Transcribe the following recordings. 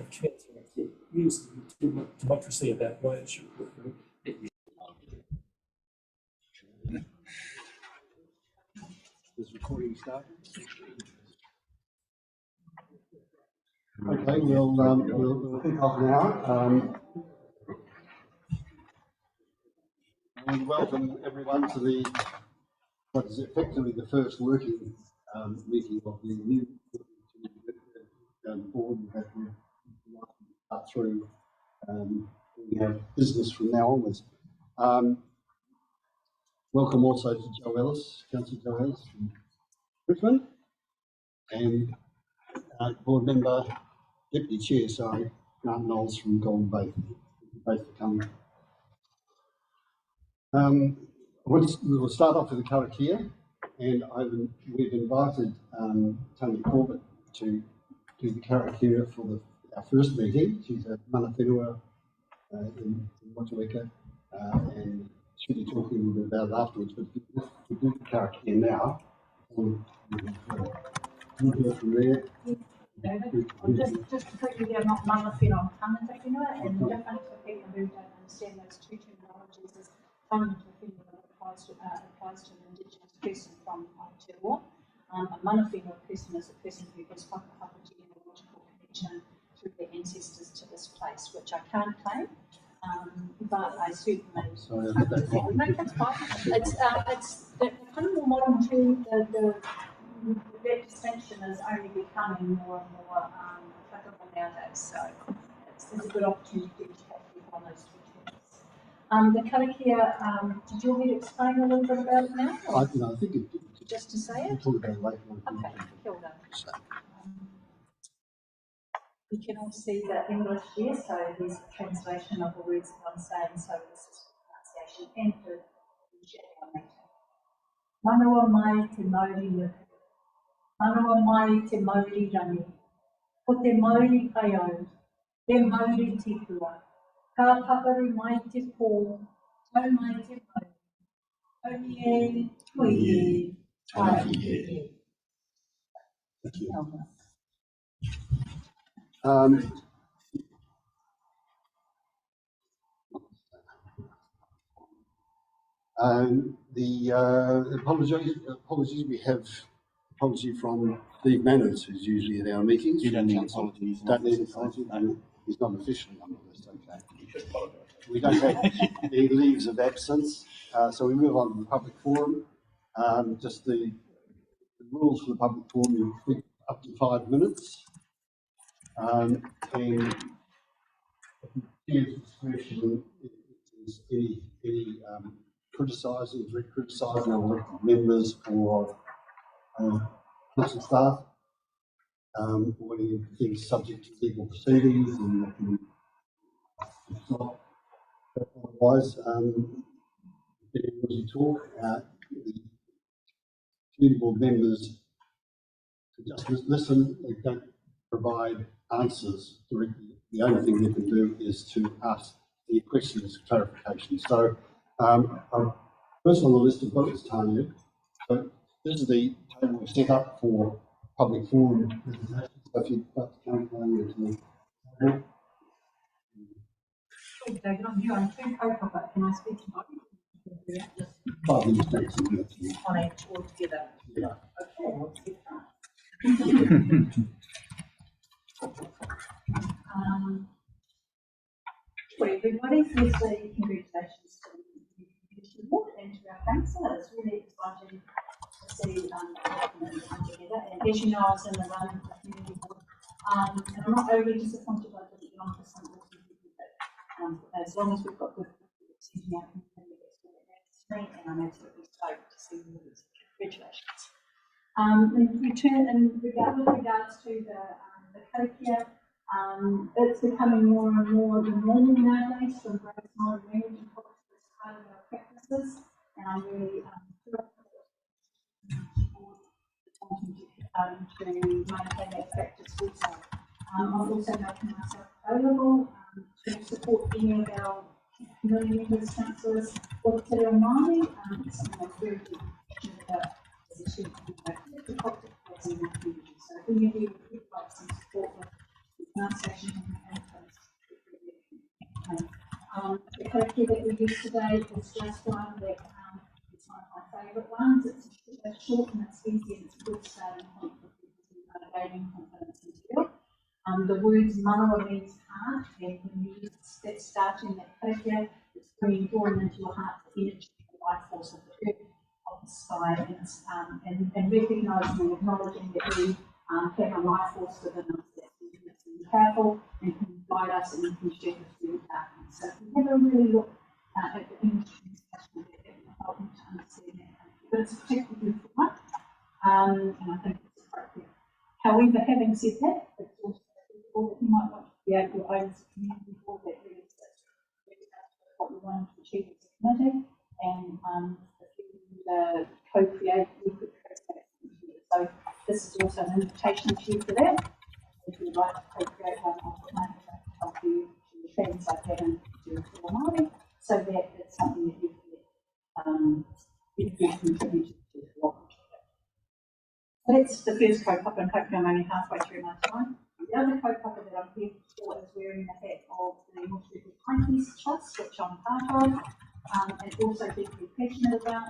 chance to get used to much to say about why it should work. Does recording start? Okay, we'll kick off now. We welcome everyone to what is effectively the first working meeting of the new board that we start through. We have business from now onwards. Welcome also to Joe Ellis, Councillor Joe Ellis from Richmond, and board member, Deputy Chair, sorry, Grant Knowles from Golden Bay. Thank you both for coming. We will start off with the karakia, and we've invited Tony Corbett to do the karakia for our first meeting. She's a mana whenua in Motueka, and she'll be talking a little bit about it afterwards. But if we do the karakia now, we'll go from there. Just to put you there, not mana whenua, tangata whenua, and the difference for people who don't understand those two terminologies is tangata whenua applies to an Indigenous person from Aotearoa. A mana whenua person is a person who has whakapapa genealogical connection through their ancestors to this place, which I can't claim, but I certainly. Sorry, I that's fine. No, that's fine. It's the kind of more modern too. That distinction is only becoming more and more applicable nowadays. So it's a good opportunity to have people on those two terms. The karakia, did you want me to explain a little bit about it now? I think just to say we'll it? talk about it later on. Okay, kia ora. You can all see the English here, so there's a translation of the words that I'm saying, so this is pronunciation and the general matter. Manawa mai te mauri nuku. Manawa mai te mauri rangi. Ko te mauri pai au, te mauri tipua. Ka paparu mai te pō, tau mai te mauri. Tauri e, tui e, tai e. Thank you. Apologies. We have apology from Steve Manners, who's usually at our meetings. You don't need apologies. Don't need apologies. No, he's not officially on the list. Okay. We don't have any leaves of absence, so we move on to the public forum. Just the rules for the public forum: you speak up to 5 minutes, and discretion is any criticising, direct criticising of elected members or council staff, or any things subject to legal proceedings, and that can stop. Otherwise, if you talk, the community board members just listen. They don't provide answers directly. The only thing they can do is to ask any questions, clarification. So, first on the list of votes, Tanya. So this is the table we've set up for public forum presentation. So if you'd like to come to the table. David, I'm here. I'm too co-public. Can I speak to you? 5 minutes next. On each altogether. Yeah. Okay, let's get that. For everybody, firstly, congratulations to the board and to our council. It's really exciting to see the development come together. And as you know, I was in the running for the community board, and I'm not overly disappointed I didn't get on for some awesome people, but as long as we've got good people sitting out in the community, that's me, and I'm absolutely stoked to see all these. Congratulations. With regards to the karakia, it's becoming more and more the normal nowadays to embrace modern language and culture as part of our practices, and I'm really thrilled to maintain that practice also. I'm also making myself available to support any of our community members, councillors, or Te Reo Māori. It's something I'm very passionate about as a chief the culture plays in the community. So if any of you would like some support with pronunciation and yesterday is just one that it's one of my favourite ones. It's short and it's easy and it's a good starting point for people who are gaining confidence in skill. The words manawa means heart, and when you use that starting that karakia, it's drawing into your heart the energy, the life force of the earth, of the sky, and recognising and acknowledging that we have a life force within us that's infinitely powerful and can guide us and can share us through darkness. So if we have a really look at the English translation, that will help you to understand that. But it's a particularly good one, and I think it's appropriate. However, having said that, it's also that you might want to create your own community board that really fits what we want to achieve as a committee, and if you co-create, we could co-create something together. So this is also an invitation to you for that. If you'd like to co-create one, I'll help you to translate that into Māori, so that it's something that you can contribute to what we do. So that's the first kaupapa, and hopefully I'm only halfway through my time. The other kaupapa that I'm here for is wearing the hat of the Motueka Trust, which I'm part of, and also deeply passionate about.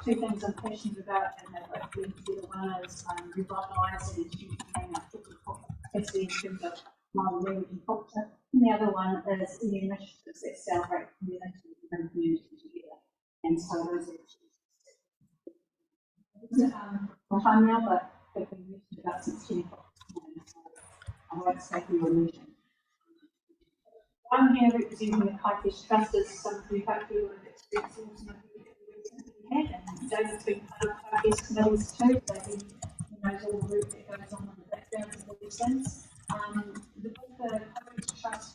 Two things I'm passionate about, and they're both being together. One is revitalising and strengthening our cultural capacity in terms of Māori language and culture, and the other one is the initiatives that celebrate community and bring community together. And so those are for time now, but they've been used about since 10 o'clock this morning, so I won't stay for your meeting. I'm here representing the Kaitish Trust, as some of you hopefully would have experienced some of you recently had, and David's been part of Kaitish committees too, so he knows all the work that goes on in the background of all these things. The Kaitish Trust,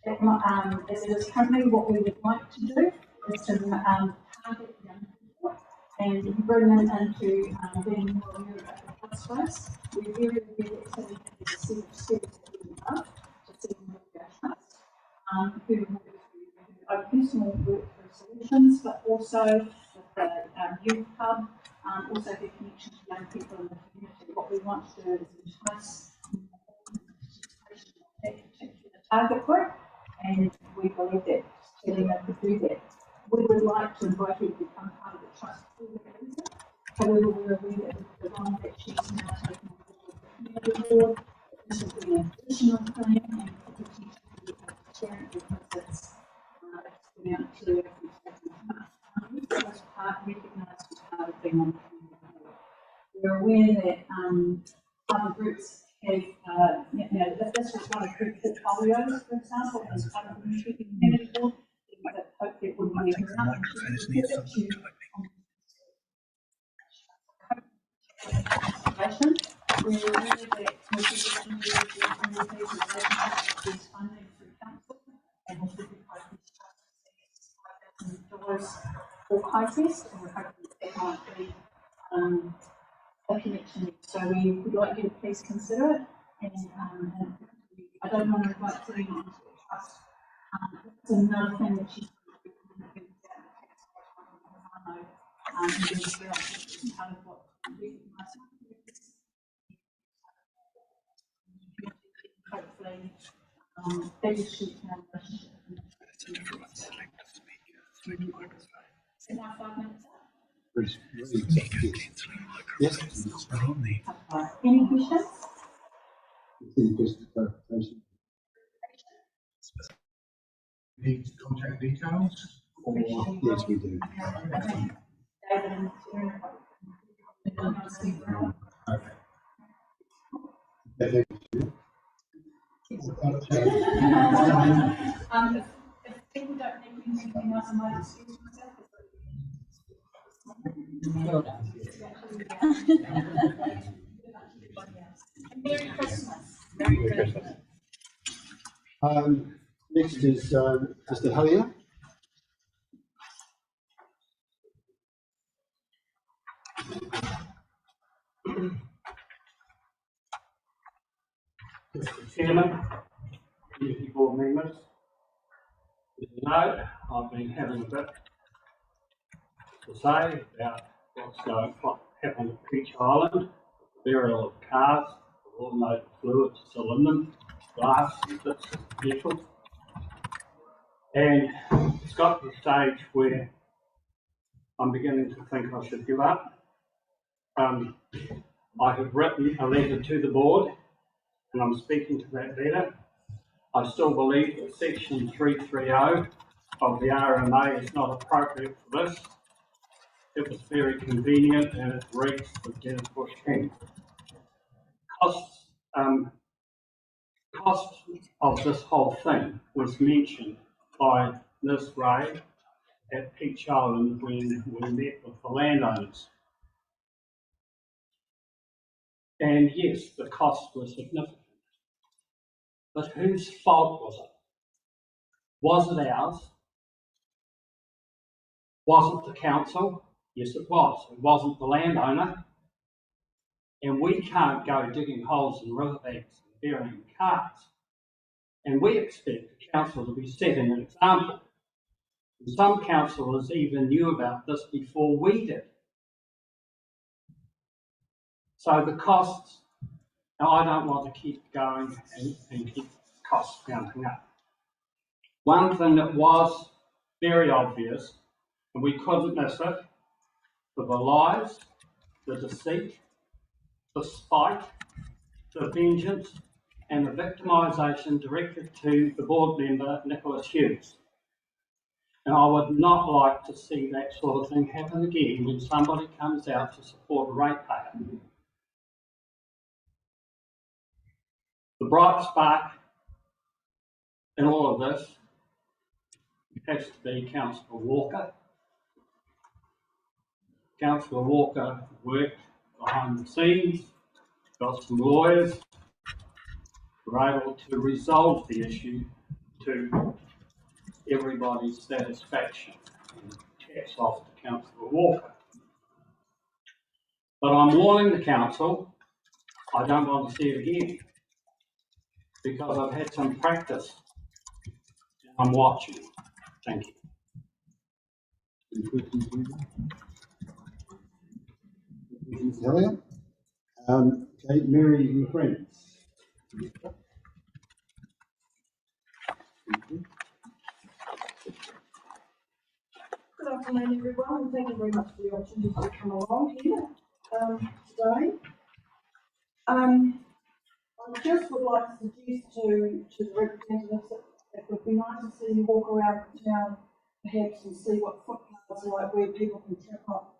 as it is currently, what we would like to do is to target young people and bring them into being more aware about the trust space. We're very aware that so we have a set of skills that we love to see more about trust, who work through our personal work through solutions, but also with the youth hub, also the connection to young people in the community. What we want to do is entice that particular target group, and we believe that Selena could do that. We would like to invite you to become part of the trust for that reason. However, we're aware that with the one that she's now taken on the community board, this will be an additional thing and could potentially be a deterrent because it's been out to that was part recognised as part of being on the community board. We're aware that other groups have, if this was one of group portfolios, for example, as part of the community board, that hopefully it wouldn't be enough. We're aware that most of the communities is funding through council and has been $5,000 for Kaitest, and we're hoping that might be a connection. So we would like you to please consider it, and I don't want to invite Selena into the trust. It's another thing that she's part of what we hopefully they should have a relationship. In our 5 minutes Yes. Any questions? Just a clarification. Need contact details? Or Yes, we do. David and Sarah. okay. If People don't need anything else, I might excuse myself. Merry Christmas. Merry Christmas. Next is Mr. Hillier. Mr. Chairman, community board members, as you know, I've been having a bit to say about what happened at Peach Island, the burial of cars, with automotive fluids still in them, glass and bits of metal. And it's got to the stage where I'm beginning to think I should give up. I have written a letter to the board, and I'm speaking to that letter. I still believe that section 330 of the RMA is not appropriate for this. It was very convenient and it reeks of Dennis Bush King. Cost of this whole thing was mentioned by Ms. Ray at Peach Island when we met with the landowners. And yes, the cost was significant. But whose fault was it? Was it ours? Was it the council? Yes, it was. It wasn't the landowner. And we can't go digging holes in riverbanks and burying cars. And we expect the council to be setting an example. And some councillors even knew about this before we did. So the costs, now I don't want to keep going and keep costs mounting up. One thing that was very obvious, and we couldn't miss it, were the lies, the deceit, the spite, the vengeance, and the victimisation directed to the board member, Nicholas Hughes. And I would not like to see that sort of thing happen again when somebody comes out to support a ratepayer. The bright spark in all of this has to be Councillor Walker. Councillor Walker worked behind the scenes, got some lawyers, were able to resolve the issue to everybody's satisfaction. And hats off to Councillor Walker. But I'm warning the council, I don't want to see it again, because I've had some practice and I'm watching. Thank you. Any questions, Elliot? Okay, Mary and friends. Good afternoon, everyone, and thank you very much for the opportunity to come along here today. I just would like to suggest to the representatives that it would be nice to see you walk around town perhaps and see what footpaths are like where people can trip up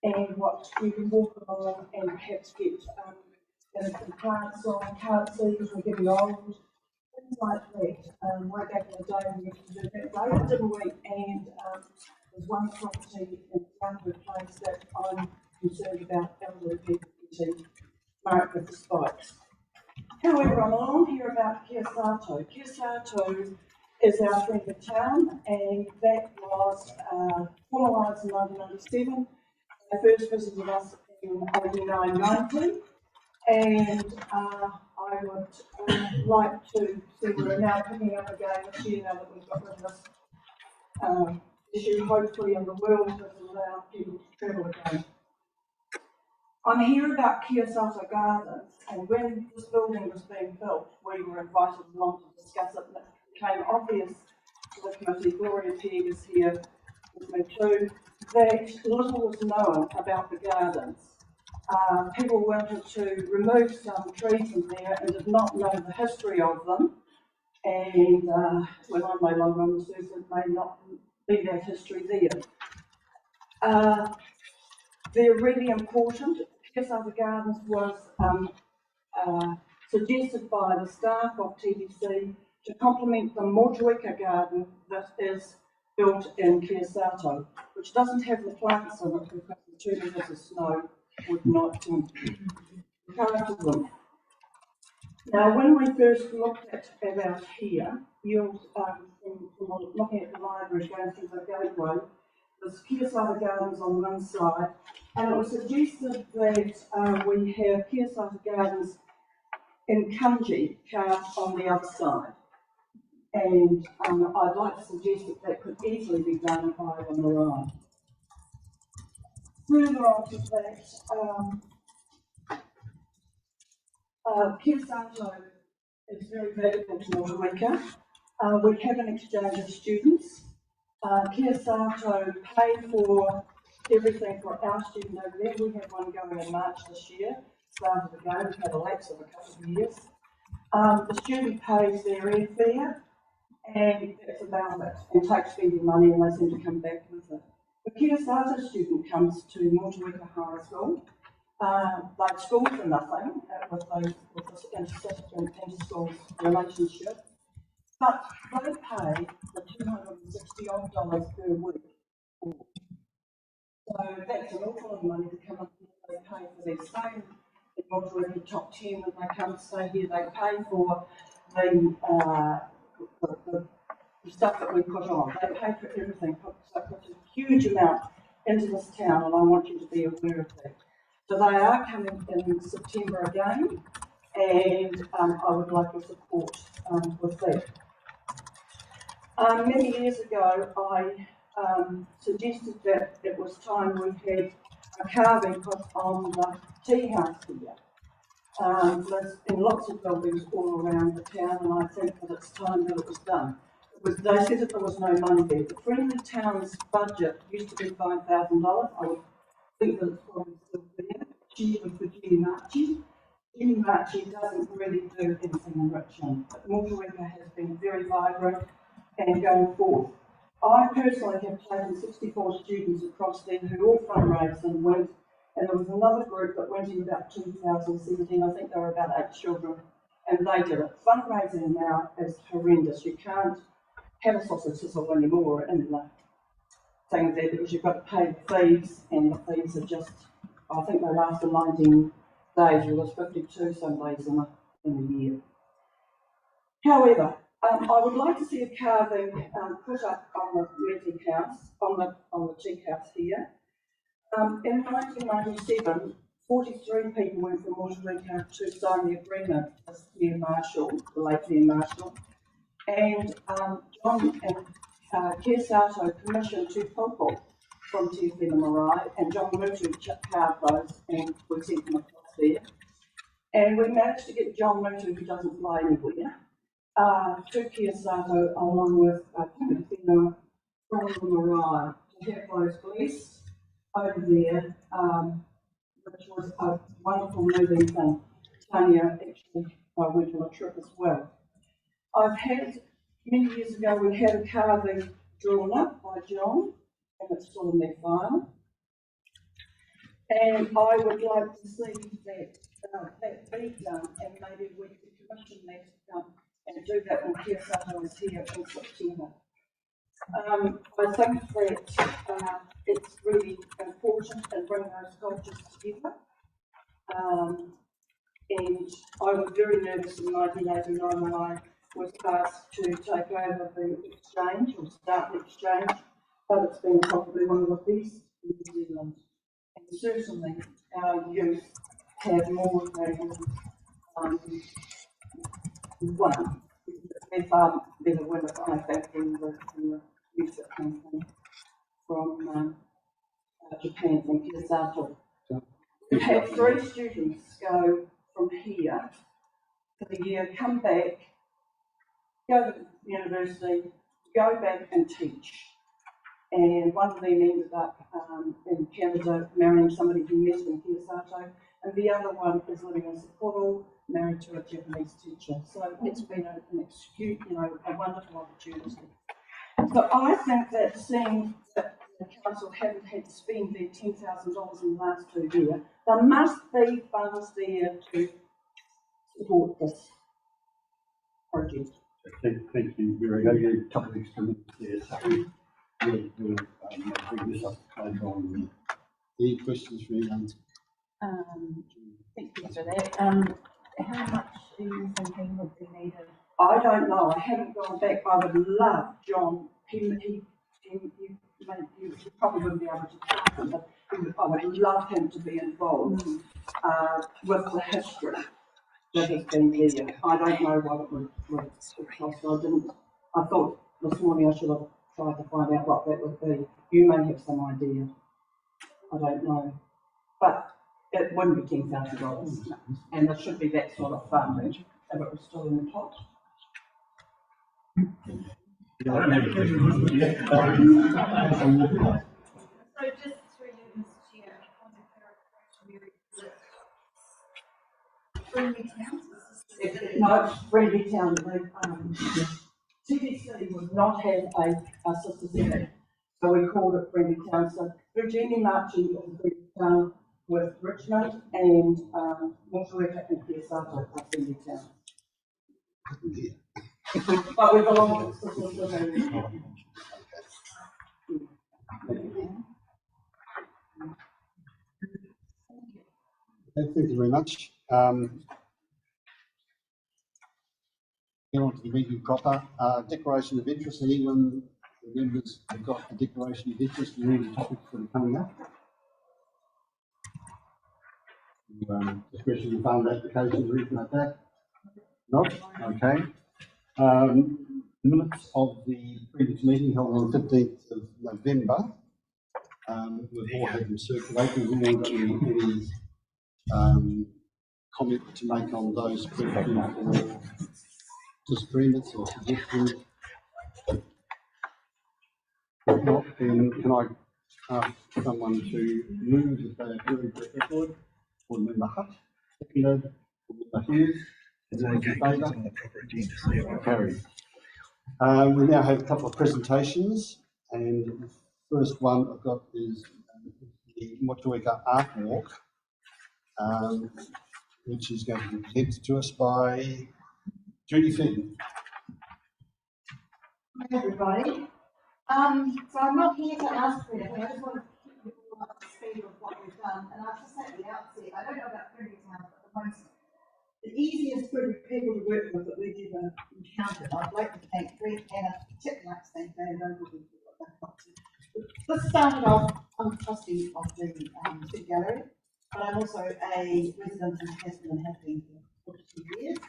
and what you can walk along and perhaps get some plants on, card seeds, we're getting old, things like that. Way back in the day we used to do that later, didn't we? And there's one property in Brunswick Place that I'm concerned about elderly people getting marked with the spikes. However, I'm along here about Kia Sato. Kia Sato is our friend of town, and that was formalised in 1997. They first visited us in 89-90, and I would like to see we're now picking up again this year now that we've got rid of this issue, hopefully in the world that will allow people to travel again. I'm here about Kia Sato Gardens, and when this building was being built, we were invited along to discuss it, and it became obvious to the committee, Gloria Pegg is here with me too, that little was known about the gardens. People wanted to remove some trees in there and did not know the history of them, and when I'm no longer on the service, it may not be that history there. They're really important. Kia Sato Gardens was suggested by the staff of TBC to complement the Motueka garden that is built in Kia Sato, which doesn't have the plants in it because the 2 metres of snow would not cover them. Now, when we first looked at about here, you'll, from looking at the library going through the gateway, there's Kia Sato Gardens on one side, and it was suggested that we have Kia Sato Gardens in kanji carved on the other side. And I'd like to suggest that that could easily be done by the Moran. Further on to that, Kia Sato is very valuable to Motueka. We have an exchange of students. Kia Sato pay for everything for our student over there. We had one going in March this year, started again, we've had a lapse of a couple of years. The student pays their airfare, and that's about it, and takes spending money, and they seem to come back with it. The Kia Sato student comes to Motueka High School. They school for nothing with this inter-school relationship, but they pay the $260 per week. So that's an awful lot of money to come up here. They pay for their stay in Motueka top 10 when they come to stay here. They pay for the stuff that we put on. They pay for everything. So it puts a huge amount into this town, and I want you to be aware of that. So they are coming in September again, and I would like your support with that. Many years ago, I suggested that it was time we had a carving put on the tea house here. There's been lots of buildings all around the town, and I think that it's time that it was done. They said that there was no money there. The Friendly Town's budget used to be $5,000. I would think that it's probably still there. Chiefly for Jenny Marchie. Jenny Marchie doesn't really do anything in Richmond, but Motueka has been very vibrant and going forth. I personally have taken 64 students across there who all fundraised and went, and there was another group that went in about 2017. I think there were about 8 children, and they did it. Fundraising now is horrendous. You can't have a sausage sizzle anymore in the thing there because you've got to pay the fees, and the fees are just, I think they last for 19 days, or there's 52 some days in a year. However, I would like to see a carving put up on the meeting house, on the tea house here. In 1997, 43 people went from Motueka to sign the agreement with Mayor Marshall, the late Mayor Marshall, and John and Kia Sato commissioned 2 people from TFM and Marae, and John Mutu carved those, and we sent them across there. And we managed to get John Mutu, who doesn't fly anywhere, to Kia Sato along with Timothy from Marae to have those blessed over there, which was a wonderful moving thing. Tanya actually went on a trip as well. Many years ago, we had a carving drawn up by John, and it's still in their file. And I would like to see that be done, and maybe we could commission that and do that when Kia Sato is here in September. I think that it's really important in bringing those cultures together. And I was very nervous in 1989 when I was asked to take over the exchange, or start the exchange, but it's been probably one of the best in New Zealand. And certainly our youth have more than one. They're far better winners, I think, than the youth that came from Japan, from Kia Sato. We've had 3 students go from here for the year, come back, go to university, go back and teach. And one of them ended up in Canada marrying somebody who met in Kia Sato, and the other one is living in Sapporo, married to a Japanese teacher. So it's been an excuse, a wonderful opportunity. So I think that seeing that the council haven't had to spend their $10,000 in the last 2 years, there must be funds there to support this project. Thank you, Mary. I gave a couple of extra minutes there, so we'll bring this up later on. Any questions for anyone? Thank you for that. How much are you thinking would be needed? I don't know. I haven't gone back. I would love John. He probably wouldn't be able to talk him, but I would love him to be involved with the history that has been there. I don't know what it would cost. I thought this morning I should have tried to find out what that would be. You may have some idea. I don't know. But it wouldn't be $10,000. And there should be that sort of funding if it was still in the pot. I don't have a question. So just through you, Mr. Chair, a point of clarification, Mary, is it Friendly Towns? No, it's Friendly Town, TBC would not have a sister city, so we called it Friendly Town. So Virginia Marchi is a Friendly Town with Richmond and Motueka and Piasato are Friendly Town. But we belong to sister city. Thank you very much. Get on to the meeting proper. Declaration of interest. Anyone, the members have got a declaration of interest in any topics that are coming up? Discretionary fund applications or anything like that? Not? Okay. Minutes of the previous meeting held on the 15th of November. We've all had them circulated. Has anyone got any comment to make on those questions or disagreements or suggestions? If not, then can I ask someone to move if they are doing the record? Board Member Hutt, seconded. Board Member Hughes, is those in favour? Carried. We now have a couple of presentations, and the first one I've got is the Motueka Art Walk, which is going to be presented to us by Judy Fenton. Hi everybody. So I'm not here to ask for anything, I just want to keep people up to speed of what we've done. And I'll just say at the outset, I don't know about Friendly Towns, but the easiest group of people to work with that we've ever encountered. I'd like to thank Greg and a particular like to thank David Ogilvy for what they've got to. This started off, I'm a trustee of the City Gallery, but I'm also a resident in Tasman and have been for 42 years.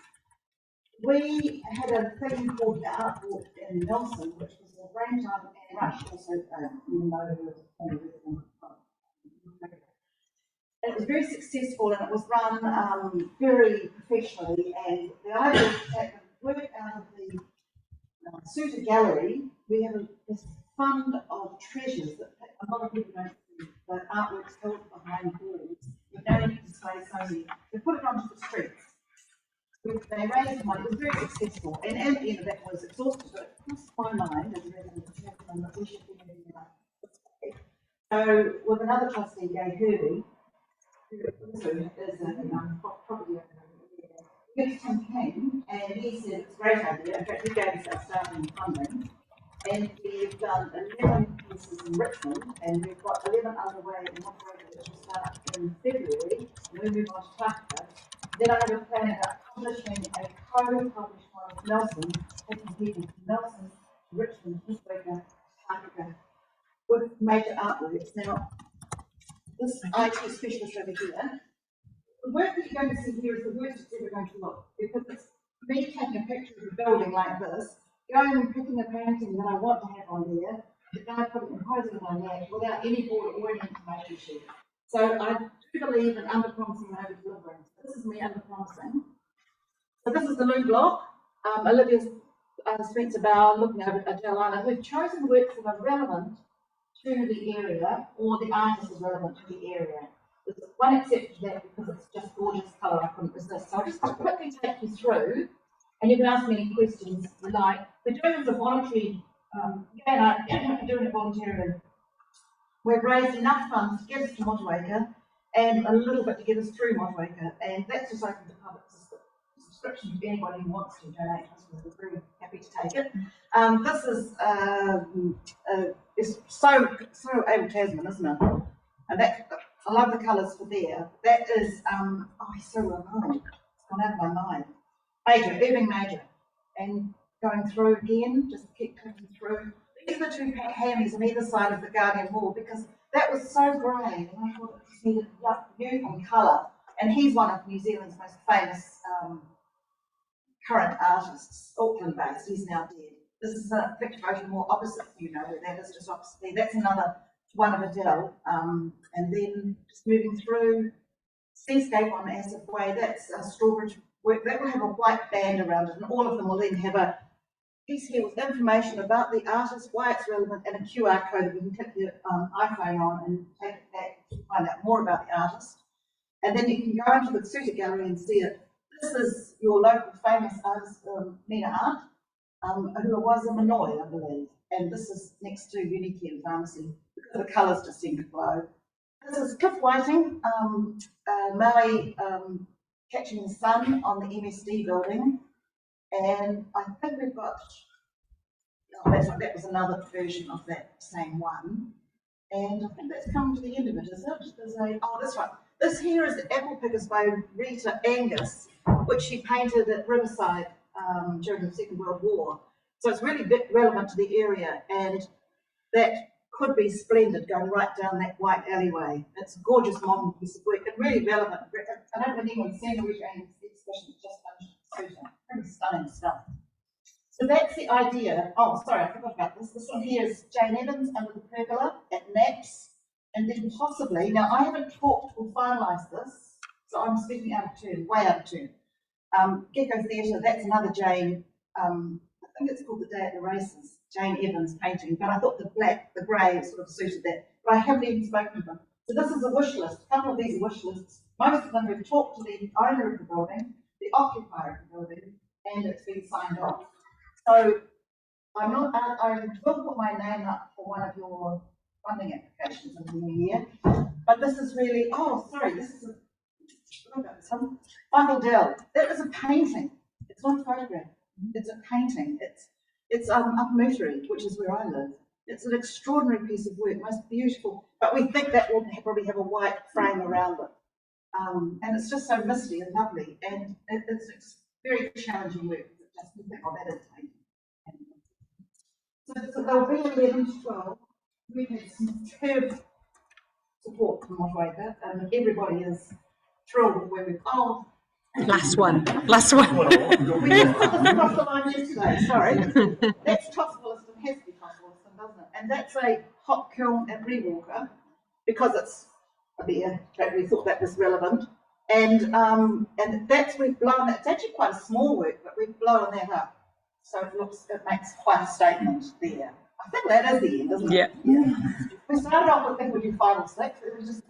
We had a thing called the Art Walk in Nelson, which was a brainchild of Anne Rush, also even though he was a former resident of It was very successful and it was run very professionally, and the idea was to take the work out of the Suter Gallery. We have this fund of treasures that a lot of people don't see, the artworks held behind walls. We don't need to display so many. We put it onto the streets. They raised money, it was very successful, and at the end of that was exhausted, but it crossed my mind as a resident of Tasman that we should be moving it up this way. So with another trustee, Gay Kirby, who also is a property owner, next time came and he said it's a great idea. In fact, he gave us our starting funding, and we've done 11 pieces in Richmond, and we've got 11 underway in Motueka, which will start in February, and we move on to Clarkville. Then I have a plan about publishing a co-published one with Nelson, taking people from Nelson to Richmond, Motueka, Clarkville, with major artworks. Now, this IT specialist over here, the work that you're going to see here is the worst it's ever going to look, because it's me taking a picture of a building like this, going and picking a painting that I want to have on there, the guy putting imposing it on that without any board or any information sheet. So I do believe in under-promising and over-delivering. So this is me under-promising. So this is the moon block. Olivia Spencer Bauer looking over at Jalana. We've chosen works that are relevant to the area, or the artist is relevant to the area. There's one exception to that because it's just gorgeous colour, I couldn't resist. So I'll just quickly take you through, and you can ask me any questions you like. We're doing this as a voluntary, doing it voluntarily. We've raised enough funds to get us to Motueka, and a little bit to get us through Motueka, and that's just open to public subscription if anybody who wants to donate to us. We're very happy to take it. This is it's so able Tasman, isn't it? And that, I love the colours for there. That is he's so well known. It's gone out of my mind. Irving Major, and going through again, just keep clicking through. These are the two hammies on either side of the Guardian Wall, because that was so grey, and I thought it just needed youth and colour. And he's one of New Zealand's most famous current artists, Auckland based. He's now dead. This is a Victor Ocean more opposite, that is just opposite. That's another one of Adele. And then just moving through Seascape on Asif Way, that's a Strawbridge work. That will have a white band around it, and all of them will then have a piece here with information about the artist, why it's relevant, and a QR code that you can click your iPhone on and take it back to find out more about the artist. And then you can go into the Suter Gallery and see it. This is your local famous artist, Nina Hart, who was a Minoy, I believe. And this is next to Unicare Pharmacy, because the colours just seem to glow. This is Cliff Whiting, Maui catching the sun on the MSD building. And I think we've got, that was another version of that same one. And I think that's come to the end of it, is it? There's that's right. This here is the Apple Pickers by Rita Angus, which she painted at Riverside during the Second World War. So it's really relevant to the area, and that could be splendid going right down that white alleyway. It's a gorgeous modern piece of work and really relevant. I don't know if anyone's seen the Rita Angus exhibition, it's just finished. Pretty stunning stuff. So that's the idea. Oh, sorry, I forgot about this. This one here is Jane Evans under the pergola at Naps. And then possibly, now I haven't talked or finalised this, so I'm speaking out of turn, way out of turn. Gecko Theatre, that's another Jane, I think it's called The Day at the Races, Jane Evans painting, but I thought the black, the grey sort of suited that, but I haven't even spoken to them. So this is a wish list, a couple of these are wish lists. Most of them we've talked to the owner of the building, the occupier of the building, and it's been signed off. So I will put my name up for one of your funding applications in the new year, but this is really, this is Michael Dell. That was a painting. It's not a photograph. It's a painting. It's up Moutere, which is where I live. It's an extraordinary piece of work, most beautiful. But we think that will probably have a white frame around it, and it's just so misty and lovely. And it's very challenging work. Just to think of that as painting. So there'll be 11 to 12. We've had some superb support from Motueka, and everybody is thrilled with where we've gone. Last one. We just put this across the line yesterday, sorry. That's Toswilliston, has to be Toswilliston, doesn't it? And that's a hot kiln at Rewalker, because it's a beer, but we thought that was relevant. And we've blown, it's actually quite a small work, but we've blown that up. So it makes quite a statement there. I think that is the end, isn't it? Yeah. We started off with, I think we did 5 or 6. It was just,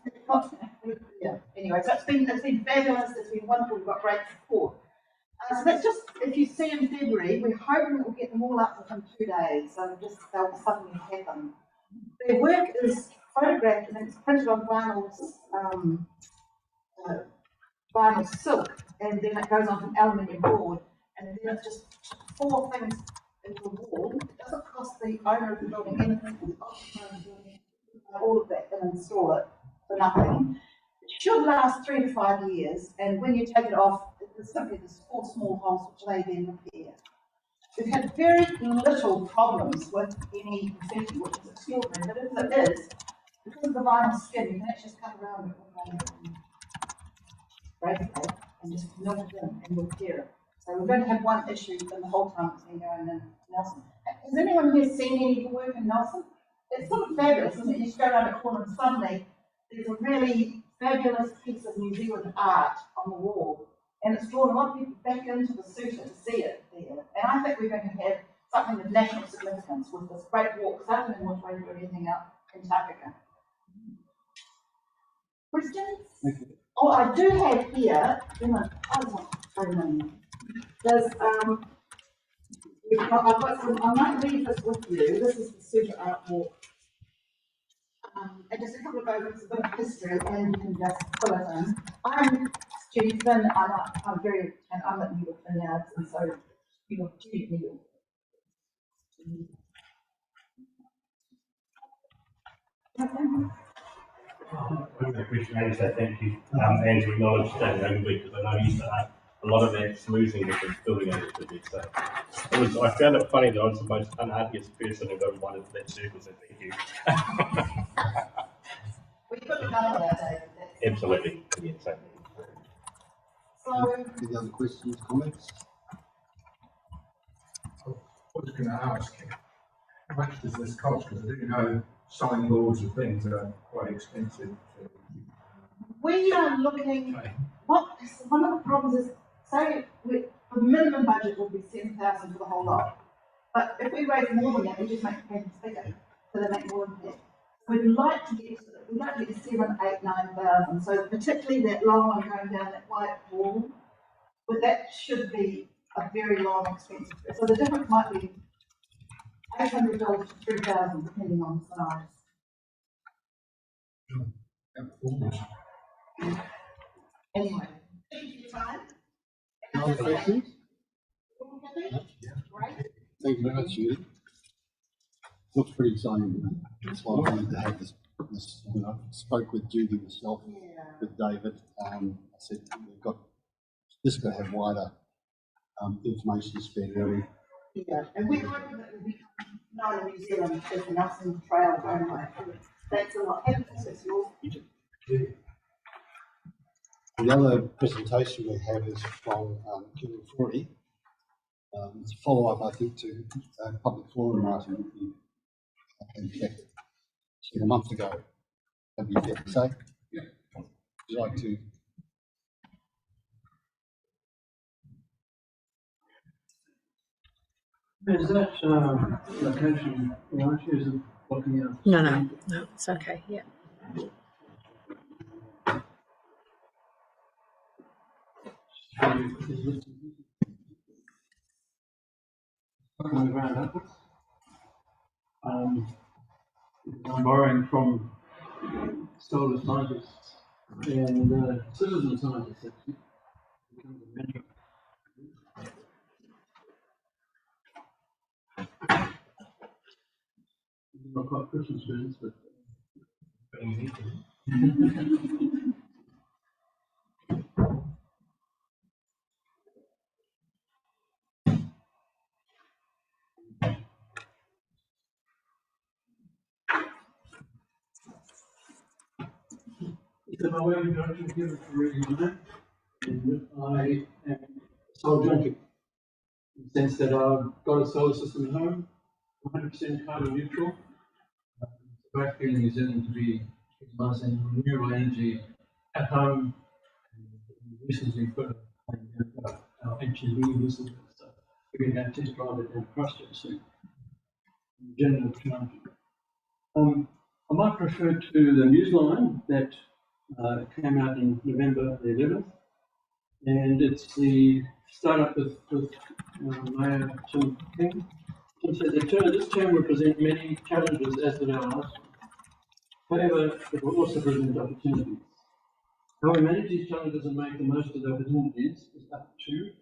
Anyway, so it's been fabulous. It's been wonderful. We've got great support. So that's just, if you see in February, we're hoping that we'll get them all up within 2 days. So they'll suddenly happen. Their work is photographed and it's printed on vinyl silk, and then it goes on an aluminium board, and then it's just 4 things into the wall. It doesn't cost the owner of the building anything, the occupier of the building, all of that, and install it for nothing. It should last 3 to 5 years, and when you take it off, there's simply just 4 small holes which they then repair. We've had very little problems with any confetti, which is extraordinary, but if it is, because of the vinyl skin, you can actually just cut around it with break it and just melt it in and repair it. So we're going to have one issue in the whole time it's been going in Nelson. Has anyone here seen any of the work in Nelson? It's sort of fabulous, isn't it? You just go around the corner and suddenly there's a really fabulous piece of New Zealand art on the wall. And it's drawn a lot of people back into the Suter to see it there. And I think we're going to have something of national significance with this great walk, starting in Motueka or anything up in Takaka. Questions? Oh, I do have here, there's, I've got some, I might leave this with you. This is the Suter Art Walk. And just a couple of moments, a bit of history, and you can just fill it in. I'm Judy Finn, and I'm at New York Vineyards, and so Judy New York. I appreciate it, so thank you. And to acknowledge that overweek, because I know you used to have a lot of that smoothing with the building over the bit. So I found it funny that I was the most unhappiest person who got one into that circle, so thank you. We put the colour that day. Absolutely. Yeah, so. Any other questions, comments? I was going to ask, how much does this cost? Because I do know signboards and things are quite expensive. We are looking, one of the problems is, say, the minimum budget would be 7,000 for the whole lot. But if we raise more than that, we just make the payments bigger, so they make more impact. We'd like to get to 7, 8, 9,000. So particularly that long one going down that white wall, but that should be a very long, expensive. So the difference might be $800 to 3,000, depending on the size. Anyway, thank you for your time. No other questions? Great. Thank you very much, Judy. Looks pretty exciting. That's why I wanted to have this. When I spoke with Judy myself, with David, I said this got to have wider information spread early. Yeah, and we're hoping that we'll become known in New Zealand as the Nelson Trail Runway. Thanks a lot. That's yours. The other presentation we have is from Kevin Forey. It's a follow-up, I think, to public forum writing in fact, a month ago. Have you fair to say? Yeah. Would you like to? Is that location right? Is it blocking out? No, it's okay. Yeah. On the ground upwards. I'm borrowing from solar scientists and citizen scientists actually. Becomes a mentor. Not quite Christmas students, but so my way of introduction here is really mine, and I am a solar junkie. In the sense that I've got a solar system at home, 100% carbon neutral. It's a great feeling in New Zealand to be utilizing renewable energy at home. And we recently put our HEV recently, so we're going to test drive it down Christchurch soon. General charge. I might refer to the newsline that came out in November the 11th, and it's the startup with Mayor Tim King. Tim said this term will present many challenges as did our last one. However, it will also present opportunities. How we manage these challenges and make the most of the opportunities is up to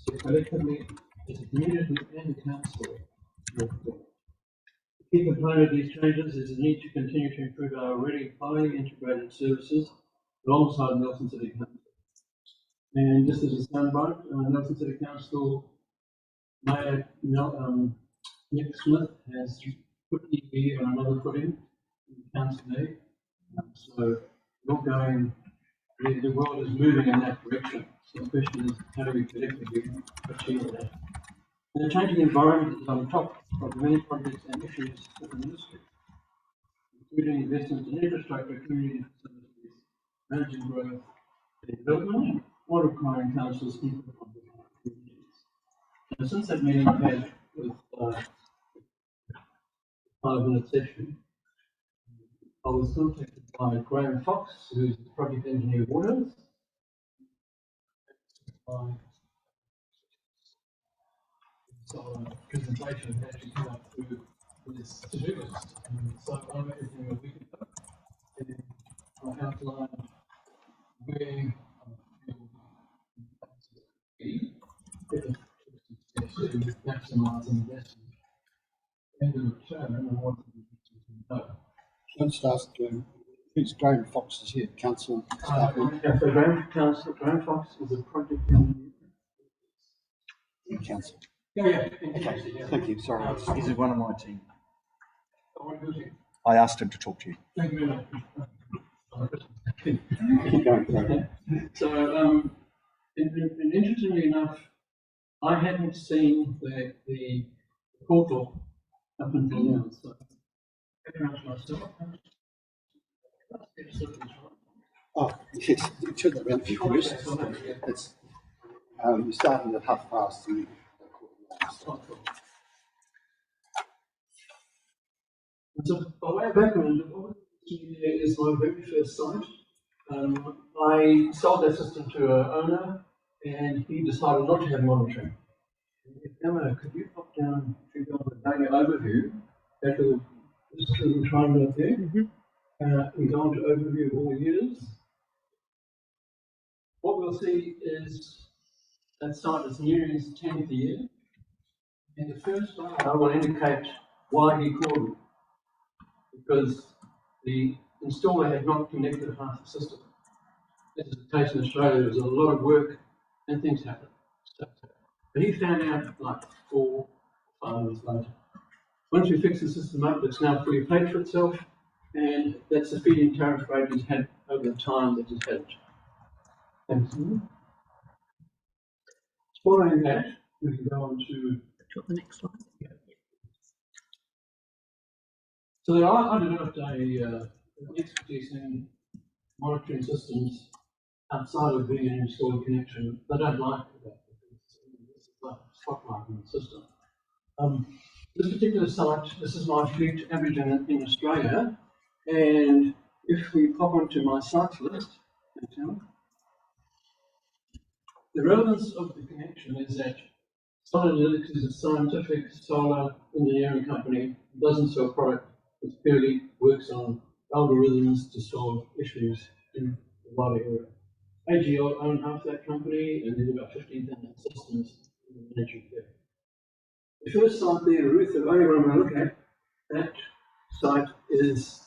us collectively as a community and the council. The key component of these changes is the need to continue to improve our already highly integrated services alongside Nelson City Council. And just as a soundbite, Nelson City Council Mayor Nick Smith has put EV on another footing in the council day. So we're going, the world is moving in that direction. So the question is, how do we collectively achieve that? And the changing environment is on top of many projects and issues of the ministry, including investment in infrastructure, community facilities, managing growth and development, or requiring councils input on behalf of communities. So since that meeting I had with 5-minute session, I was contacted by Graham Fox, who's the project engineer of Waters, by solar presentation had actually come up with this to-do list. So I met with him a week ago, and I outlined where I feel to maximise investment and the return, and I wanted to know. Let's ask who's Graham Fox is here, council staff. So Graham Fox is a project engineer. Council. Yeah. Okay, thank you. Sorry. He's one of my team. Oh, what is it? I asked him to talk to you. Thank you very much. Keep going. So, and interestingly enough, I hadn't seen the portal up until now. So, myself. Oh, yes, you took it around for your questions. It's, you started at 3:30. So by way of background, what is my very first site. I sold that system to an owner, and he decided not to have monitoring. Emma, could you pop down to the daily overview? That little triangle up there. We go on to overview all years. What we'll see is that site is nearing its 10th year. And the first bar will indicate why he called it. Because the installer had not connected half the system. As is the case in Australia, there was a lot of work and things happened. But he found out like 4 or 5 months later. Once we fixed the system up, it's now fully paid for itself, and that's the feed-in tariff rate he's had over the time that he's had it. Thanks. Following that, we can go on to the next slide. So I developed an expertise in monitoring systems outside of being an installer connection. They don't like that because this is like spotlighting the system. This particular site, this is my fleet average in Australia, and if we pop onto my sites list, the relevance of the connection is that Solar Analytics is a scientific solar engineering company. It doesn't sell product. It purely works on algorithms to solve issues in the wider area. AGL own half that company, and there's about 15,000 systems in the management there. The first site there, Ruth, the only one I look at, that site is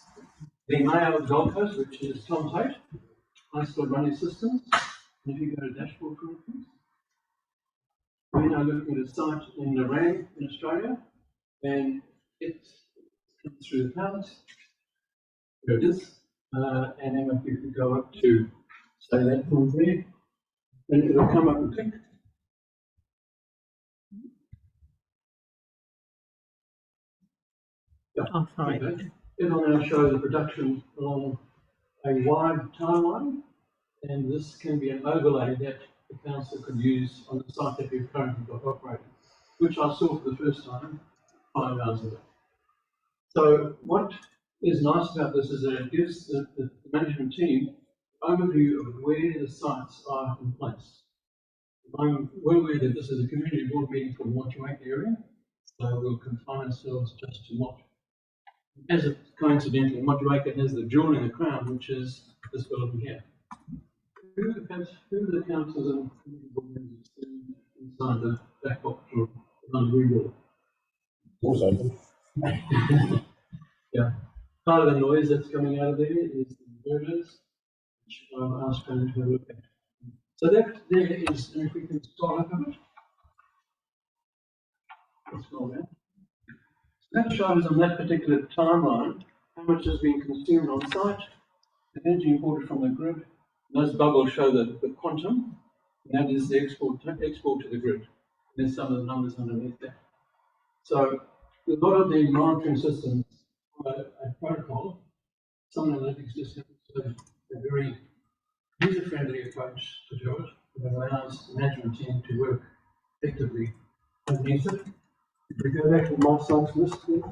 the Mayo Gold Coast, which is Tom Tate. I still running systems. And if you go to dashboard, for instance, we're now looking at a site in Narang in Australia, and it comes through the clouds. There it is. And then if you could go up to, say, that point there, then it'll come up and click. Yeah. Oh, sorry. Okay. It'll now show the production along a wide timeline, and this can be an overlay that the council could use on the site that we've currently got operating, which I saw for the first time 5 hours ago. So what is nice about this is that it gives the management team an overview of where the sites are in place. I'm well aware that this is a community board meeting for the Motueka area, so we'll confine ourselves just to what, as a coincidentally, Motueka has the jewel in the crown, which is this building here. Who are the councils and community board members inside the back box or around the rebuild? Doors open. Yeah. Part of the noise that's coming out of there is the inverters, which I've asked them to have a look at. So that there is, and if we can scroll up a bit. Let's scroll down. So that shows on that particular timeline how much has been consumed on site, the energy imported from the grid. Those bubbles show the quantum, and that is the export to the grid. And there's some of the numbers underneath that. So a lot of the monitoring systems follow a protocol. Some analytics just have a very user-friendly approach to do it that allows the management team to work effectively underneath it. If we go back to my sites list here.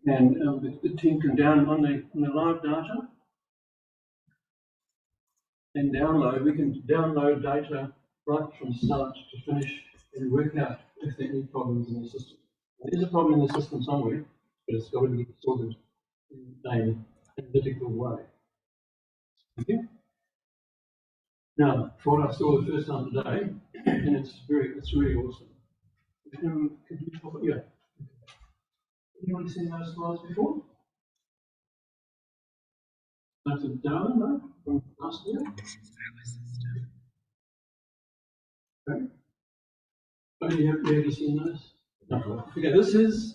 And the team can down on the live data and download. We can download data right from start to finish and work out if there are any problems in the system. There's a problem in the system somewhere, but it's got to be sorted in an analytical way. Okay. Now, for what I saw the first time today, and it's really awesome. Could you talk? Yeah. Anyone seen those slides before? That's a down, no? From last year? Okay. Oh, have you seen those? No. Okay, this is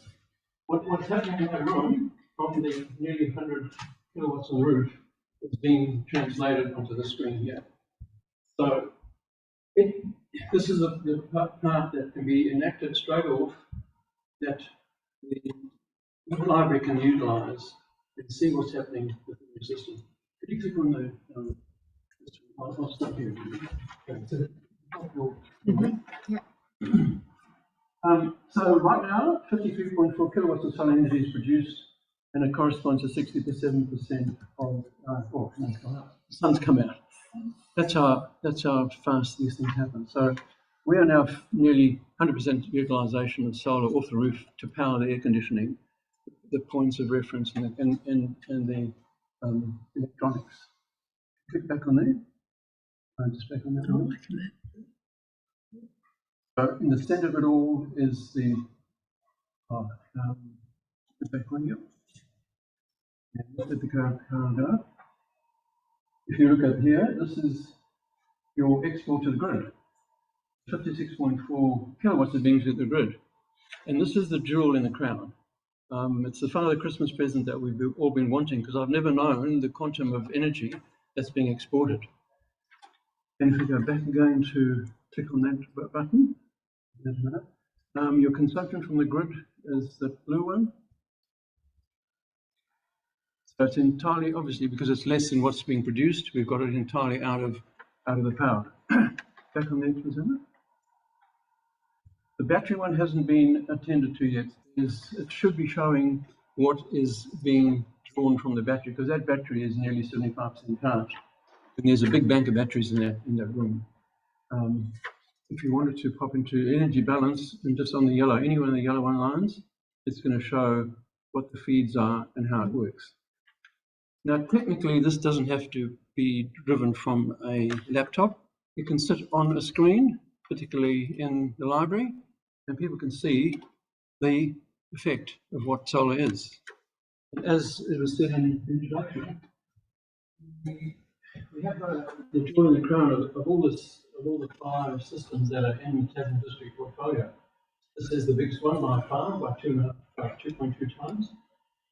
what's happening in that room from the nearly 100 kilowatts on the roof is being translated onto the screen here. So this is the part that can be enacted straight off that the library can utilize and see what's happening within the system. Could you click on the, I'll stop here. Okay, so, Yeah. So right now, 53.4 kilowatts of solar energy is produced, and it corresponds to 67% of, oh, no, it's gone up. The sun's come out. That's how fast these things happen. So we are now nearly 100% utilization of solar off the roof to power the air conditioning, the points of reference, and the electronics. Click back on there. Just back on that one. So in the center of it all is the back on you. And look at the current go. If you look at here, this is your export to the grid. 56.4 kilowatts is being to the grid. And this is the jewel in the crown. It's the Father Christmas present that we've all been wanting, because I've never known the quantum of energy that's being exported. And if we go back again to click on that button, your consumption from the grid is the blue one. So it's entirely, obviously, because it's less than what's being produced, we've got it entirely out of the power. Back on there, please, Emma. The battery one hasn't been attended to yet. It should be showing what is being drawn from the battery, because that battery is nearly 75% charged. And there's a big bank of batteries in that room. If you wanted to pop into energy balance and just on the yellow, any one of the yellow one lines, it's going to show what the feeds are and how it works. Now, technically, this doesn't have to be driven from a laptop. You can sit on a screen, particularly in the library, and people can see the effect of what solar is. As it was said in the introduction, we have the jewel in the crown of all the 5 systems that are in the Tasman District portfolio. This is the biggest one by far, by 2.2 times,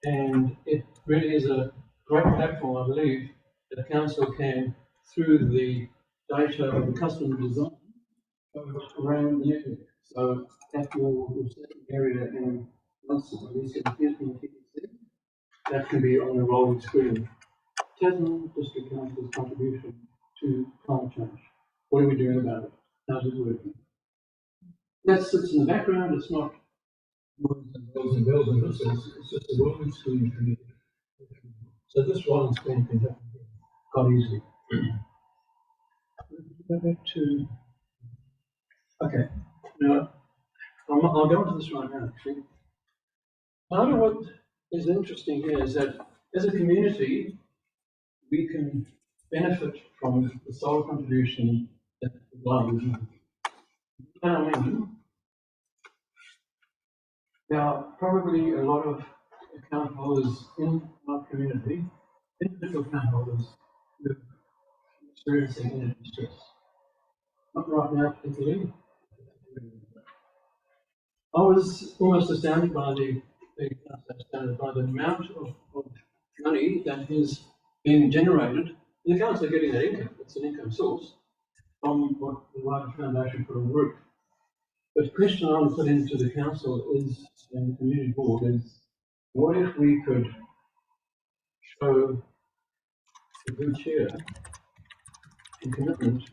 and it really is a great platform, I believe, that council can, through the data of the customer design, around the area. So that will set an area in London, that can be on the rolling screen. Tasman District Council's contribution to climate change. What are we doing about it? How's it working? That sits in the background. It's not words and bells and bells and whistles. It's just a rolling screen for me. So this rolling screen can happen quite easily. Go back to. Okay. Now, I'll go into this right now, actually. Part of what is interesting here is that as a community, we can benefit from the solar contribution that the blind is. There are probably a lot of account holders in our community, individual account holders, who are experiencing energy stress. Not right now, particularly. I was almost astounded by the amount of money that is being generated. The accounts are getting that income. It's an income source from what the Wider Foundation put on the roof. But the question I would put into the council is, and the community board is, what if we could show a good cheer and commitment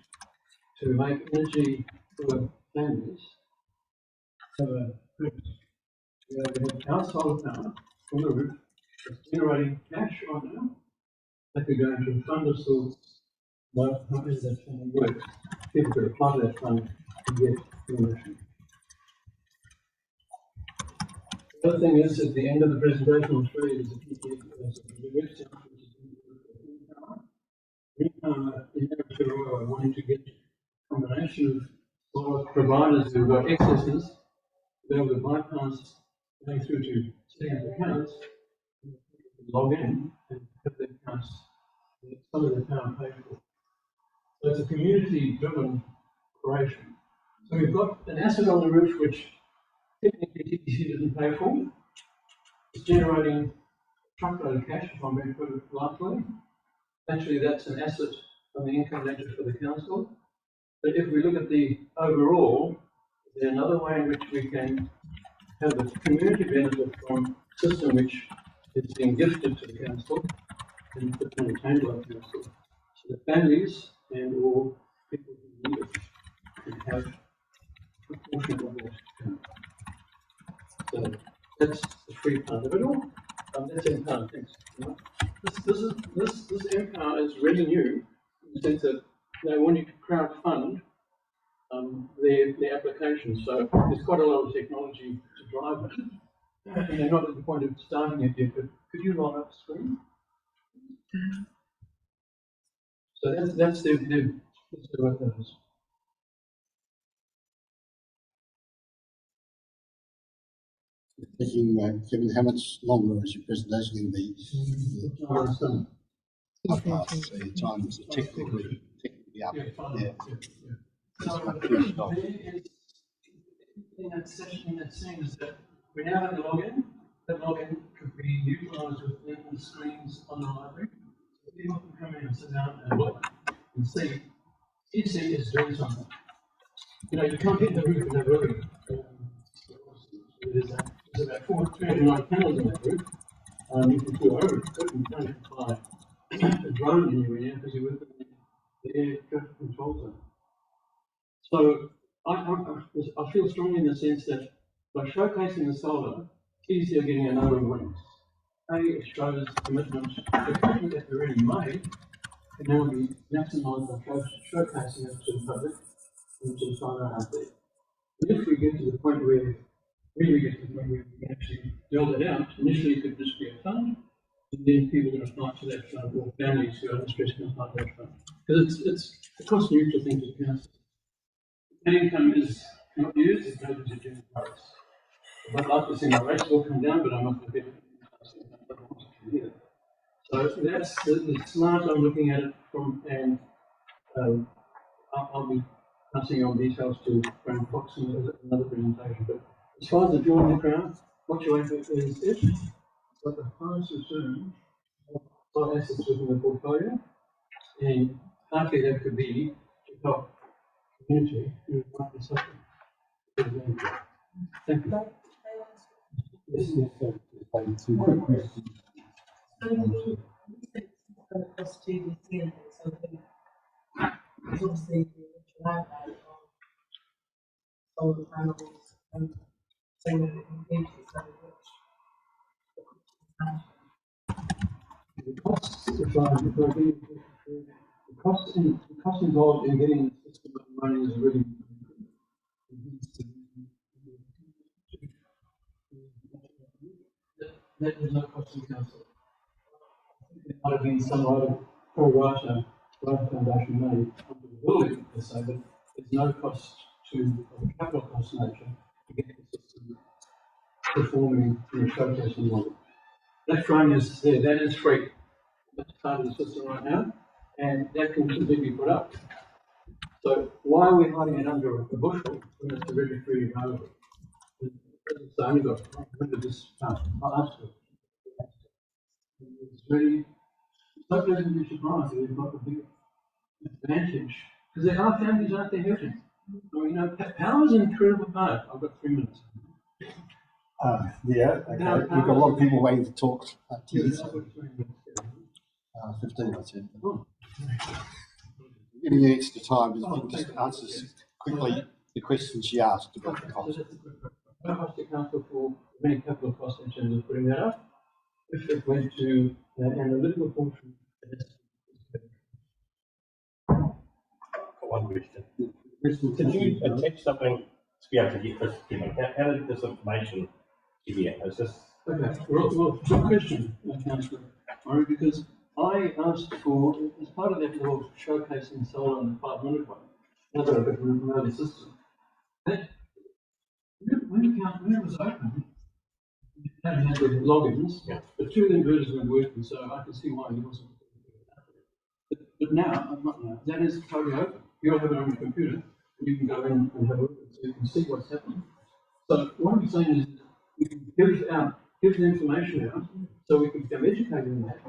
to make energy for families so we have household power from the roof that's generating cash right now that could go into a fund of sorts. How is that funding works? People could apply to that fund to get information. The other thing is, at the end of the presentation, I'll show you the website, which is in Aotearoa, wanting to get a combination of solar providers who've got excesses to be able to bypass going through to setting up accounts, log in and have their accounts, some of their power paid for. So it's a community-driven operation. So we've got an asset on the roof which technically TTC didn't pay for. It's generating a truckload of cash, if I'm going to put it lightly. Actually, that's an asset on the income ledger for the council. But if we look at the overall, is there another way in which we can have the community benefit from a system which is being gifted to the council and put maintained by the council, so that families and all people who need it can have a portion of that. This empire is really new in the sense that they want you to crowdfund their application. So there's quite a lot of technology to drive it. And they're not at the point of starting it yet, but could you roll up the screen? So that's their what that is. Thinking, Kevin, how much longer is your presentation going to be? So your time is technically up. Yeah. So the thing that's saying is that we now have the login. That login could be utilised within the screens on the library. So people can come in and sit down and look and see. EC is doing something. You know, you can't hit the roof in that building. There's about 309 panels in that roof. You can do over it, you can't fly a drone anywhere because you're within the air traffic control zone. So I feel strongly in the sense that by showcasing the solar, it's easier getting a number of wins. It shows commitment that they've already made can now be maximised by showcasing it to the public and to the solar out there. And if we get to the point where we can actually build it out, initially it could just be a fund, and then people can apply to that fund, or families who are distressed can apply to that fund. Because it's a cost neutral thing to the council. That income is not used, it goes into general rates. I'd like to see my rates will come down, but I'm not going to get it. So that's the smart I'm looking at it from, and I'll be passing on details to Graham Fox in another presentation. But as far as the jewel in the crown, what you aim for is it. It's got the highest return of assets within the portfolio, and partly that could be to help community who might be suffering. Thank you. Yes, yes, Two quick questions. Across to the end, so there's obviously the original outlay of solar panels and solar computers, so the cost involved in getting the system up and running is really that is no cost to the council. There might have been some other pro rata foundation made under the building per se, but there's no cost to the capital cost nature to get the system performing in a showcasing model. That frame is there, that is free. That's part of the system right now, and that can simply be put up. So why are we hiding it under a bushel when it's already freely available? It's only got rid of this part. I'll ask you. It's really so pleasantly surprised that we've got the big advantage, because there are families out there hurting. So, you know, power is an incredible part. I've got 3 minutes. Yeah, okay. We've got a lot of people waiting to talk to you. 15 minutes in. Giving you extra time, but you can just answer quickly the questions she asked about the cost. No cost to council for many capital costs in terms of putting that up. If it went to an analytical portion, One question. Could you attach something to be able to get this, how did this information get here? It's just... Okay, well, good question, Councillor Murray, because I asked for, as part of that little showcasing solar on the 500 one, another bit of another system, that when it was open, it had the logins, but 2 of the inverters weren't working, so I could see why he wasn't. But now, not now, that is totally open. You'll have it on your computer, and you can go in and have a look, so you can see what's happening. So what I'm saying is, we can give the information out, so we can become educated in that,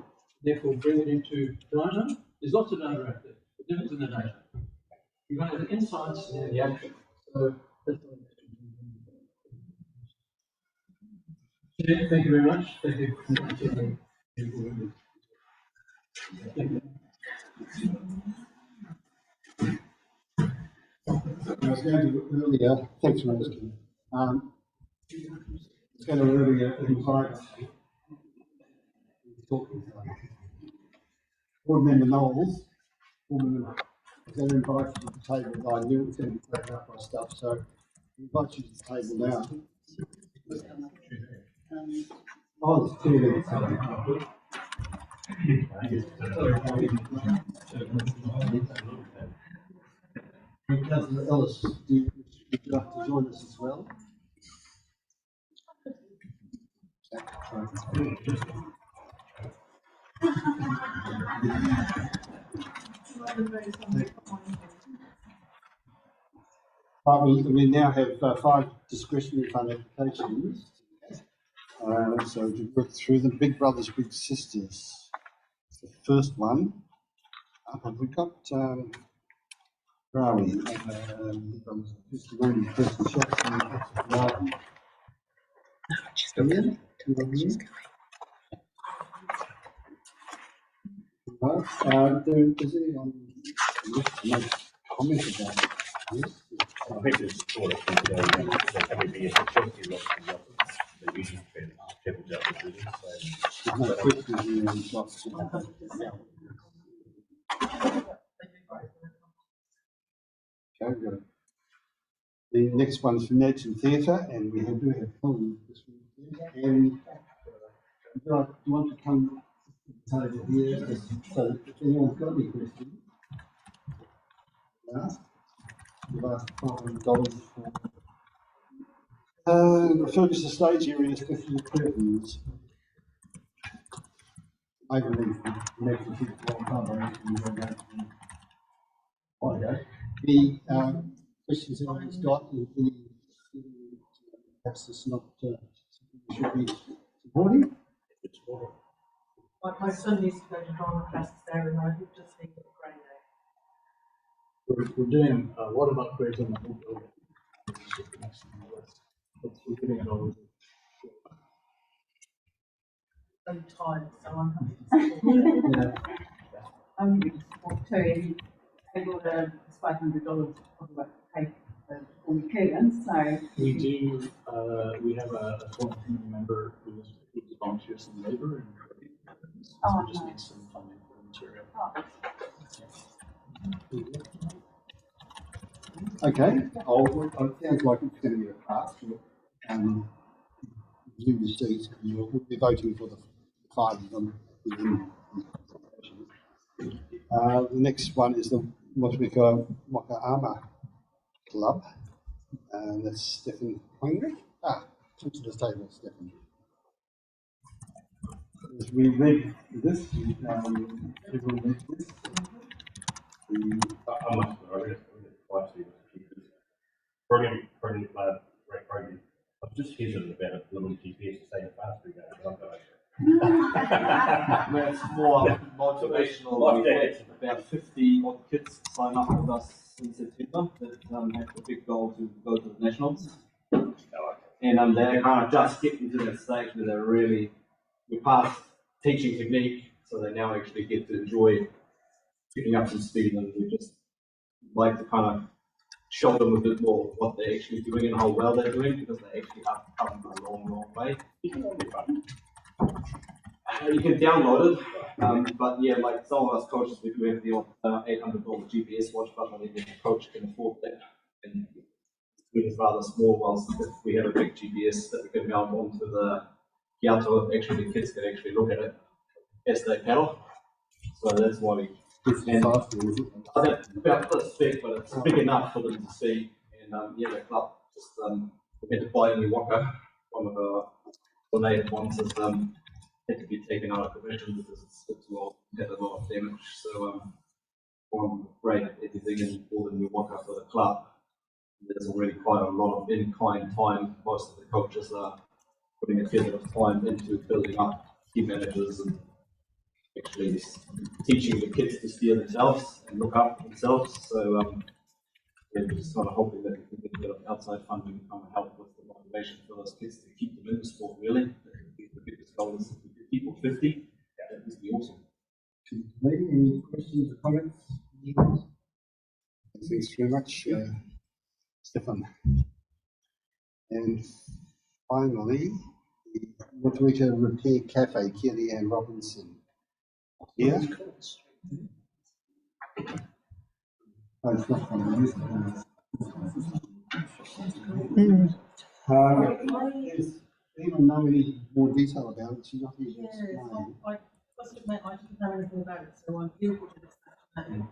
therefore bring it into data. There's lots of data out there. The difference in the data. You're going to have the insights and the action. So that's what I'm saying. Thank you very much. Thank you. Thank you. I was going to earlier, thanks for asking. I was going to earlier invite talking time. Board member Knowles, board member, they're invited to the table. I knew it was going to be taken up by stuff, so I invite you to the table now. Oh, there's 2 minutes. Councillor Ellis, would you like to join us as well? We now have 5 discretionary fund applications. So to work through them, Big Brothers, Big Sisters. The first one, have we got, where are we? Big Brothers, 51 person shops and garden. Ian, you want me? Does anyone wish to make comment about it? Yes? I think it's sort of every year, the usual people do it. There's no questions in the shops. Okay, good. The next one is for Neds and Theatre, and we do have Helen this week. And do you want to come to the table here, so if anyone's got any questions? No? You've asked $500 for refurbish the stage area, especially the curtains. I believe next to the questions everyone's got, perhaps it's not something we should be supporting. My son used to go to drama classes there, and I would just think it a great day. We're doing a lot of upgrades on the whole building. We're getting it all. I'm tired, so I'm happy to support. I'm going to support too. If you able to $500 to pay for all the curtains, so. We do, we have a former community member who volunteers in labor and so we just need some funding for the material. Okay, it sounds like it's going to be a pass. Do the seats, we'll be voting for the 5 of them. The next one is the Motueka Armour Club, and that's Stephen Hungry. Come to the table, Stephen. As we read this, everyone read this. I must read it twice. Brilliant, great program. I was just hesitant about a little GPS to say how fast we go. It's more motivational. We had about 50 odd kids sign up with us in September that have the big goal to go to the nationals. And they're kind of just getting to that stage where they're really, we passed teaching technique, so they now actually get to enjoy picking up some speed, and we just like to kind of show them a bit more what they're actually doing and how well they're doing, because they actually have come a long way. You can download it, but yeah, like some of us coaches, we do have the $800 GPS watch, but not every coach can afford that. And it's rather small, whilst if we have a big GPS that we can mount onto the Giato, actually the kids can actually look at it as they pedal. So that's why we about this big, but it's big enough for them to see. And yeah, the club just we had to buy a new walker. One of the donated ones has had to be taken out of commission because it's too old, had a lot of damage. So I'm afraid everything in for the new walker for the club. There's already quite a lot of in-kind time. Most of the coaches are putting a fair bit of time into building up team managers and actually teaching the kids to steer themselves and look up themselves. So we're just kind of hoping that we can get a bit of outside funding to kind of help with the motivation for those kids to keep them in the sport, really. The biggest goal is if we could keep them 50, that would be awesome. Any questions or comments? Thanks very much, Stefan. And finally, Motueka Repair Cafe, Kelly Ann Robinson. Yeah? Oh, it's not from the youth. Does anyone know any more detail about it? She's not here to explain. I must admit, I didn't know anything about it, so I googled it this afternoon.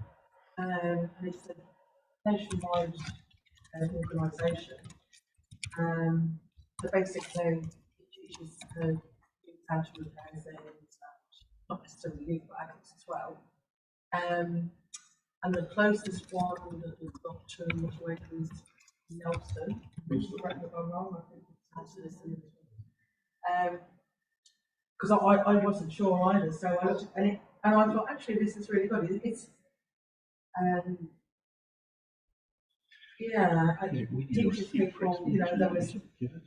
And it's a nationwide organisation. So basically, it teaches youth management as not necessarily youth, but adults as well. And the closest one that we've got to Motueka is Nelson, which is correct me if I'm wrong, I think it's Nelson. Because I wasn't sure either, so I looked at it and I thought actually this is really good. It's yeah, it teaches people, there was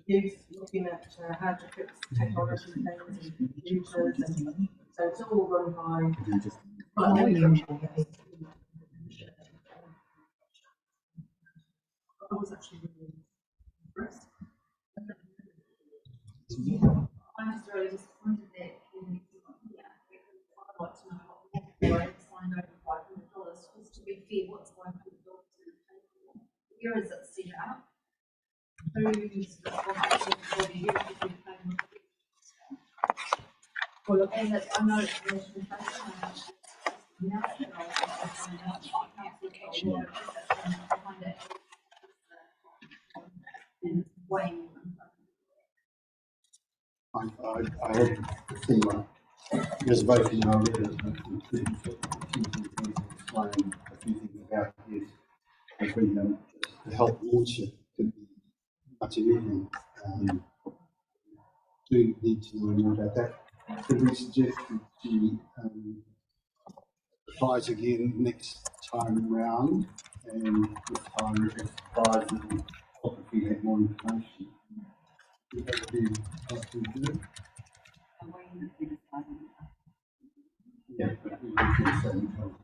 youth looking at how to fix technology things and computers, and so it's all run by I was actually really impressed. I'm just really disappointed that Kevin is not here because I'd like to know what I signed over $500 just to be fair, what's $500 to the table? Where is it set up? Who's responsible for the youth if we pay them? Well, look, and it's, I know it's a national fund, now that I was find out, council got behind it. And way more than I had to see my reservation, I read it, explain a few things about this. I think to help launch it could be much of anything. Do need to know more about that. Could we suggest that she applies again next time round, and this time if it's applies, then help if we get more information. Would that be helpful to do? Yeah, but we can do the same time.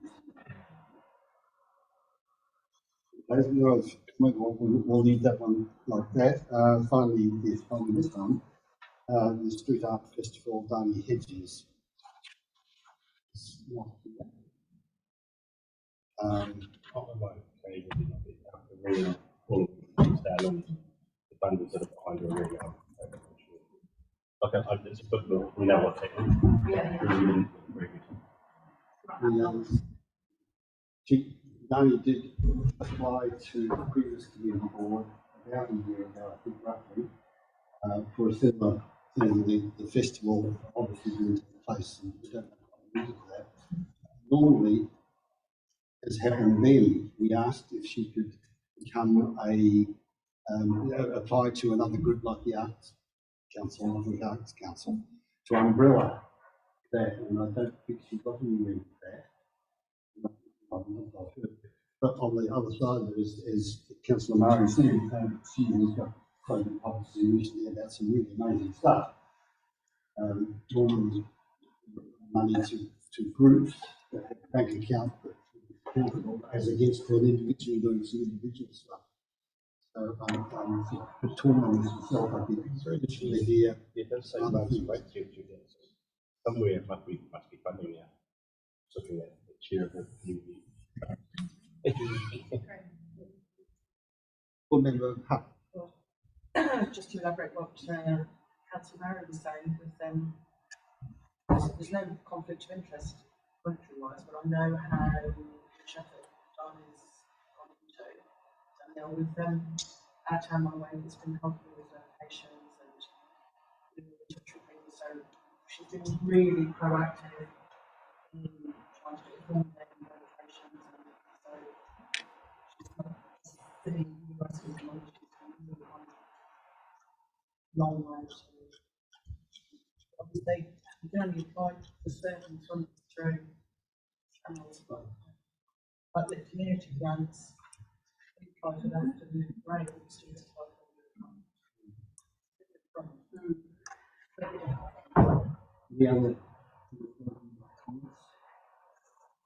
As we know, we'll leave that one like that. Finally, this one, the Street Art Festival, Darney Hedges. It's not here. The funders that are behind it really are. It's a book, we know what technique. Darney did apply to the previous community board about a year ago, I think roughly, for a similar thing. The festival obviously didn't take place, and we don't know what reason for that. Normally, as happened then, we asked if she could become apply to another group like the Arts Council, or the Arts Council, to umbrella that, and I don't think she got anywhere with that. But on the other side of it, as Councillor Murray said, she has got quite a bit of publicity recently about some really amazing stuff. Normally, money to groups that have a bank account, but as against an individual doing some individual stuff. So for tournaments itself, I think it's very interesting to hear. It does say about great future. Somewhere it must be funding now. Looking at the chair of the community. Board member Hutt. Just to elaborate what Councillor Murray was saying, with there's no conflict of interest monetary-wise, but I know how Sheffield Don is gone into Danielle with our town my way has been helping with patients and in touch with people, so she's been really proactive in trying to inform them about patients, and so she's not sitting working on it, she's really on long way to obviously you can only apply for certain funds through channels, but like the community grants, we apply for that to the grade students apply for The other comments.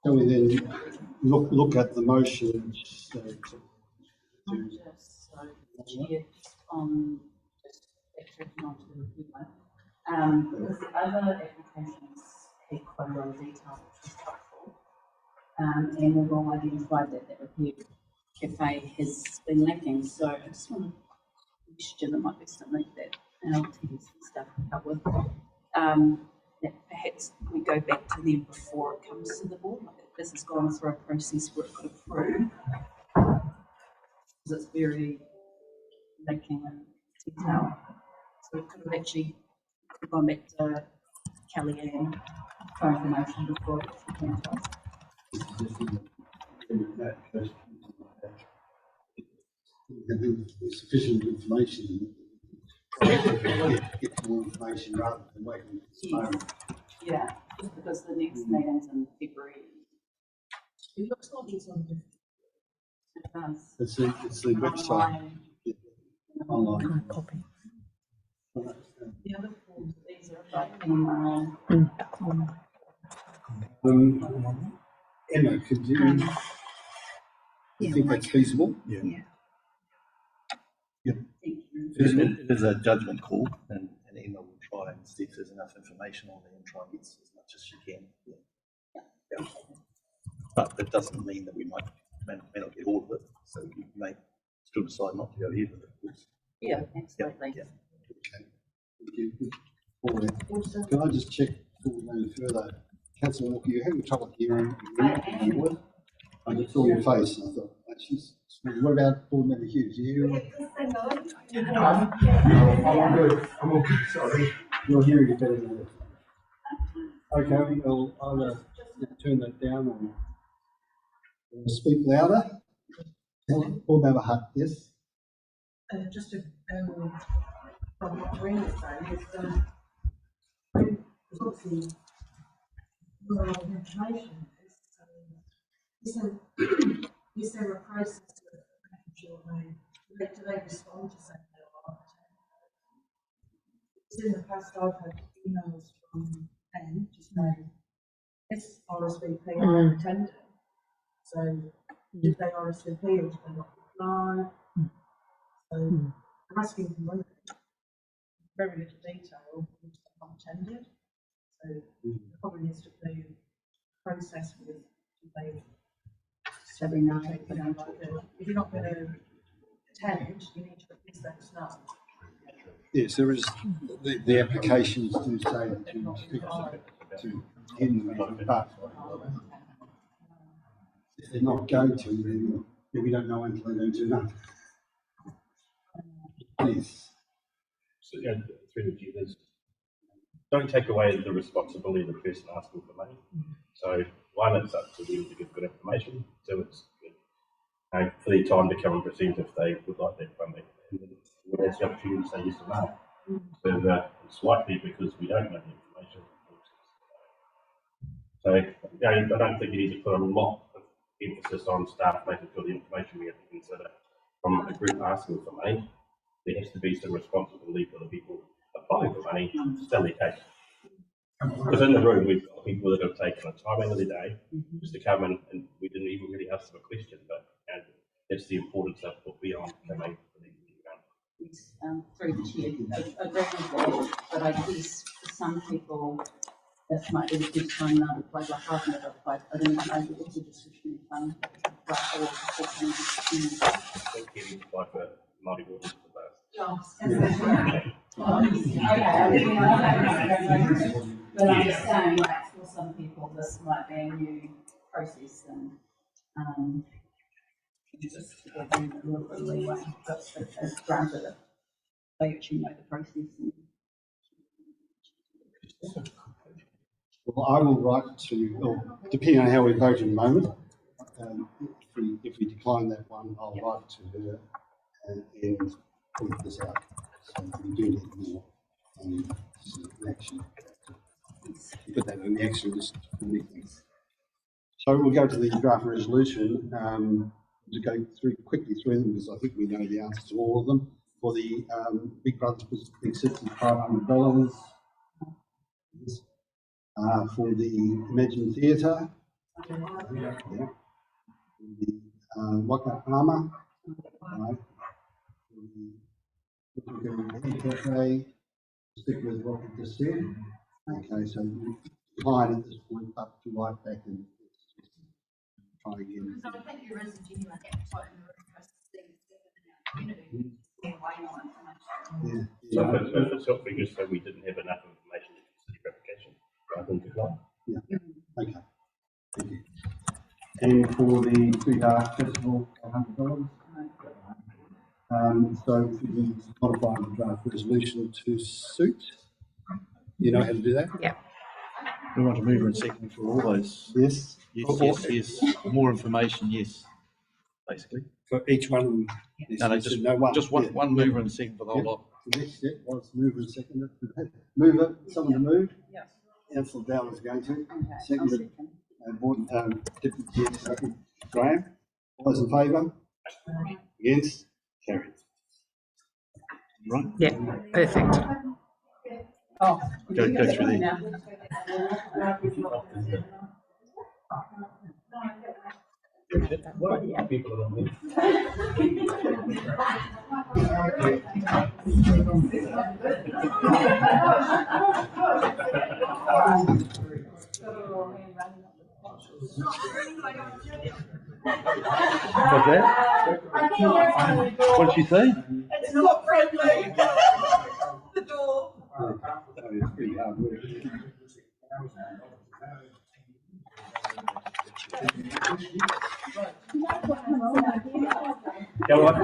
So we then look at the motion. Just so cheered on just extra to the report. Because the other applications had quite a lot of detail, which was helpful. And we've all identified that repair cafe has been lacking. So I just want to question, there might be something that our teams and stuff can help with. That perhaps we go back to them before it comes to the board. Like this has gone through a process where it got approved. Because it's very lacking in detail. So we could have actually gone back to Kellyanne for information before it came to us. Sufficient information, get more information rather than waiting for the moment. Yeah, just because the next meeting's in February. It looks like it's on different. It does. It's the website. Online. Copy. The other forms, these are like email. Emma, could you think that's feasible? Yeah. Thank you. It is a judgment call, and Emma will try and see if there's enough information on there and try and get as much as she can. Yeah. But that doesn't mean that we may not get all of it, so you may still decide not to go ahead with it. Yeah, absolutely. Yeah. Okay. Thank you. Can I just check before we go any further? Councillor Walker, you're having trouble hearing me? I just saw your face and I thought, she's. What about Board Member Hughes? You hear? I'm good. I'm all good, sorry. You're hearing it better than this. Okay, I'll either turn that down or speak louder. Board Member Hutt, yes? Just to, from what Rena was saying, is obviously a lot of information. Is there a process of making sure do they respond to something like that? In the past, I've had emails from Anne just saying, yes, RSVP, I attended. So, did they RSVP or did they not reply? So, I'm asking them whether very little detail, I'm attended. So, there probably needs to be a process with they. Every night, if you're not going to attend, you need to at least let us know. Yes, there is. The applications do say to end the meeting, but if they're not going to, then we don't know until they don't do nothing. Please. So, through the G, don't take away the responsibility of the person asking for money. So, one, it's up to them to give good information. Two, it's for their time to come and present if they would like that funding. And then when that's the opportunity to say yes or no. So, it's likely because we don't know the information. So, I don't think you need to put a lot of emphasis on staff making sure the information we have to consider from a group asking for money. There has to be some responsibility for the people applying for money to tell their case. Because in the room, we've got people that have taken a time out of their day just to come in, and we didn't even really ask them a question, but that's the importance of what we are coming for them to get done. Yes, through the chair, I agree with that, but I guess for some people, that might be the first time they've applied, like I've never applied, I don't know what's a discretionary fund, but or Thank you, apply for multi-water for but I'm just saying, like, for some people, this might be a new process, and just to give them a little bit of leeway, but it's granted that they actually know the process. Well, I will write to, or depending on how we vote in a moment, if we decline that one, I'll write to her and point this out. So we do need more action. Put that in the action list. So we'll go to the draft resolution. To go quickly through them because I think we know the answers to all of them. For the Big Brothers Big Sisters $500. For the Imagine Theatre. Yeah. For the Waka Armour. Right. For the Cafe. stick with what we just said. Okay, so you decline at this point, but to write back and try again. Because I think there is a genuine appetite in the room for us to see the community, and way more information. Yeah. So if it's helpful, just so we didn't have enough information to consider replication rather than decline. Yeah. Okay. Thank you. And for the Street Art Festival, $100. So if we modify the draft resolution to suit, you know how to do that? Yeah. We want a mover and second for all those. Yes. Yes. More information, yes, basically. For each one of them. No, Yes, just no one. just one, Yeah. one mover and second for the whole Yeah. lot. The next step was mover and second. Mover, someone to move. Yeah. Councillor Dowell is going to. Okay, I'll Seconded, second. Board, Deputy Chair, second. Graham. All those in favour? Against? Carried. Right? Yeah, perfect. Oh. Go through there. Now. What are people on this? What's that? What did she say? It's not friendly. The door. It's pretty hard work. Go on.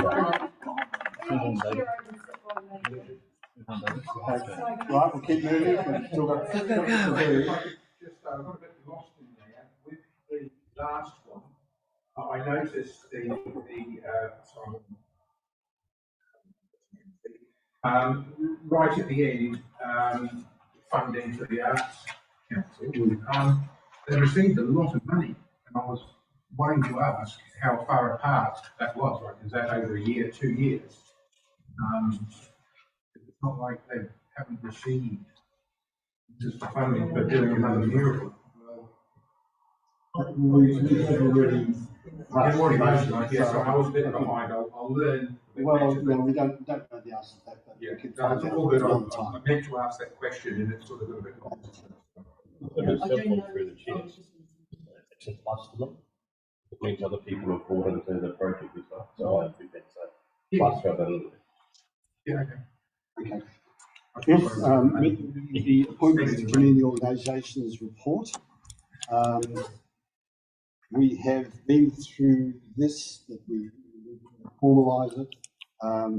Right, we'll keep moving. We've still got Just, got a bit lost in there with the last one. I noticed sorry. Right at the end, funding for the Arts Council, they received a lot of money, and I was wanting to ask how far apart that was. Like, is that over a year, 2 years? It's not like they haven't received just the funding for doing another miracle. We've already. I've already mentioned, yes, I was a bit behind. I'll learn. Well, no, we don't know the answer to that, but Yeah, we can that's find out all good. another I time. meant to ask that question, and it's sort of a bit. It's simple through the chairs. It's a plus to them. It means other people have bought into the project as well. So I think that's a plus rather than. Yeah, Okay. Yes, the appointment of the community organisations report. We have been through this, that we formalise it. I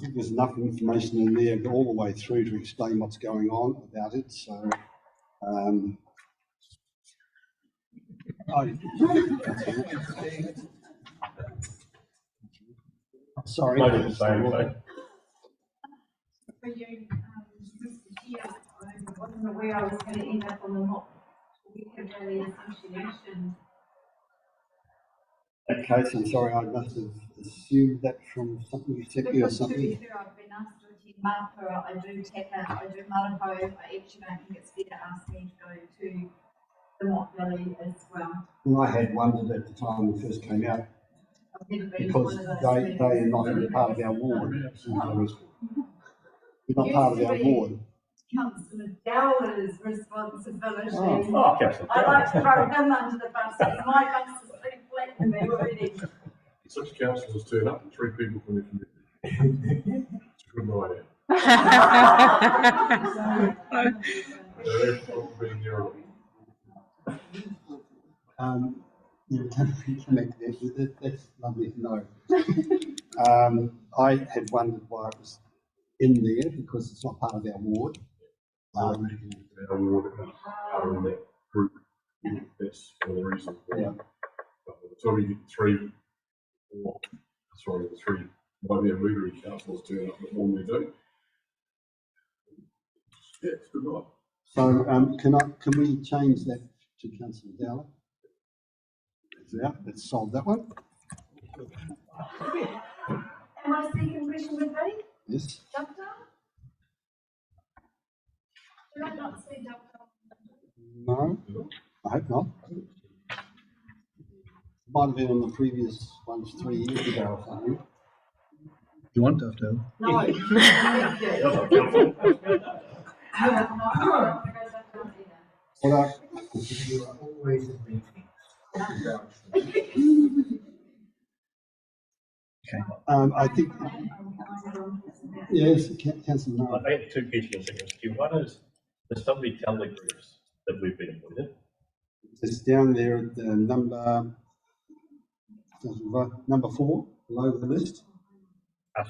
think there's enough information in there all the way through to explain what's going on about it. So, sorry. I did the same thing. For you, Mr. Chair, I wasn't aware I was going to end up on the not Weekend Association. Okay, so I'm sorry, I must have assumed that from something you said or Because to something. be fair, I've been asked to attend Marapura, I do Teka, I do Marapo, I actually don't think it's fair to ask me to go to the Mott Valley as well. Well, I had wondered at the time we first came out, I've never been to because one of those they meetings. are not even part of our ward. They're not part of our ward. Councillor Dowler's responsibility. Oh, Councillor I like to throw him under the bus, because my bus is pretty flat and they're already. Such councillors turn up and 3 people from the community. It's a good idea. Being there a lot. You can connect that's lovely to know. I had wondered why it was in there, because it's not part of our ward. Our ward are in that group. That's one of the reasons. Yeah. It's only 3 might be a regular councillors turn up that normally do. Yeah, it's good night. So, can we change that to Councillor Dowler? Yeah, let's solve that one. And my second question would be, Yes. Doctor? Did I not see Doctor? No, I hope not. Might have been on the previous ones 3 years ago or something. You want to? Dale? No. Yeah, that's helpful. Well, You are always in meetings. I think, yes, Councillor Murray. I have two questions against you. One is, there's so many telly groups that we've been appointed. It's down there at the number 4, below the list.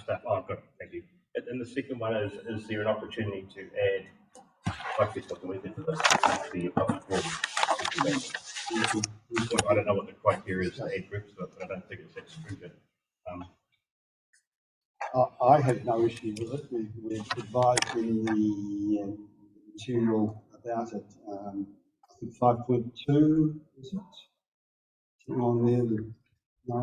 Stuff, oh, I've got it, thank you. And the second one is there an opportunity to add, like this, what we did to this, the public forum? I don't know what the criteria is to add groups, but I don't think it's that stringent. I have no issue with it. We've advised in the material about it. I think 5.2, is it? Something on there. No,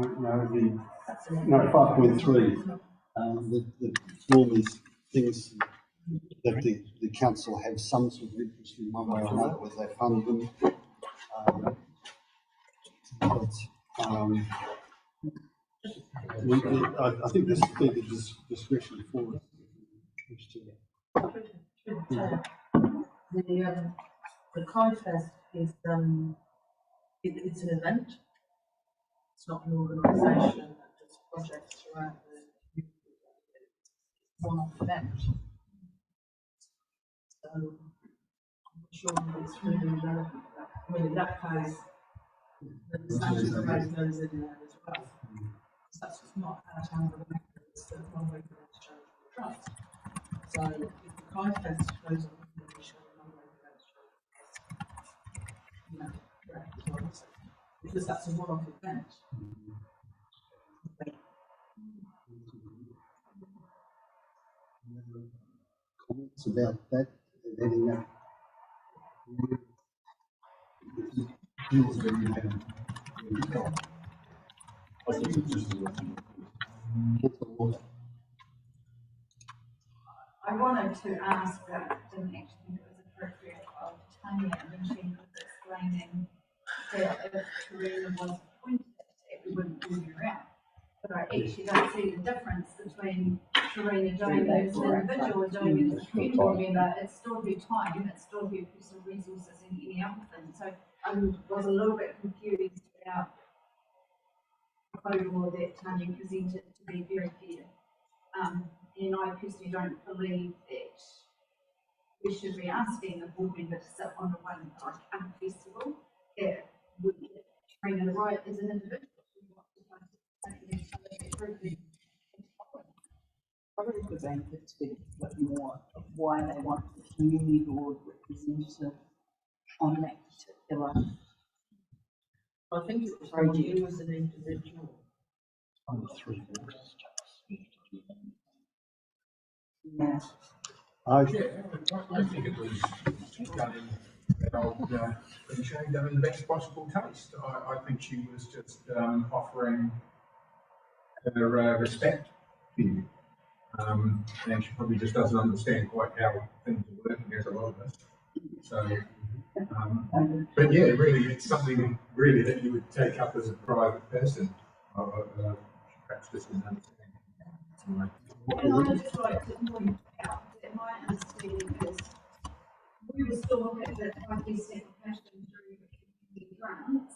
5.3. The form is things that the council have some sort of interest in one way or another, whether they fund them. I think this would be the discretion for us. The contest is it's an event. It's not an organisation that does projects throughout the community. It's a one-off event. So I'm not sure it's really relevant. I mean, in that case, the statute already goes in there as well. That's just not our town of the it's the non-regulated charitable trust. So if the contest goes on the condition of non-regulated charitable trust, because that's a one-off event. Comments about that? Letting that. I wanted to ask, but didn't actually think it was appropriate of Tanya when she was explaining that if Karina was appointed, it wouldn't move around. But I actually don't see the difference between Karina doing it as an individual and doing it as a community member. It's still her time, it's still her personal resources and any other thing. So I was a little bit confused about the proposal that Tanya presented, to be very fair. And I personally don't believe that we should be asking a board member to sit on a one like festival that would train the right as an individual. Probably the benefit to be a bit more of why they want the community board representative on that particular. I think it was for you as an individual. On the 3 boards. Yeah. I think it was done in that old cliche, done in the best possible taste. I think she was just offering her respect for you. And she probably just doesn't understand quite how things are working, as a lot of us. So, but yeah, really, it's something really that you would take up as a private person. Perhaps just didn't understand. Anyway. And I would just like to point out that my understanding is we were still looking at the 5% application through the grants.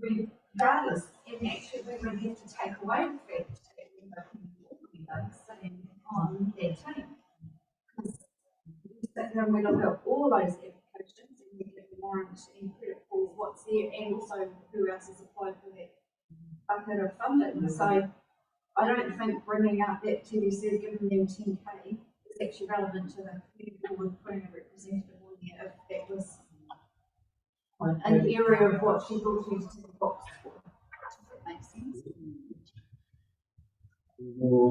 Regardless, and actually we would have to take away the fact that we were sitting on their team. Because we sit there and we look at all those applications and we get the warrant and credit for what's there and also who else has applied for that bucket of funding. So I don't think bringing up that TDC, giving them 10K, is actually relevant to the community board putting a representative on there if that was an area of what she thought she was to the box for. Does that make sense? More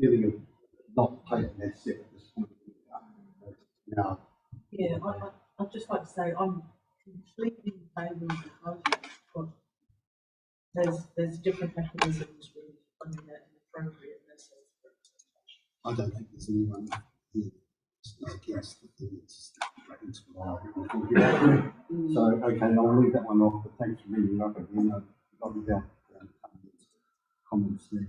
feeling of not taking that step at this point. Now, Yeah, I'd just like to say I'm completely in favour of the project, but there's different mechanisms for funding that and appropriateness of representation. I don't think there's anyone here against the thing. It's so, okay, I'll leave that one off, but thanks for bringing it up again. I'll be back. comments there.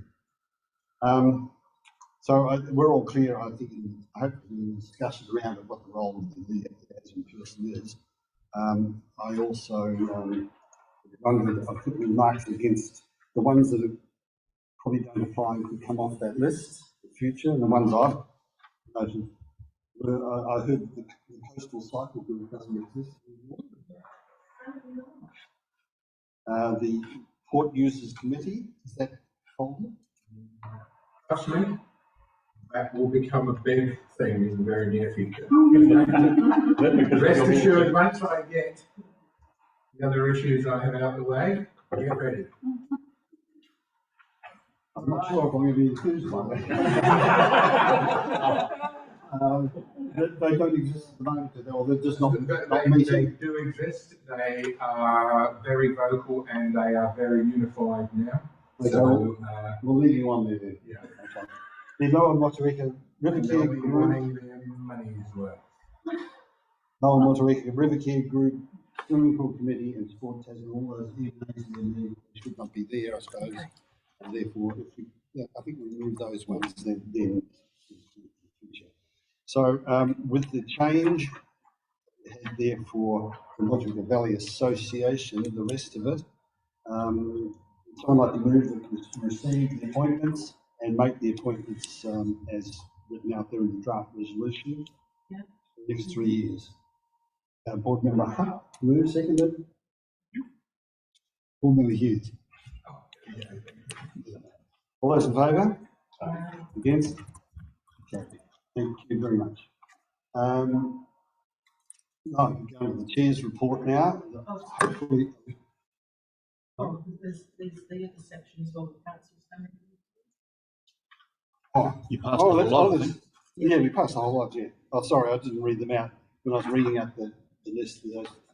We're all clear, I think, hopefully in the discussion around it, what the role of the liaison person is. I also wondered, I put remarks against the ones that have probably don't apply and could come off that list in the future, and the ones I've noted. I heard the coastal cycle group doesn't exist anymore. The Port Users Committee, is that folded? Trust me, that will become a big thing in the very near future. Rest assured, once I get the other issues I have out of the way, get ready. I'm not sure if I'm going to be included by that. They don't exist at the moment, or they're just not They meeting. do exist. They are very vocal and they are very unified now. Okay, So, we'll leave you on there then. yeah. Okay. The Lower Motueka River And Care they'll be Group, wanting their money as well. Lower Motueka River Care Group, Swimming Pool Committee, and Sport Tasman, all those names should not be there, I suppose. Okay. And therefore, if we, yeah, I think we remove those ones then in the future. So with the change there for the Motueka Valley Association, the rest of it, someone like to move that we receive the appointments and make the appointments as written out there in the draft resolution Yeah. for the next 3 years. Board Member Hutt, move, seconded. Board Member Hughes. All those in favour? Against? Okay. Thank you very much. No, we're going to the Chair's report now. Hopefully, Oh, there's the intersection as well with council standing. You passed a lot of them. yeah, we passed a whole lot, yeah. Oh, sorry, I didn't read them out. When I was reading out the list,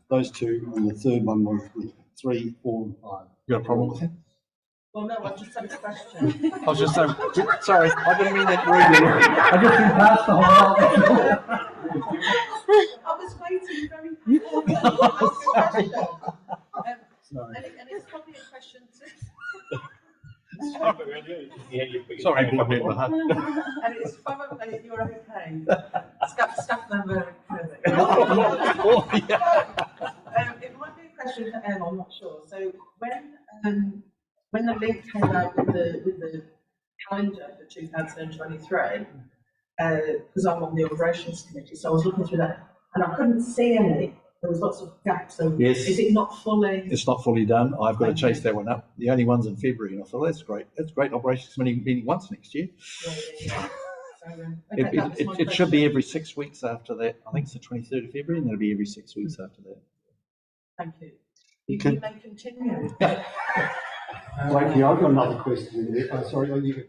those two, and the third one was the 3, 4, and 5. You got a problem with it? Well, no, I just had a question. I was just saying, sorry, I didn't mean that rude. I just been passed the whole lot. I was waiting very quickly. And it's probably a question to. Sorry, Board Member Hutt. And it's probably, if you're okay, staff member. Oh, yeah. It might be a question for Em, I'm not sure. So when the link came out with the calendar for 2023, because I'm on the operations committee, so I was looking through that and I couldn't see any. There was lots of gaps. So Yes. is it not fully? It's not fully done. I've got to chase that one up. The only one's in February, and I thought that's great. That's great. Operations committee meeting once next year. Yeah. So, okay, that was my It should be question. every 6 weeks after that. I think it's the 23rd of February, and it'll be every 6 weeks after that. Thank you. You You can- may continue. Blakey, I've got another question in there. Oh, sorry, you can.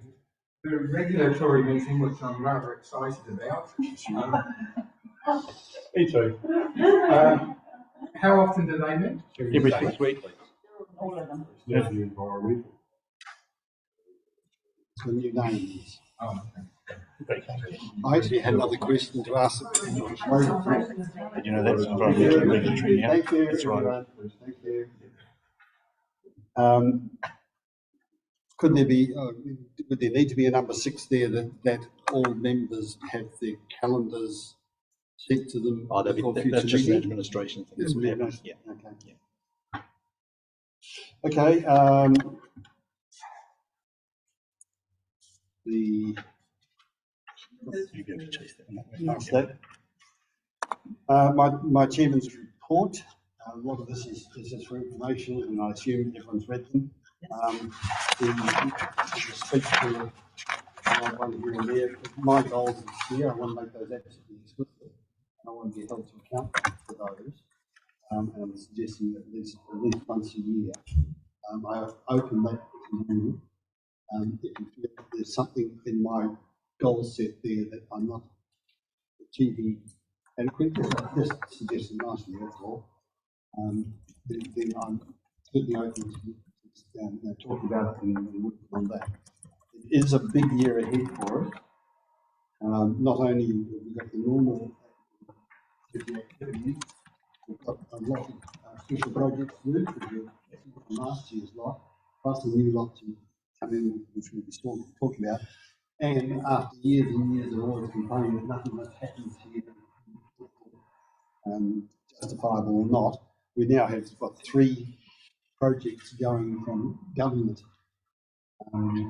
The regulatory meeting, which I'm rather excited about. Me too. How often do they meet? Every 6 weeks. All of them. It's a new name. Oh, I actually had another question to ask. But you know, that's environmental regulatory now. Thank you. That's right. everyone. Thank you. Could there be, would there need to be a number 6 there that all members have their calendars sent to them? Oh, before that's future just an meeting? administration thing. It's That's what happens. yeah. Yeah. Okay. The You go to chase that one. That's that. My chairman's report. A lot of this is just for information, and I assume everyone's read them. The speech to one here and there. My goals this year, I want to make those absolutely explicit. I want to be held to account for those. And I'm suggesting that at least once a year, I open that to you. If you feel that there's something in my goal set there that I'm not achieving adequately, just suggest it nicely, that's all. Then I'm certainly open to talk about it and work on that. It is a big year ahead for us. Not only have we got the normal activities, we've got a lot of special projects to do from last year's lot, plus a new lot to come in, which we'll be talking about. And after years and years of always complaining that nothing much happens here, justifiable or not, we now have got 3 projects going from government money,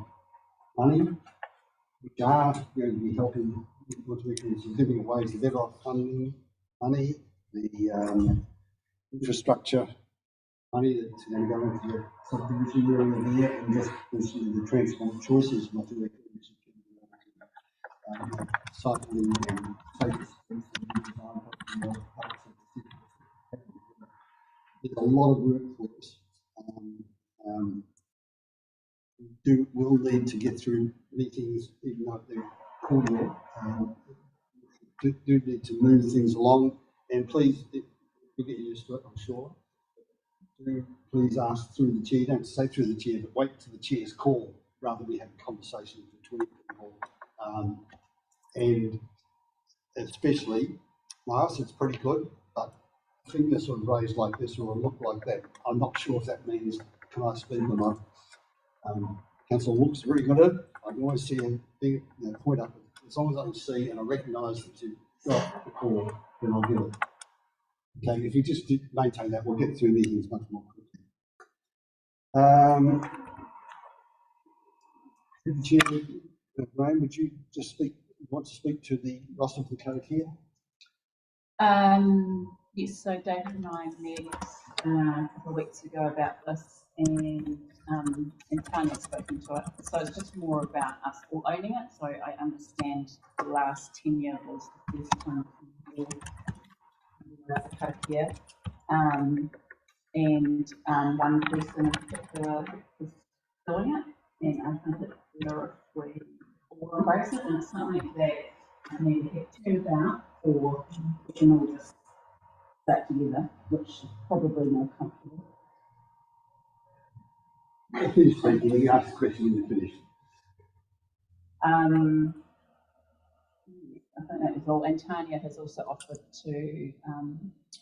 which are going to be helping Motueka in significant ways. The better funding money, the infrastructure money that's going to go into the subdivision area there, and just the transport choices, Motueka, which is cycling and safer streets and design parts of the city. There's a lot of work for us. We'll need to get through meetings, even though they're cordial. Do need to move things along, and please, you'll get used to it, I'm sure. Do please ask through the chair. Don't say through the chair, but wait till the chair's call rather than having conversations between people. And especially, my house, it's pretty good, but I think this sort of raised like this or a look like that. I'm not sure if that means can I speak or not. Council looks very good at it. I can always see a big point up. As long as I can see and I recognise that you've got the call, then I'll do it. Okay, if you just maintain that, we'll get through meetings much more quickly. The Chair, Graham, would you just want to speak to the roster of the code here? Yes, so David and I met a couple of weeks ago about this, and Tanya's spoken to it. So it's just more about us all owning it. So I understand the last tenure was the first time we the code here. And one person in particular is doing it, and I think it's better if we all embrace it, and it's something that I need to get turned out, or we can all just start together, which is probably more comfortable. Finish speaking, you ask the question when you finish. I think that was all. And Tanya has also offered to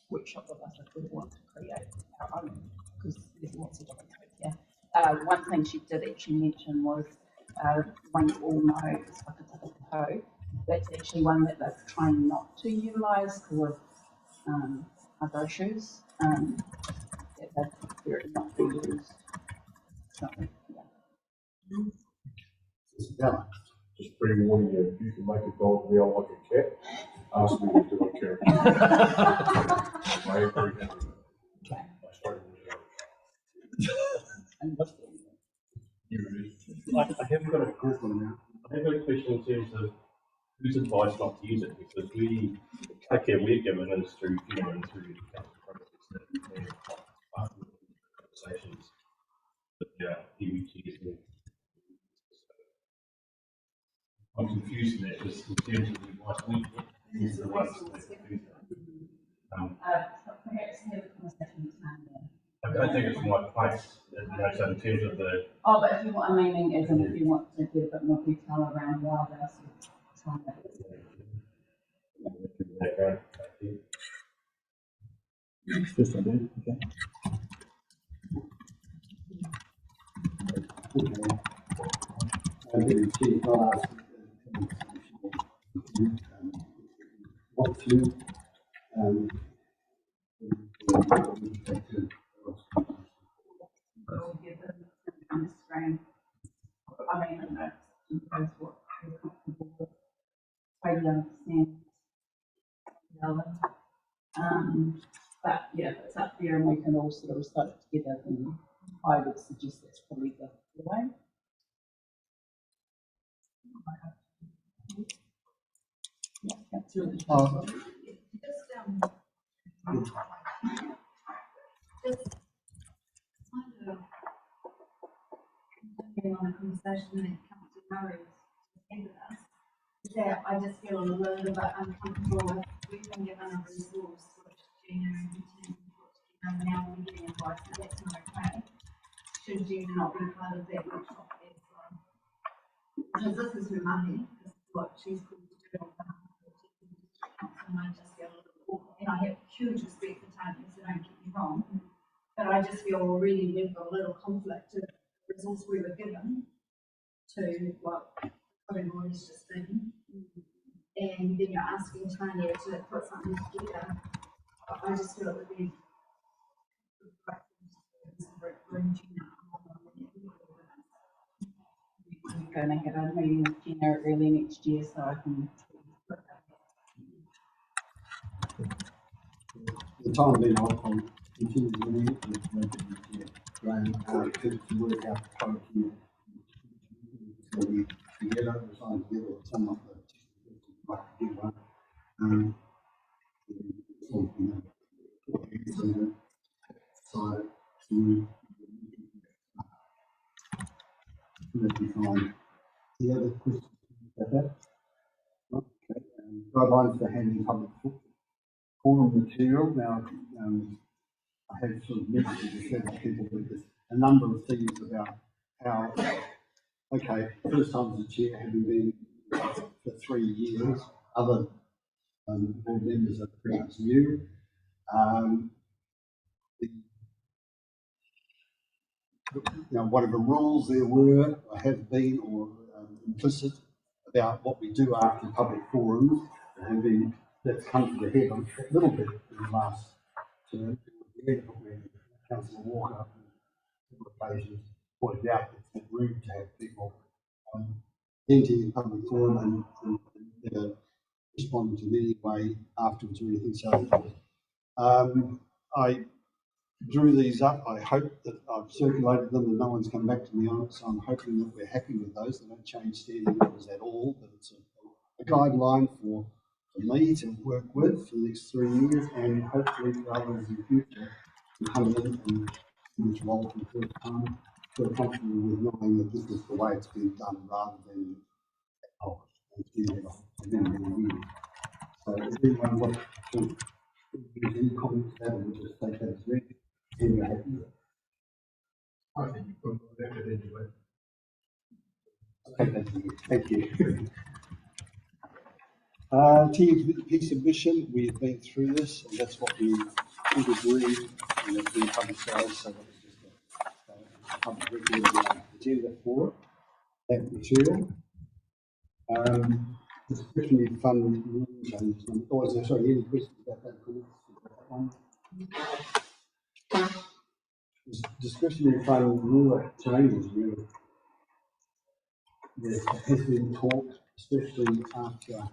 workshop with us if we want to create our own, because there's lots of different codes here. One thing she did actually mention was one you all know is like a typical code. That's actually one that they're trying not to utilise because of other issues. That they prefer it not be used. So, Yeah. Just pre-warning you, you can make a dog meow like a cat. Ask me to do a character. I agree. I struggle with that. I haven't got a group on now. I have a question in terms of whose advice not to use it, because the care we're given is through human and through the council process and conversations. But yeah, I'm confused in that, just in terms of the advice we get. Is the ones that do that. perhaps have a conversation with Tanya. I don't think it's my place, so in terms of the. Oh, but if you want, I mean, as in if you want to get a bit more detail around why they're sort of trying to. First I do, okay. What to I mean, I don't know, impose what you're comfortable with. Totally understand. But yeah, if it's up there and we can all sort of recite it together, then I would suggest that's probably the way. Yeah, that's really Just kind of getting on a conversation when it comes to marriage with us, is that I just feel a little bit uncomfortable with we've been given a resource which Gina and Tim now we're getting advice that that's not okay. Should Gina not be part of that workshop as well? Because this is her money, this is what she's called to do on behalf of the council, and I just feel a little awkward. And I have huge respect for Tanya, so don't get me wrong, but I just feel really we've got a little conflict to the resource we were given to what everybody's just been. And then you're asking Tanya to put something together. I just feel it would be good practice for Gina. I'm going to have a meeting with Gina early next year so I can. The time being, I'll continue to meet with Graham to work out the policy. So we together, design together some of the like to do one. So that'd be fine. The other question about that? Okay. Guidelines for handling public forum material. Now, I have sort of mentioned to several people with this, a number of things about how, okay, first time as a chair, having been for 3 years, other board members are pretty much new. Whatever rules there were, or have been, or implicit about what we do after public forums, have been, that's come to the head a little bit in the last term, when Councillor Walker on occasions pointed out that it's rude to have people entering in public forum and never responding to me anyway afterwards or anything. So I drew these up. I hope that I've circulated them and no one's come back to me on it, so I'm hoping that we're happy with those. They don't change standing orders at all, but it's a guideline for me to work with for the next 3 years, and hopefully for others in the future to come in and do this role for the first time, feel comfortable with knowing that this is the way it's been done rather than, oh, it's been there for many years. So if anyone wants to use any comments to that, we'll just take that as read. And you're happy with it. I think you put that into it. Okay, thank you. TEP submission, we have been through this, and that's what we would agree, and it's been publicised, so that was just a public record agenda for that material. Discretionary fund rules and, oh, sorry, any questions about that? One? Discretionary fund rule changes, really. There has been talk, especially after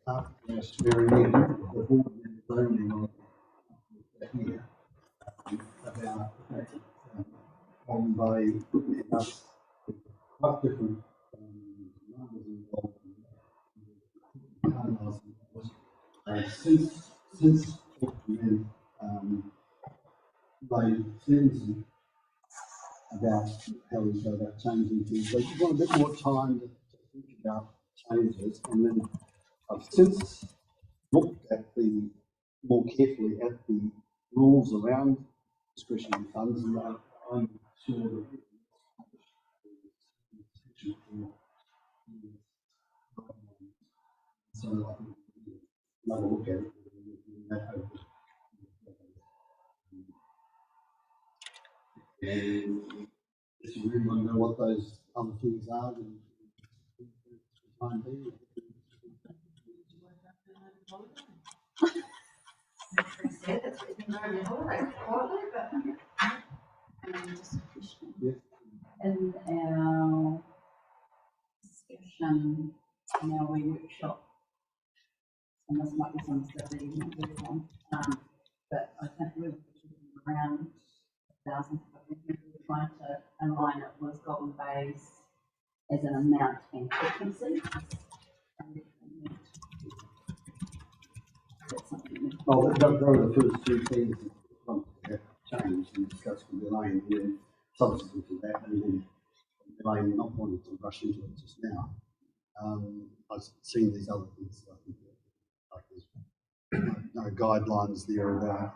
after swearing in, the board members only on here about by putting us quite different numbers involved in since then they sentencing about how we go about changing things. They just want a bit more time to think about changes, and then I've since looked at more carefully at the rules around discretionary funds, and I'm sure that so I think another look at it. And if you really want to know what those other things are, then time being. In our discussion, in our workshop, and this might be some stuff that you might work on, but I think we were around 1,000. We were trying to align it with Golden Bay's as an amount and frequency. Well, those are the first two things that have changed and discussed with Elaine, and then subsequent to that, and then Elaine not wanting to rush into it just now. I've seen these other things, I think, like there's no guidelines there about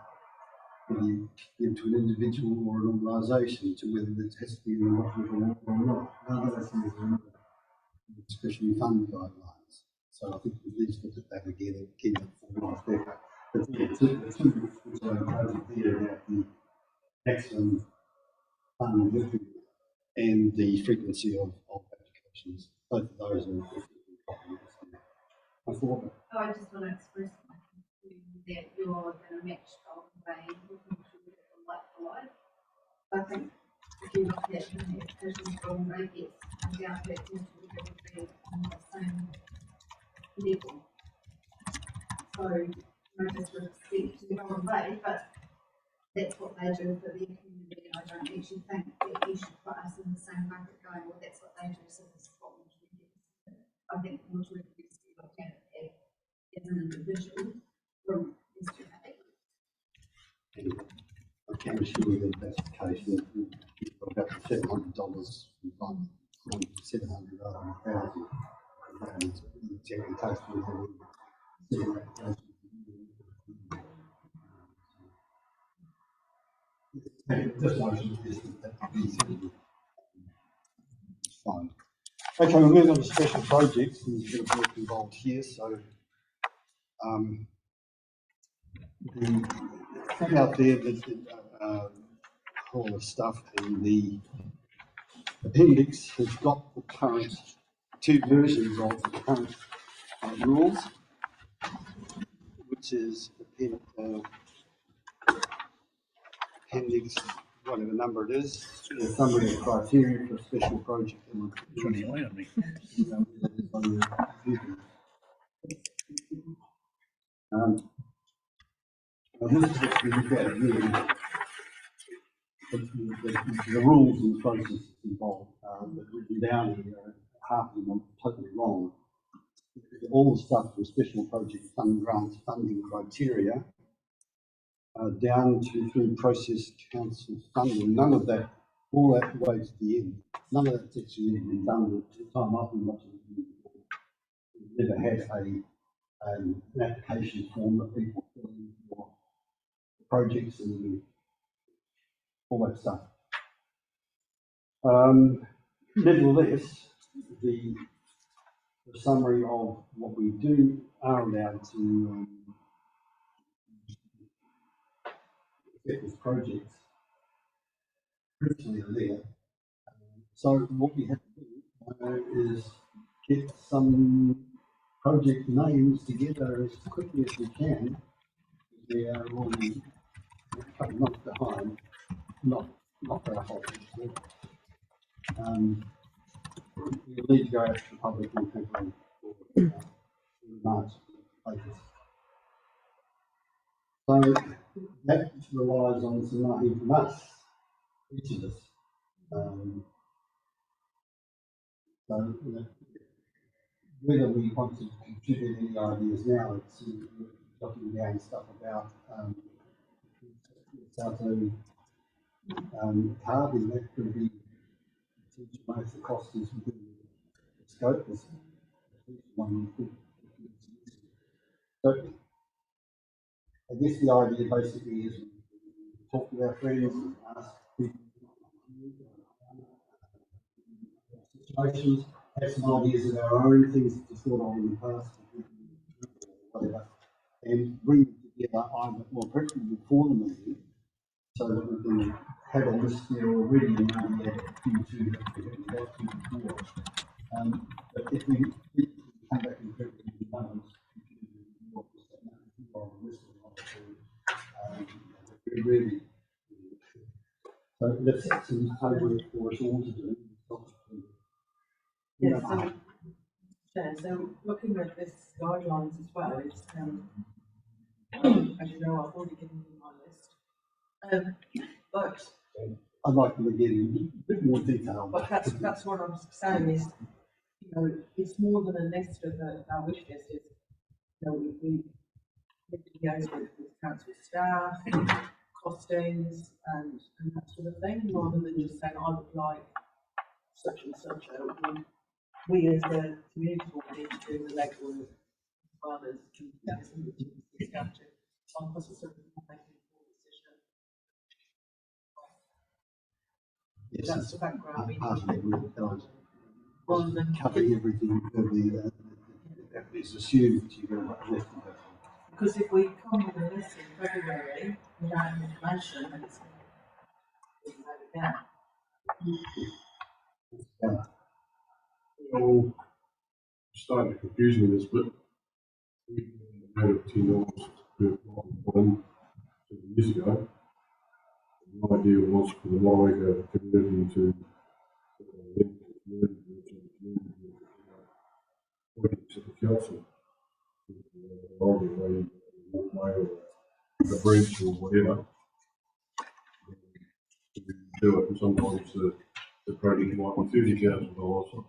when you give to an individual or an organisation to whether it has to be in the or not. None of those things are in the discretionary fund guidelines. So I think we need to look at that again and keep it formalised there. But the two which I noted there about the maximum funding lifting and the frequency of applications. Both of those are I thought I just want to express my concern that you're going to match Golden Bay looking to look at the like for like. I think if you look at the applications Golden Bay gets, I doubt that Motueka would be on the same level. So, no disrespect to Golden Bay, but that's what they do for their community. I don't actually think that you should put us in the same bucket going, well, that's what they do, so this is what Motueka do. I think Motueka needs to be looked at as an individual from yesterday. I can assure you that that's the case. We've got about $700 from $700 rather than $1,000. It's every case we have. Just motion is fine. Okay, we'll move on to special projects. There's a bit of work involved here, so the thing out there that all the stuff in the appendix has got the current two versions of the current rules, which is appendix, whatever number it is, the summary of criteria for a special project. This is what we look at really, the rules and the process involved, but written down here, half of them are totally wrong. All the stuff for special project fund grant funding criteria, down to through process council funding, none of that, all that way to the end, none of that's actually been done with the time I've been watching. We've never had an application form that people fill in for projects and all that stuff. Nevertheless, the summary of what we do are allowed to get with projects principally are there. So what we have to do is get some project names together as quickly as we can. We are already a couple of months behind, not very hot. We'll need to go out to the public in February or March latest. So that relies on some money from us, each of us. So whether we want to contribute any ideas now, it's jotting down stuff about carving, that could be most of the cost is within the scope. There's one so I guess the idea basically is talk to our friends and ask people situations, have some ideas of our own, things that we've thought of in the past, whatever, and bring them together either, well, preferably before the meeting, so that we can have a list there already and maybe add a few to that we haven't got to before. But if we come back and February and know what was on the list of really. So let's set some homework for us all to do. Yeah, so looking at this guidelines as well, it's, as you know, I've already given you my list. But I'd like to get in a bit more detail. But that's what I'm saying is, you know, it's more than a list of our wish list. Is, you know, we need to liaise with council staff, costings, and that sort of thing, rather than just saying I would like such and such. We as a community board need to do the legwork as well as discount it. On the sort of making a decision. Yes, that's the background. We rather than covering everything that is assumed that you're going to left. Because if we come with a list in February without information, then it's going to be down. Well, starting to confuse me this bit. We made it $10 per one 2 years ago. The idea was for the Motueka community to projects at the council, the bridge or whatever, to do it. And sometimes the project might be $30,000.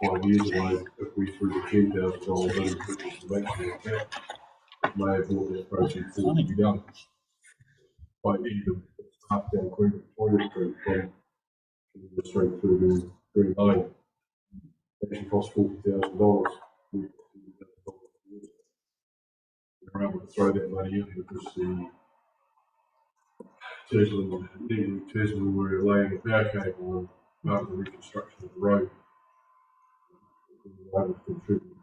5 years away, if we threw the $10,000 in, which is the maximum cap, it may have brought that project forward to be done. By either half down Queen Victoria Street from the street through to Green Lane, it actually cost $40,000. We were able to throw that money in because the Tesla were laying a power cable on part of the reconstruction of the road. We were able to contribute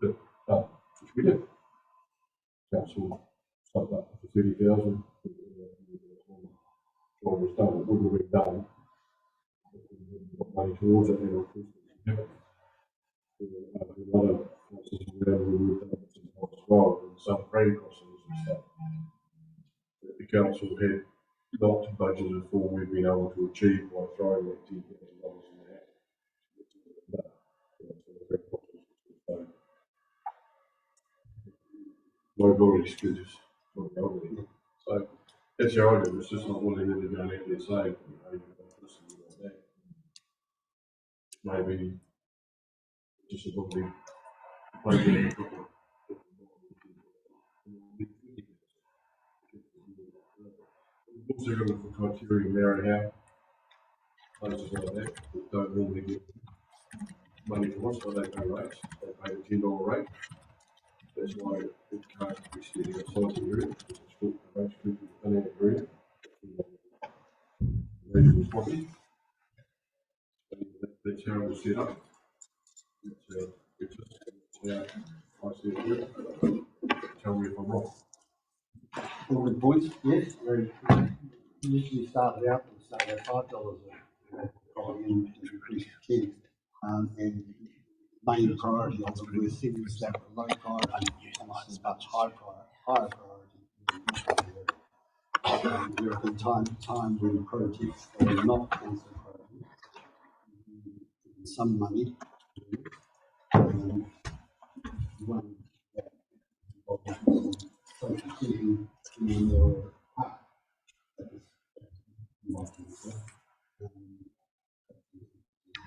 which we did. Council stuff up for 30,000. What was done, it wouldn't have been done. Got money towards it, and of course, another houses around we moved up as well, and some frame crossings and stuff. That the council had not budgeted for, we've been able to achieve by throwing that $10,000 in the hat. Liability excuses. So that's your idea, it's just not wanting them to go out there and say, you know, you've got this and you've got that. Maybe just a probably also looking for criteria in Marianne, places like that, that don't normally get money from us, so they pay rates, they pay the $10 rate. That's why it can't be sitting outside the area, because it's short for most people in that area. Regional property. That's how it was set up. It's how I see it. Tell me if I'm wrong. All good points, yes. Usually started out with say $5 and increased to 10. And main priority of it were cities that were low priority and much higher priority. There have been times when projects that were not council priority, some money, one that social keeping in your heart.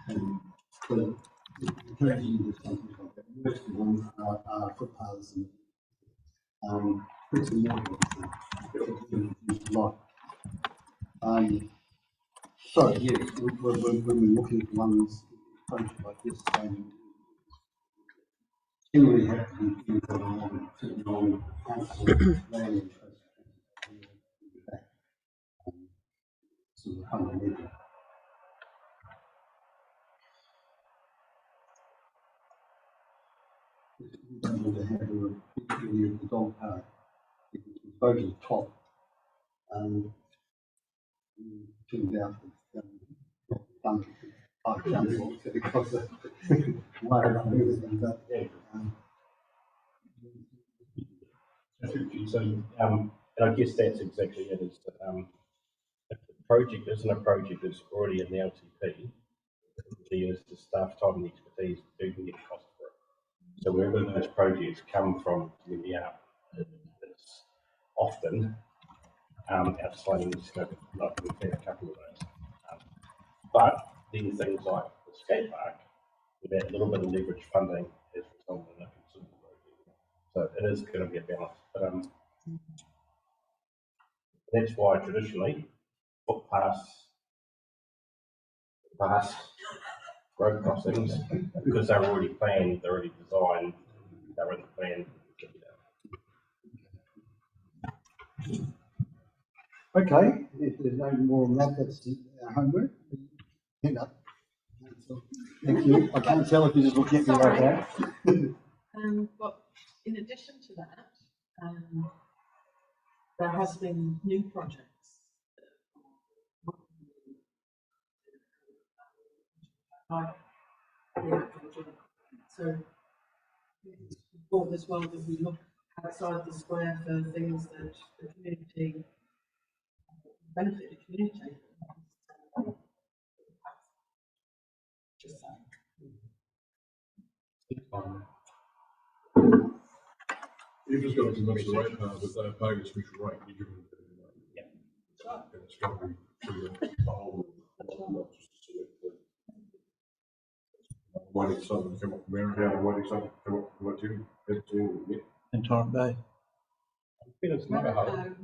And so encouraging you to something like that. Most of them are footpaths and bricks and mortar. A lot. So yes, when we're looking at ones projects like this, generally have to be things that are on council land interest. So fundamental. We don't want to have a big area of the dog park. It was voted top. Turned out that done by council because of why everything got So, and I guess that's exactly it, is that if the project isn't a project that's already in the LTP, is the staff time and expertise do can get cost for it. So wherever those projects come from community art, it's often outside the scope, like we've had a couple of those. But then things like the skate park, with that little bit of leverage funding, has resulted in a considerable project. So it is going to be a balance. But that's why traditionally footpaths, past road crossings, because they're already planned, they're already designed, they're in the plan. okay. If there's no more on that, that's our homework. Hand up. Thank you. I can't tell if you just look at me like that. But in addition to that, there has been new projects like the outdoor gym. So it's important as well that we look outside the square for things that the community benefit the community. Just saying. You've just got to convince the rate that they're paying a special rate, you give them. Yeah. And it's got to be through the whole, not just a select group. Waiting for something to come up from Marytown, and waiting something to come up from Motueka, yeah. In Torrent Bay. It's not a home.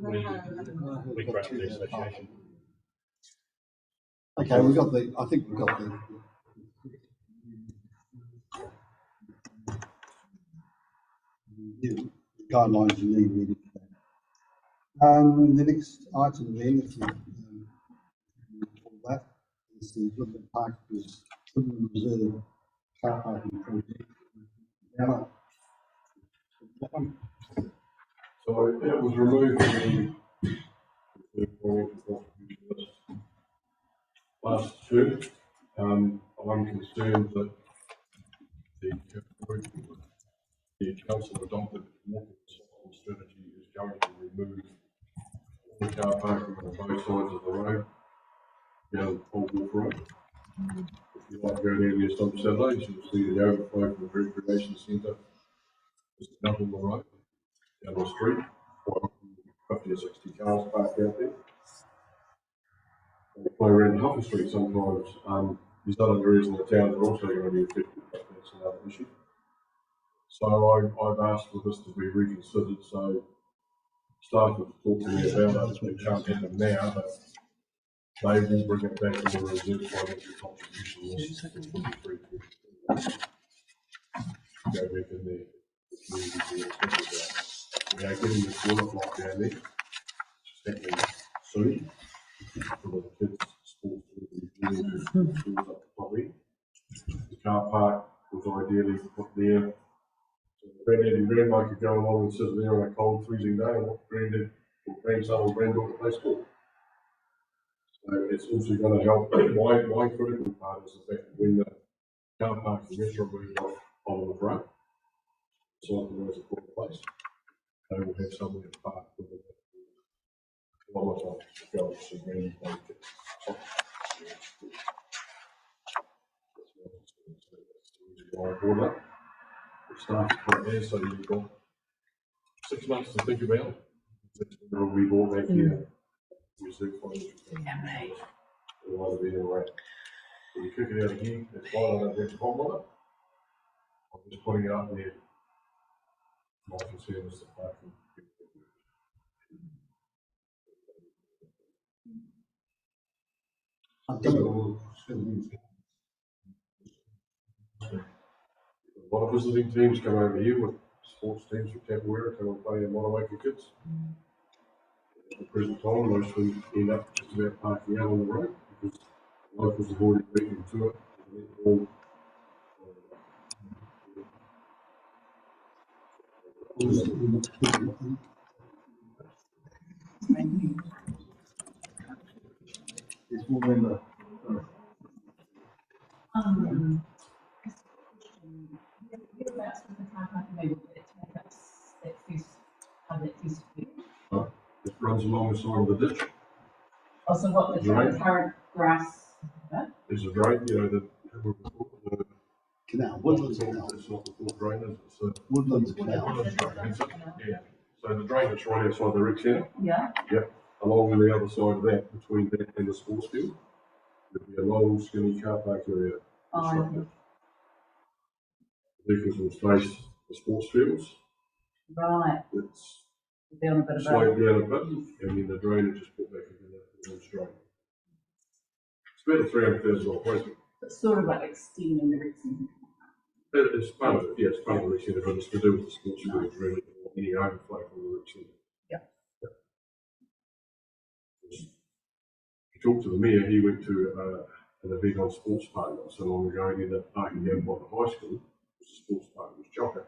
We grant the association. Okay, we've got the, I think we've got the guidelines you need really. The next item then, if you that is the Woodland Park Woodland Reserve car parking project. Now, that one. So it was removed from the last term. I'm concerned that the council adopted walking strategy is going to remove the car parking on both sides of the road down Old Wolf Road. If you like going in there some Saturdays, you'll see the overflow from the recreation centre just down on the road, down the street, 50 or 60 cars parked out there. And play around Hufford Street sometimes. There's other areas in the town that are also going to be affected, but that's another issue. So I've asked for this to be reconsidered. So staff have talked to me about it. It can't happen now, but they will bring it back to the reserve financial contribution list for 23. Go back in there. We are getting the toilet block down there, which is happening soon for the kids' sports schools up the top end. The car park was ideally put there. So granddad and grandma could go along and sit there on a cold, freezing day and watch granddad or grandson or granddaughter play sport. So it's also going to help. My critical part is the fact that when the car park is removed off Oliver Road, so the roads are put in place, they will have somewhere to park with it. Go to granny play. Why I brought up. The staff put it there, so you've got 6 months to think about it. It'll be bought back here. Reserve financial. It'll either be in red. When you kick it out again, it's fine, I don't have a problem with it. I'm just putting it up there. My concern is the parking. A lot of visiting teams come over here with sports teams from Capoeira, come and play in Motueka kids. At the present time, most of them end up just about parking out on the road because locals have already beaten to it. Yes, we'll remember. Whereabouts with the car parking maybe to make us that first, how that first view? It runs along the side of the ditch. Also, what the current grass? There's a drain, you know, the canal, Woodlands Canal. It's not the full drain, it's a Woodlands Canal. Woodlands drain. Yeah. So the drain is right outside the rec centre. Yeah. Yep. Along the other side of that, between that and the sports field, there'll be a long, skinny car park area. Oh, The vehicles will face the sports fields. right. It's down a bit of slowed down a bit, and then the drainage is put back into the drain. It's about a $300,000 project. It's sort of like extending the rec centre. It's part of it, yeah, it's part of the rec centre, but it's to do with the sports fields, really, or any overflow from the rec centre. Yeah. He talked to the mayor, he went to an event on Sports Park not so long ago, and ended up parking down by the high school, because the sports park was chocker.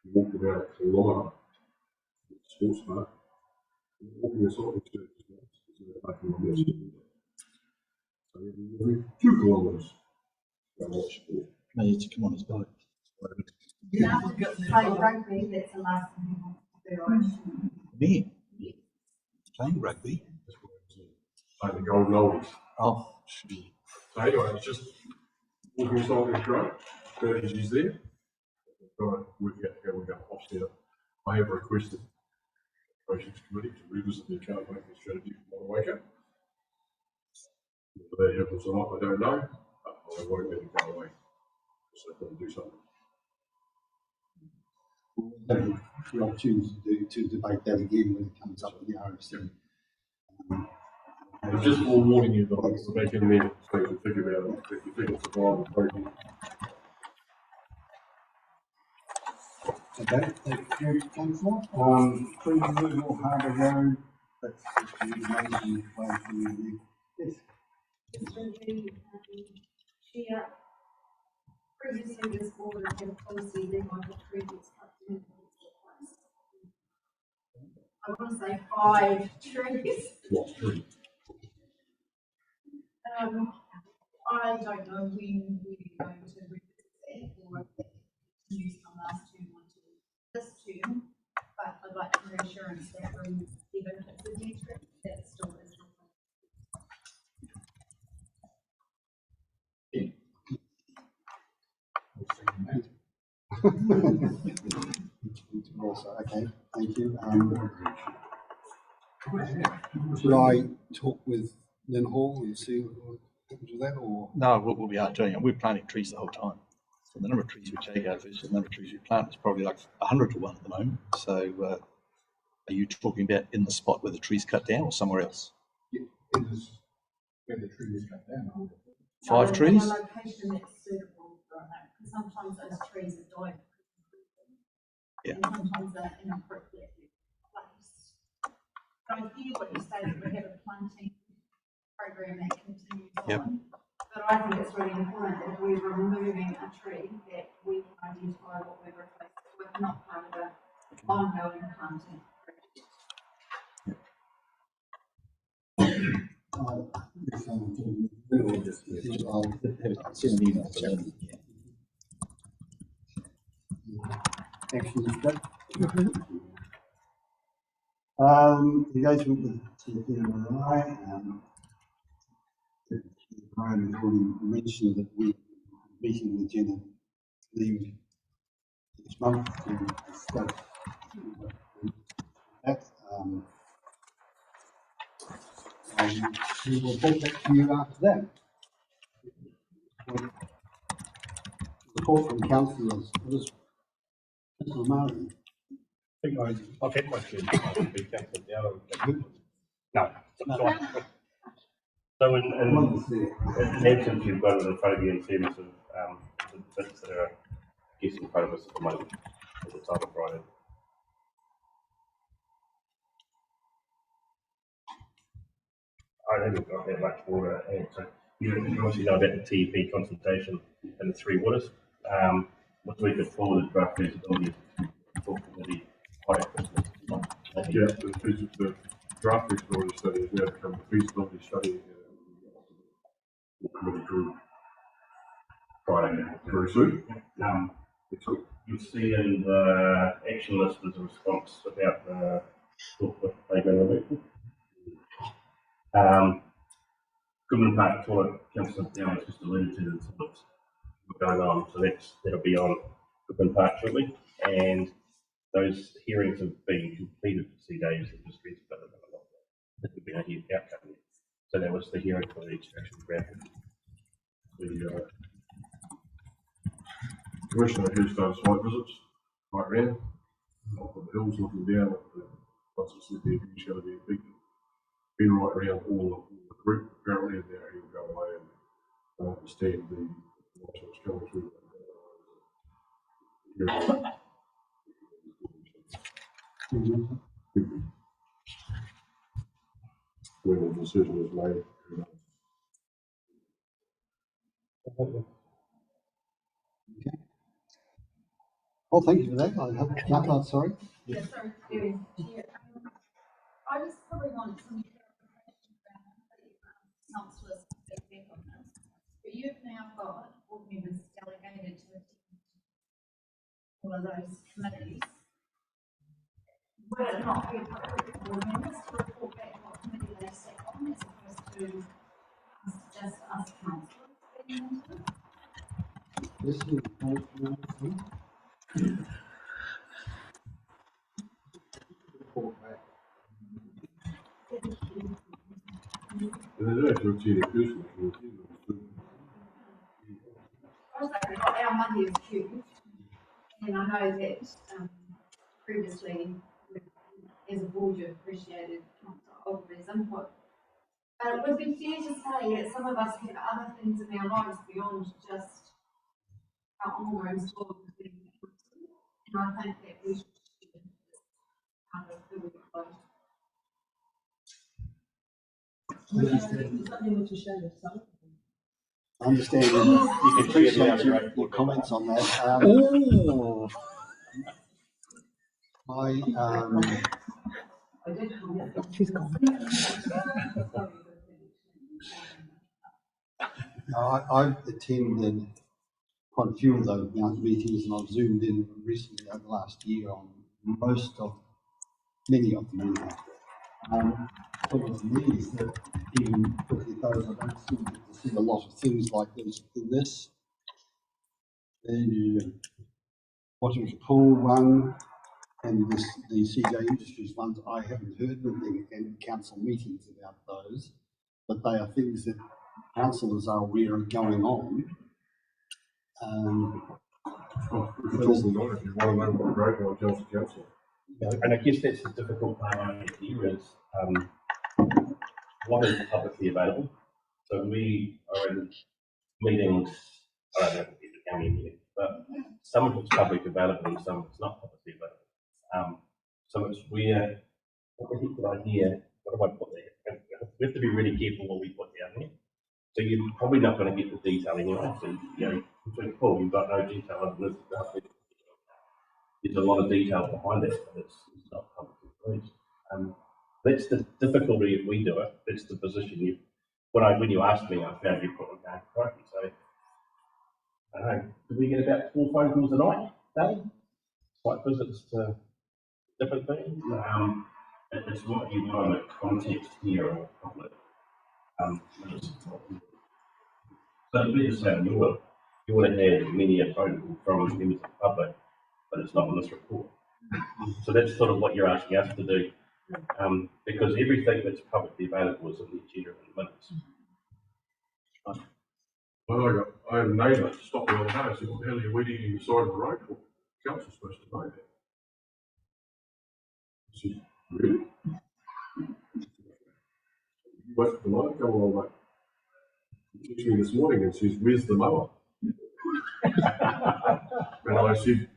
He walked about a kilometre to the sports park, walking a cycling circuit, because they were parking on their street. So 2 kilometres. Maybe to come on his bike. Now, play rugby, that's the last thing we want to do, I assume. Me? Playing rugby? Like the golden oldies. Oh, should be. So anyway, it's just walking inside is great. Strategies there. Got to work out how we're going to offset it. I have requested the Operations Committee to revisit the account making strategy for Motueka. Whether that happens or not, I don't know. But I won't let it go away. So I've got to do something. We'll have the opportunity to debate that again when it comes up with the RSM. I'm just warning you that we're making there so you can think about it. If you think it's a viable project. Okay, thank you, Councillor. Free Removal Harbour Road, that's the information plan for you. Yes. Through the, Chair, previously this board has had a policy that might have trees cut in place. I want to say 5 trees. What tree? I don't know when we're going to revisit that, or if that continues from last term onto this term, but I'd like reassurance that room, even if it's a dead tree, that still is. Okay, thank you. Should I talk with Lynn Hall and see what happens with that, or? No, what we are doing, and we're planting trees the whole time. So the number of trees we take out versus the number of trees we plant is probably like 100 to 1 at the moment. So are you talking about in the spot where the tree's cut down or somewhere else? Yeah, where the tree is cut down. 5 trees? A location that's suitable for it, because sometimes those trees are dying. Yeah. And sometimes they're inappropriately placed. So I hear what you say, that we have a planting program that continues on. But I think it's really important that if we're removing a tree, that we can identify what we're replacing with, not part of an ongoing planting project. I'll send an email to them. Action is good. Engagement with TNRI. Brian has already mentioned that we're meeting with Jenna Lee this month to discuss that. We will get back to you after that. Report from councillors. Councillor Murray. I think I've had my turn. I should be cancelled down. No. So in essence, you've got it in front of you in terms of the bits that are, I guess, in front of us at the moment at the time of Friday. I haven't got that much more to add. So you obviously know about the TEP consultation and the 3 waters. What we could forward the draft feasibility for committee by Christmas. Yeah, the draft feasibility study is now become a feasibility study. Committee group Friday very soon. You'll see in the action list there's a response about the playground removal. Goodman Park toilet, Councillor Down has just alluded to the toilets going on, so that'll be on Goodman Park shortly, and those hearings have been completed for 2 days. Just but there's been a huge outcome yet. So that was the hearing for the extraction grant. The Commissioner has done site visits right around, up on the hills looking down at the once it's the abuse going to be a big, been right around all the group apparently, and now he'll go away and understand the what's coming through. When the decision is made. Okay. Well, thank you for that. I have, sorry. Yeah, sorry, Chair. I just probably want some clarification around the councillors' feedback on this. But you've now got board members delegated to attend all of those committees. Would it not be appropriate for board members to report back what committee they sat on as opposed to just us councillors being into it? This is And they don't have to routine acoustic. Also, our money is huge, and I know that previously, as a board, you appreciated Councillor Ogilvy's input. But it would be fair to say that some of us have other things in our lives beyond just our almost or being council. And I think that we should share this kind of the workload. Something which is shown yourself. I understand you can appreciate your comments on that. She's gone. I've attended quite a few of those meetings, and I've zoomed in recently over the last year on many of the meetings. Problem for me is that even looking at those, I don't seem to see a lot of things like this in this. The Motueka Pool one and the CJ Industries ones, I haven't heard anything in council meetings about those, but they are things that councillors are aware of going on. And I guess that's the difficult part I think here is what is publicly available. So we are in meetings, I don't know how many meetings, but some of it's public available and some of it's not publicly available. So it's where, what the heck did I hear? What do I put there? We have to be really careful what we put down there. So you're probably not going to get the detail anyway. So, you know, between Paul, you've got no detail on this stuff. There's a lot of detail behind it, but it's not publicly released. That's the difficulty if we do it. That's the position you. When you asked me, I found you put it down correctly. So, I don't know. Did we get about 4 phone calls a night, Dave? Site visits to different things. It's what you know in the context here of public. So to be the same, you would have had many a phone call from members of the public, but it's not on this report. So that's sort of what you're asking us to do, because everything that's publicly available is in the agenda in the minutes. Well, I had a neighbour stop me on the day and said, "What the hell are you weeding in the side of the road for? The council's supposed to know that." I said, "Really? You wait for the light, go along, mate." He texted me this morning and says, "Where's the mower?" And I said,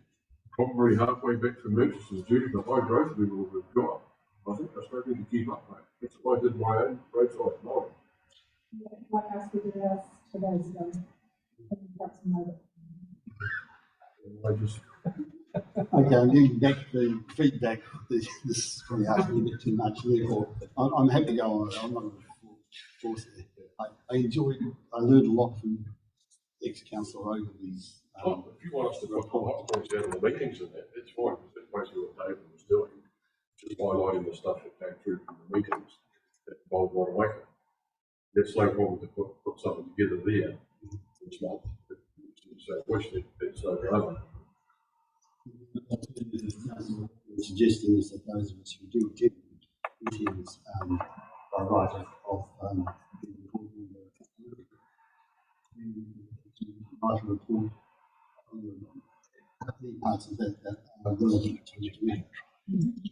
"Probably halfway back from Manchester's due to the high growth level we've got. I think I'm struggling to keep up, mate. That's why I did my own roadside mowing." Like us, we did ours 2 days ago. That's another. I just. Okay, I'm getting back to the feedback. This is probably asking a bit too much. Therefore, I'm happy to go on. I'm not going to force it. I enjoyed. I learned a lot from ex-councillor Ogilvy's. If you want us to put points out of the meetings and that, that's fine, because that's basically what David was doing, just highlighting the stuff that came through from the meetings that involved Motueka. There's no problem to put something together there each month. So, it's no drama. Suggesting is that those of us who do attend meetings by right of being reported write a report on the parts of that that are relevant to the committee.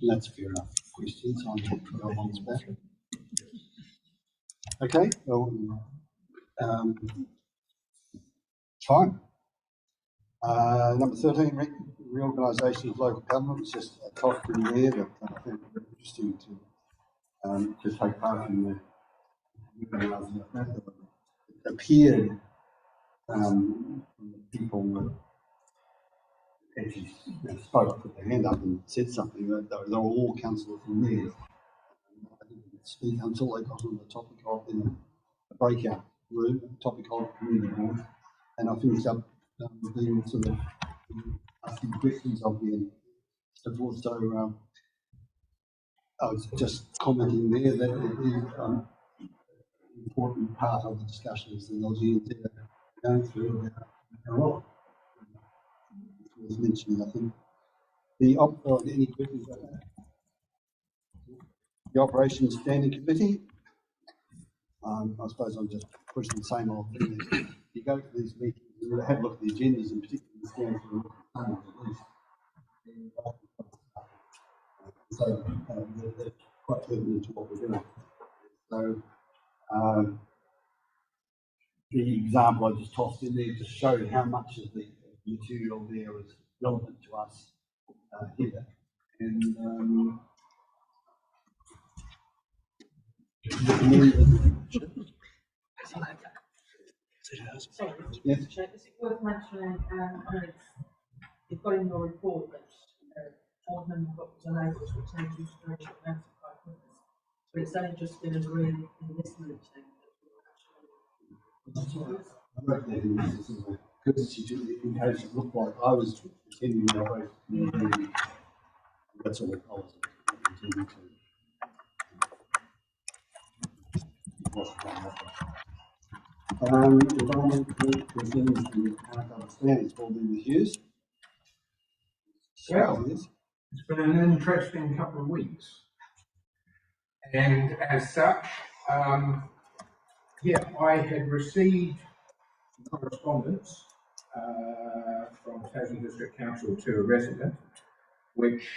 That's fair enough question, so I'm happy to go along with that. Okay, well, fine. Number 13, reorganisation of local government. It's just a topic in there that I think very interesting to take part in the reorganising of that. It appeared from the people that actually spoke, put their hand up and said something, that they were all councillors from there. I didn't speak until they got on the topic of, in a breakout room, topic of community board. and I finished up being sort of asking questions of me and so forth. So I was just commenting there that it is an important part of the discussion is the LGNZ going through a lot. It was mentioning, I think. Any questions about that? The Operations Standing Committee. I suppose I'm just pushing the same old thing. You go to these meetings, you have a look at the agendas and particularly stand for the at least. So they're quite pertinent to what we're doing. So the example I just tossed in there just showed how much of the material there is relevant to us here. And Sorry, yes. is it worth mentioning, I mean, you've got in your report that board members got delays which will take consideration of 5 minutes. So it's only just been agreed in this meeting that we'll actually. I wrote that in this as a courtesy to the in case it looked like I was attending the operation. That's all I was intending to. Environmental concerns and current understandings will be reviewed. Well, it's been an interesting couple of weeks. And as such, yeah, I had received correspondence from Tasman District Council to a resident, which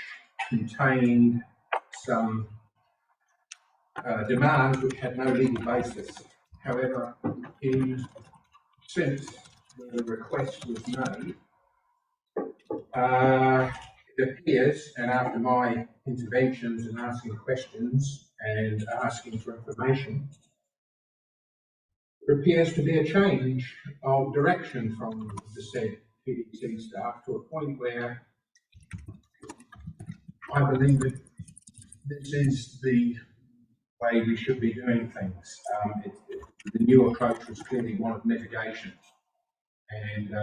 contained some demands which had no legal basis. However, since the request was made, it appears, and after my interventions and asking questions and asking for information, there appears to be a change of direction from the said PDC staff to a point where I believe that this is the way we should be doing things. The new approach was clearly one of mitigation, and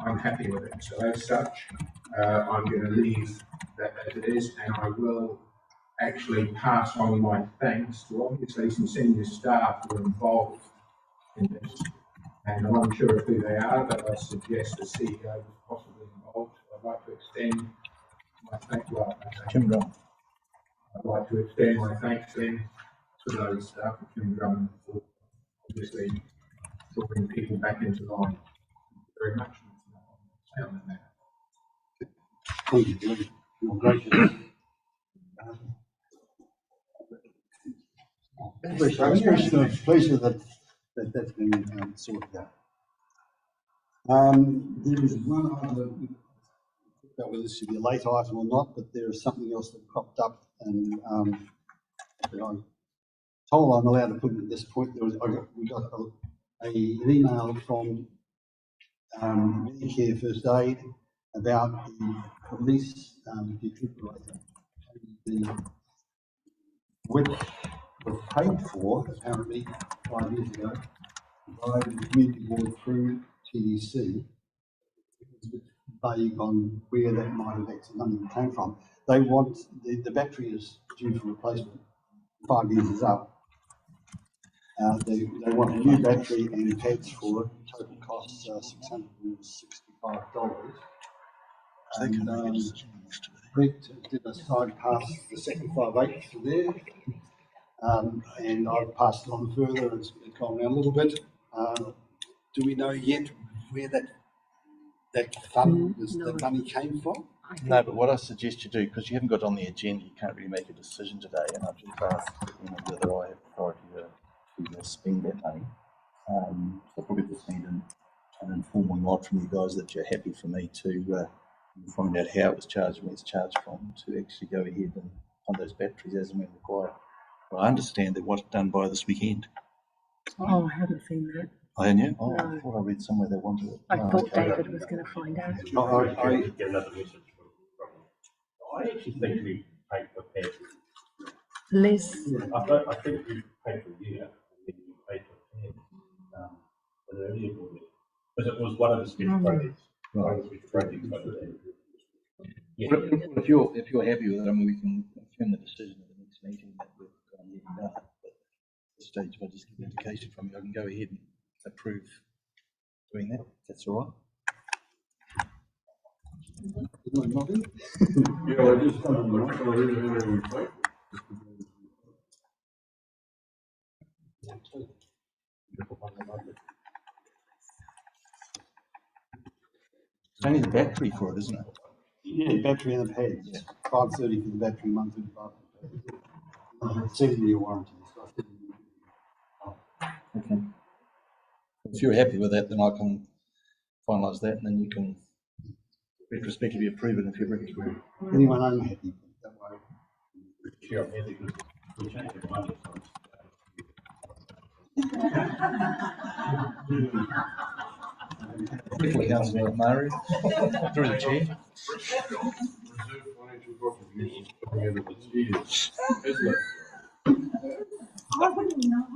I'm happy with it. So as such, I'm going to leave that as it is, and I will actually pass on my thanks to obviously some senior staff who are involved in this. And I'm unsure of who they are, but I suggest the CEO was possibly involved. I'd like to extend my thanks. Well, I'd like to extend my thanks then to those staff at Kim Drummond for obviously bringing people back into line. Very much. Thank you, George. You're gracious. Pleasure that that's been sorted out. There is one other, I don't know whether this should be a late item or not, but there is something else that cropped up, and that I'm told I'm allowed to put it at this point. We got an email from Medicare First Aid about the police defibrillator. The which was paid for apparently 5 years ago by the community board through TDC. It's a bit vague on where that might have actually money came from. They want the battery is due for replacement. 5 years is up. They want a new battery and pads for it. Total costs $665. And Brett did a side pass the second 5/8 to there, and I've passed it on further. It's gone down a little bit. Do we know yet where that fund the money came from? No, but what I suggest you do, because you haven't got it on the agenda, you can't really make a decision today, and I've just asked whether I have authority to spend that money. So probably just need an informal nod from you guys that you're happy for me to find out how it was charged, where it's charged from, to actually go ahead and fund those batteries as and when required. Well, I understand that was done by this weekend. Oh, I haven't seen that. Oh, hadn't you? Oh, No. I thought I read somewhere they wanted it. I thought David was going to find out. I get another message from I actually think we paid for pets. Liz. I think we paid for a year and then we paid for 10 an earlier board. Because it was one of the special projects. One of the special projects over there. Yeah. If you're happy with it, I mean, we can confirm the decision at the next meeting that we've gone ahead and done it. But at this stage, if I just get an indication from you, I can go ahead and approve doing that, if that's all right. Yeah, I just don't know, so everything we take. It's only the battery for it, isn't it? Yeah, battery and the pads. 530 for the battery, 135 for the pads. 7-year warranty. Okay. If you're happy with that, then I can finalise that, and then you can retrospectively approve it in February. Anyone unhappy, don't worry. Sure, I'm happy because we changed the budget. Councillor Murray, through the chair. Reserve financial contributions coming out of the tiers, isn't it? I wouldn't know.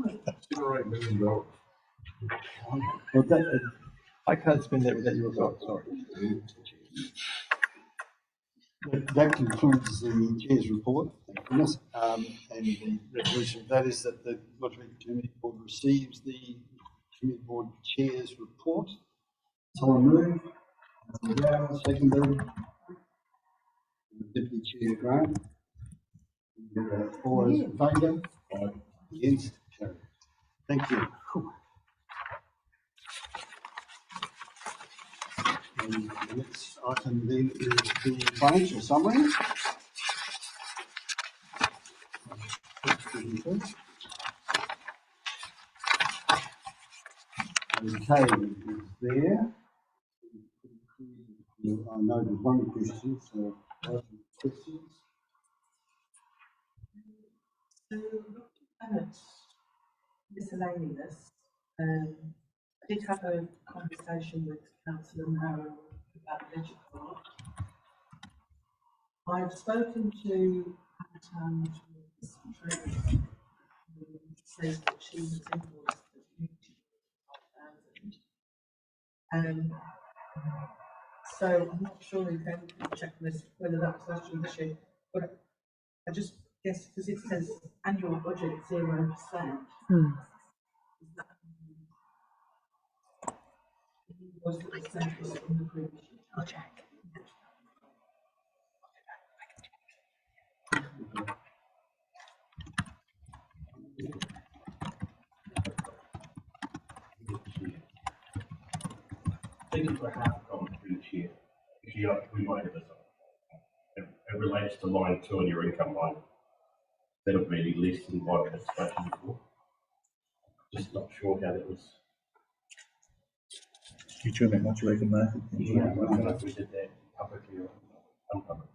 $7 or $8 million. Well, that, I can't spend that without your thought, sorry. That concludes the chair's report, thank goodness. And the resolution of that is that the Motueka Community Board receives the Community Board Chair's report. Someone move. Seconded. Deputy Chair Graham. All those in favour? Against? Carried. Thank you. And the next item then is the financial summary. Okay, is there. I know there's one question, so questions. So, Emmett, miscellaneous. I did have a conversation with Councillor Merrill about the budget part. I've spoken to Anne Trevor, who says that she was invoiced the community 5,000. So I'm not sure if anyone can check this, whether that was last year or this year, but I just guess because it says annual budget 0%. Is that was it the same as in the previous year? I'll check. I think it's for half a comment through the chair. If you we might have this. It relates to line 2 on your income line. That'll be less than what I spoken before. Just not sure how that was. You turn that much like a market. Yeah, I don't know if we did that publicly or unpublic.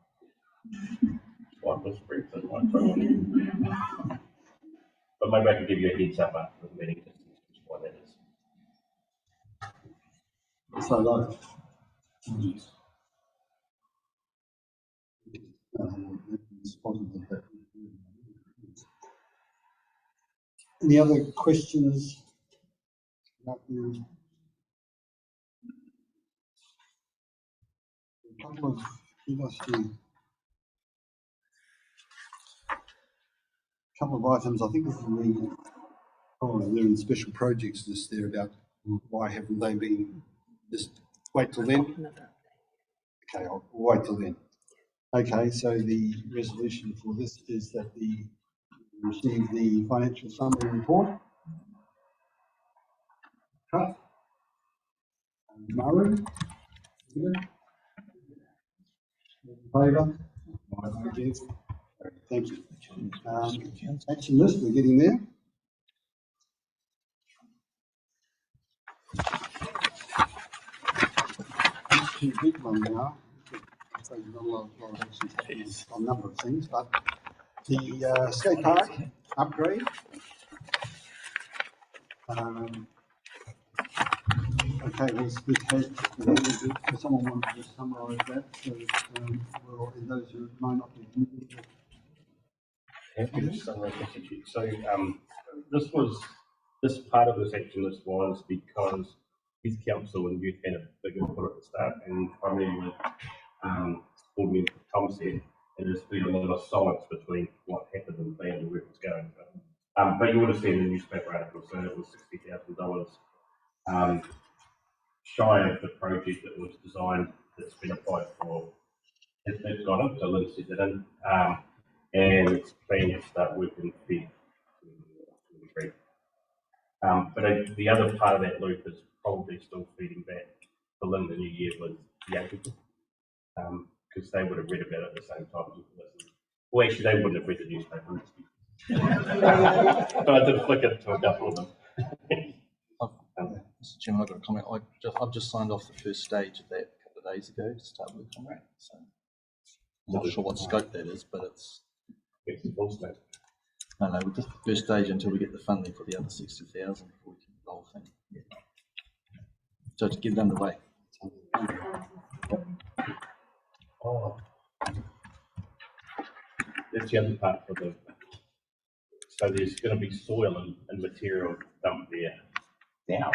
Like this brief and like so. But maybe I can give you a heads up after the meeting just to why that is. So low. Yes. It's positive that. Any other questions? A couple of, couple of items. I think this is the, they're in special projects list there about why haven't they been, just wait till then. Okay, I'll wait till then. Okay, so the resolution for this is that the receive the financial summary report. Cut. Murray. In favour? Against? Thank you. Action list, we're getting there. Too big one now. So not a lot of actions on a number of things, but the skate park upgrade. Okay, this has, someone wanted to summarise that, so well, in those who might not be familiar. So this part of this action list was because his council and youth had a big input at the start, and primarily with board member Tom said, there's been a lot of silence between what happened and planned and where it was going. But you would have seen the newspaper article, so it was $60,000 shy of the project that was designed, that's been applied for. It's gone up, so Lynn said that in, and it's planned to start working Feb 2023. But the other part of that loop is probably still feeding back for Lynn the new year with young people, because they would have read about it at the same time. Well, actually, they wouldn't have read the newspaper. But I did flick it to a couple of them. Mr. Chairman, I've got a comment. I've just signed off the first stage of that a couple of days ago to start work on that. So I'm not sure what scope that is, but it's the full scope. No, we're just the first stage until we get the funding for the other 60,000 before we can do the whole thing. Yeah. So to get it underway. Oh, that's the other part for the. So there's going to be soil and material dumped there now.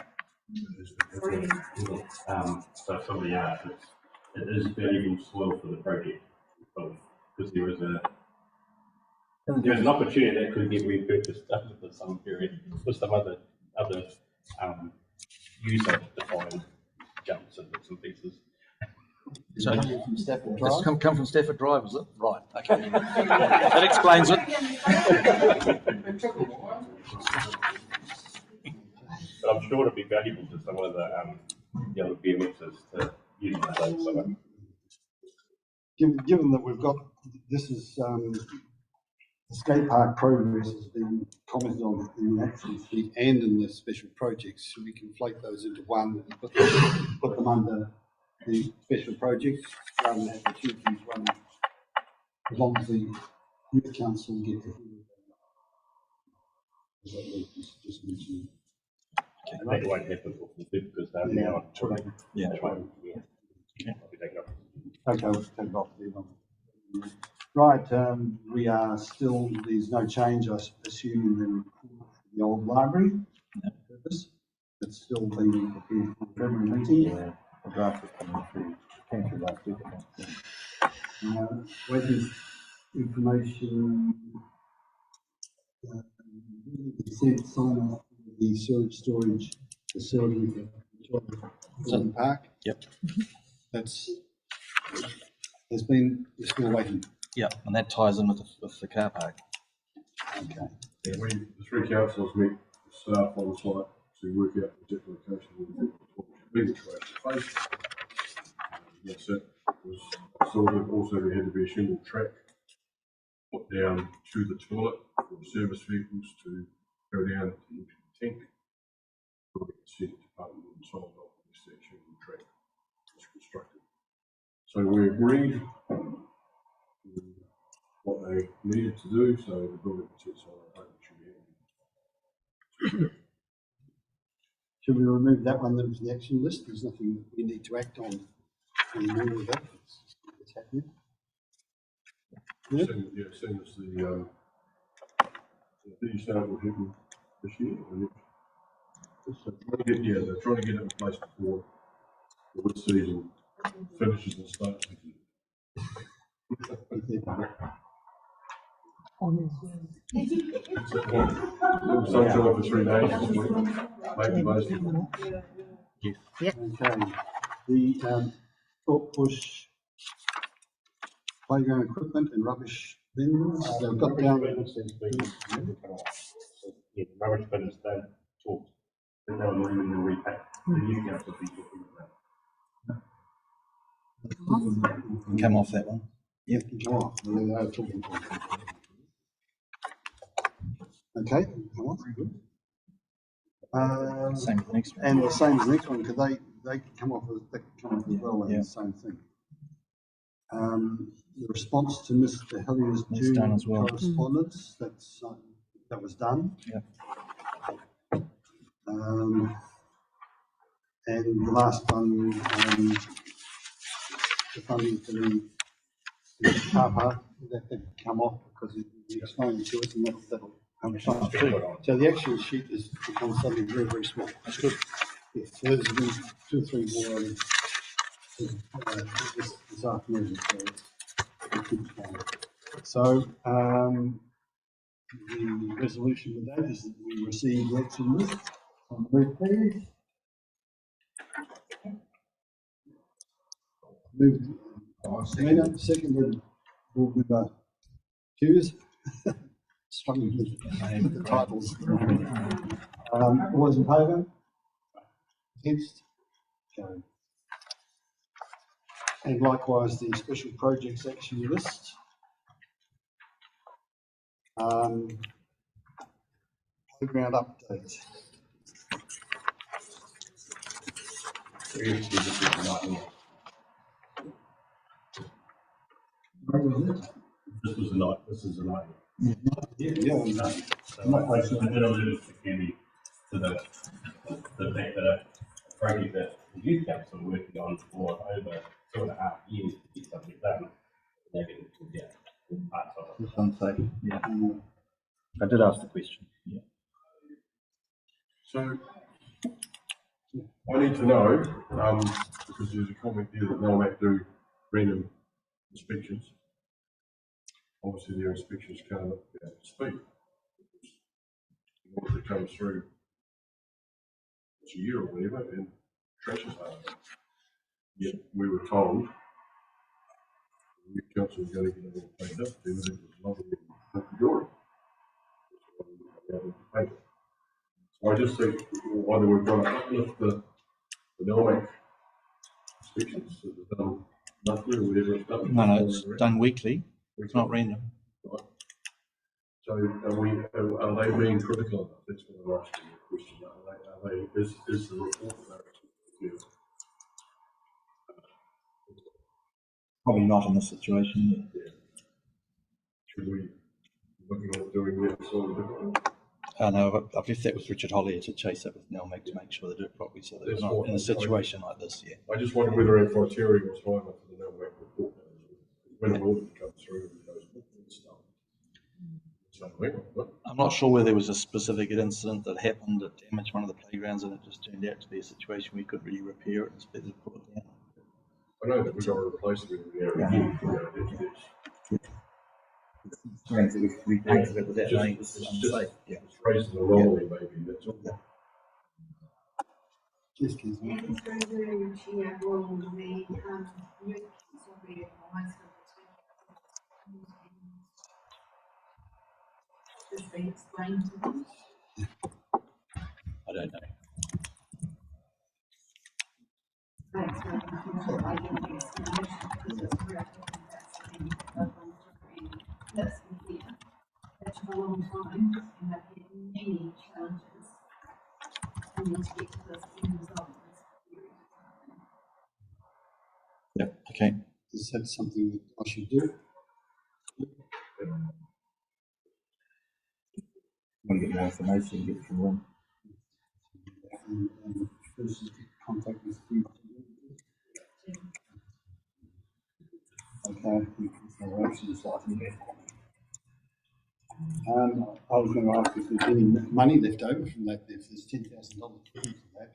So some of the art, it is valuable soil for the project, because there's an opportunity that could get repurposed after some period with some other user defined jumps and bits and pieces. So from Stafford Drive? It's come from Stafford Drive, is it? Right, okay. That explains it. But I'm sure it'd be valuable to some of the other BMXs to use the same summer. Given that we've got, this is, the skate park progress has been commented on in the action sheet and in the special projects, should we conflate those into one and put them under the special projects rather than have the two things running, as long as the youth council get to hear just mentioned. Okay. That won't happen because they're now trying. Yeah. Trying. Yeah. Okay, we'll take it off there. Right, we are still, there's no change, I assume, in the old library. Purpose. It's still being prepared for February meeting. Yeah, the draft is coming through, came through last week, I think. Waiting information. Consent sign off the sewage storage facility at Park. Yep. That's, we're still waiting. Yeah, and that ties in with the car park. Okay. Yeah, the three councillors met staff on the site to work out the particular location of the face. That's it. Was sorted. Also, there had to be a shingle track put down to the toilet for the service vehicles to go down to the tank. The consent department and signed off on this shingle track was constructed. So we agreed what they needed to do, so the building consent sign off should be. Should we remove that one that was the action list? There's nothing that we need to act on anymore with that. It's happening. Yeah, seeing as the these start will happen this year. Yeah, they're trying to get it in place before the wood season finishes and starts again. Sunshine for 3 days this week. Make the most of it. Yes. Okay. The Talk Push playground equipment and rubbish bins. They've got down. Yeah, the rubbish bin is done, talked, and now we're moving the repack. The new council be talking about. Come off that one. Yeah, come off. They are talking. Okay, come on. Good. Same as the next one. And the same as the next one, because they come off as well as the same thing. The response to Mr. Hellier's June as well. correspondence, that was done. Yeah. And the last one, the funding for the car park, that can come off because you explained to us, and that'll come. So the actual sheet has become suddenly very, very small. That's good. Yes, so there's been 2 or 3 more this afternoon. So, the resolution with that is that we receive the action list on the red page. Moved, seconded, board member Hughes. Struggling with the titles. All those in favour? Against? Carried. And likewise, the special projects action list. Playground update. This was a night. This is a night. Yeah. I did a little security to the fact that a project that the youth council are working on for over 2.5 years to get something done. They're getting pulled out parts of it. Unsafe, yeah. I did ask the question. Yeah. So, I need to know, because there's a comment here that Melmac do random inspections. Obviously, their inspections can't be able to speak. Once it comes through, it's a year or whatever, and trash is hard. Yet we were told the council was going to get it all paid up, then it was not a door. So I just think whether we're going to uplift the Melmac inspections that are done monthly or whatever it's done. No, it's done weekly. It's not random. Right. So are they being critical of that? That's what I'm asking the question. Is the report that they're Probably not in this situation. Yeah. Should we look at doing that sort of differently? No, I've left that with Richard Hollier to chase up with Nelmac to make sure they do it properly, so that they're not in a situation like this. Yeah. I just wondered whether our criteria was high enough for the Melmac report. When an audit comes through and goes, it's done. I'm not sure whether there was a specific incident that happened that damaged one of the playgrounds and it just turned out to be a situation we couldn't really repair it. It's better to put it down. I know that we've got to replace it every now and again. We painted it with that name. It's raising the rolling, maybe, that's all. Just kidding. And through the chair, will the youth council be advised of the just be explained to them? I don't know. That's here. That's for a long time, and I've had many challenges. I need to get to this end result. Yeah, okay. Is that something that I should do? Want to get more information, get from them. And first contact with you. Okay, so actions like I was going to ask if there's any money left over from that, if there's $10,000 for that,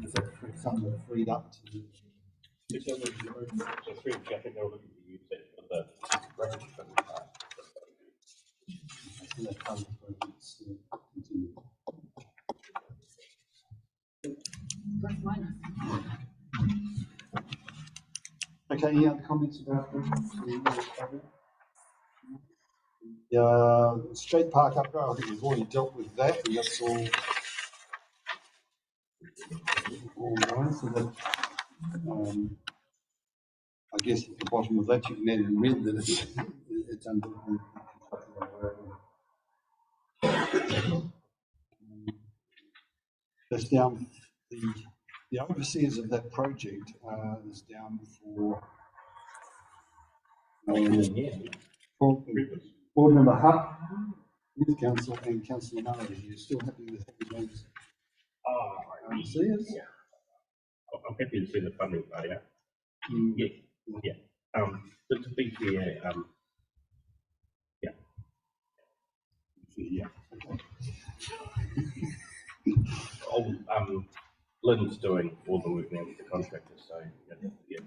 is that something that freed up to the It's over the three traffic over the use it for the revenue from the car. Okay, any other comments about the street park upgrade? I think we've already dealt with that, and that's all done. So that, I guess at the bottom of that you can add in red that it's under. That's down. The overseers of that project is down for board member Hutt, youth council, and councillor Murray. Are you still happy with having those overseers? Yeah. I'm happy to see the funding part, yeah. Yeah. Yeah. But to be fair, yeah. Yeah. Okay. Lynn's doing all the work now with the contractors, so yeah.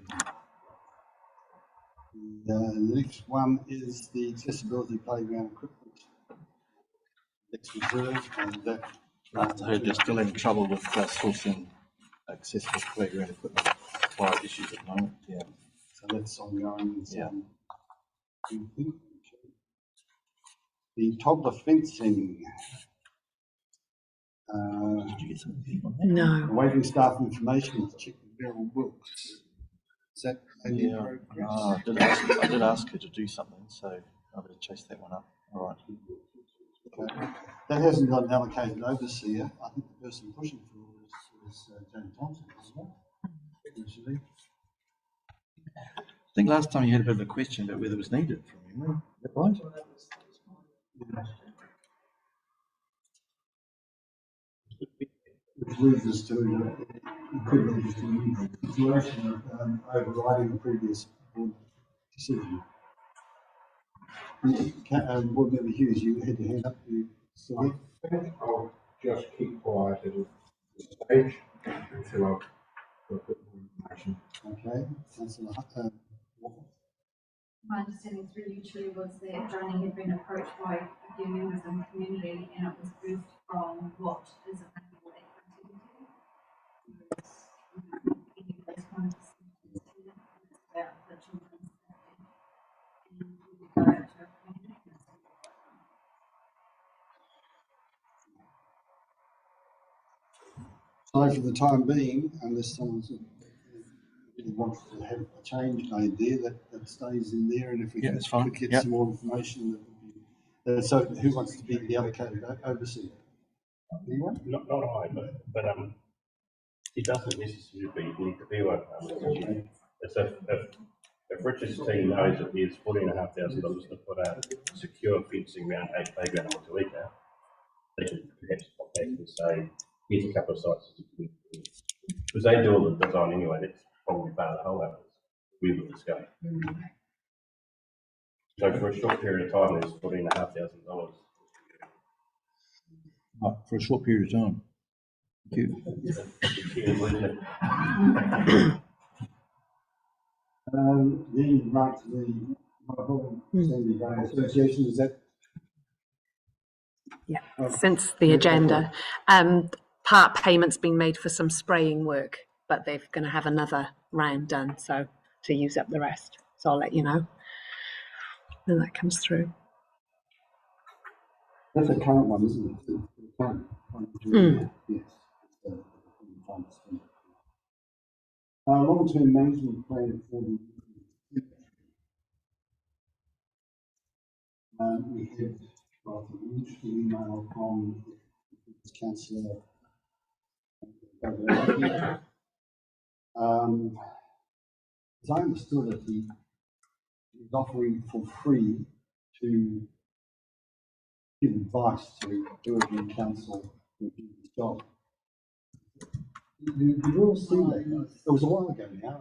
The next one is the accessibility playground equipment. Next reserve, and that. I heard they're still having trouble with sourcing accessible playground equipment. Quite issues at the moment. Yeah. So that's ongoing. Yeah. The toddler fencing. Did you get some people? No. Awaiting staff information to check with Beryl Wilkes. Is that maybe progress? I did ask her to do something, so I better chase that one up. All right. Okay. That hasn't got an allocated overseer. I think the person pushing for it is Jane Thompson, isn't it? Usually. I think last time you had a bit of a question about whether it was needed from memory. Is that right? Which leads us to it could lead us to a situation of overriding the previous board decision. Board Member Hughes, you had your hand up. You still there? I'll just keep quiet at this stage until I've got a bit more information. Okay, Councillor Walker. My understanding through you two was that Johnny had been approached by a few members in the community and it was briefed from what is available at activity. Any of those kind of decisions about the children's safety and we would go out to our community. So for the time being, unless someone's really wants to have a change made there, that stays in there, and if we it's fine. could get some more information, that would be. So who wants to be the allocated overseer? Anyone? Not I, but it doesn't necessarily need to be one. It's if Richard's team knows that there's $40,500 to put out secure fencing around a playground in Motueka, they can perhaps contact and say, here's a couple of sites. Because they do all the design anyway, that's probably part of the whole effort. We will discuss. So for a short period of time, there's $40,500. For a short period of time. Thank you. Then right to the Sandy Bay Association, is that? Yeah, since the agenda. Part payment's been made for some spraying work, but they're going to have another round done, so to use up the rest. So I'll let you know when that comes through. That's a current one, isn't it? The current one. Yes. Long-term management plan for the we had an interesting email from Councillor as I understood it, he is offering for free to give advice to whoever in council will do this job. Did you all see that? It was a while ago now.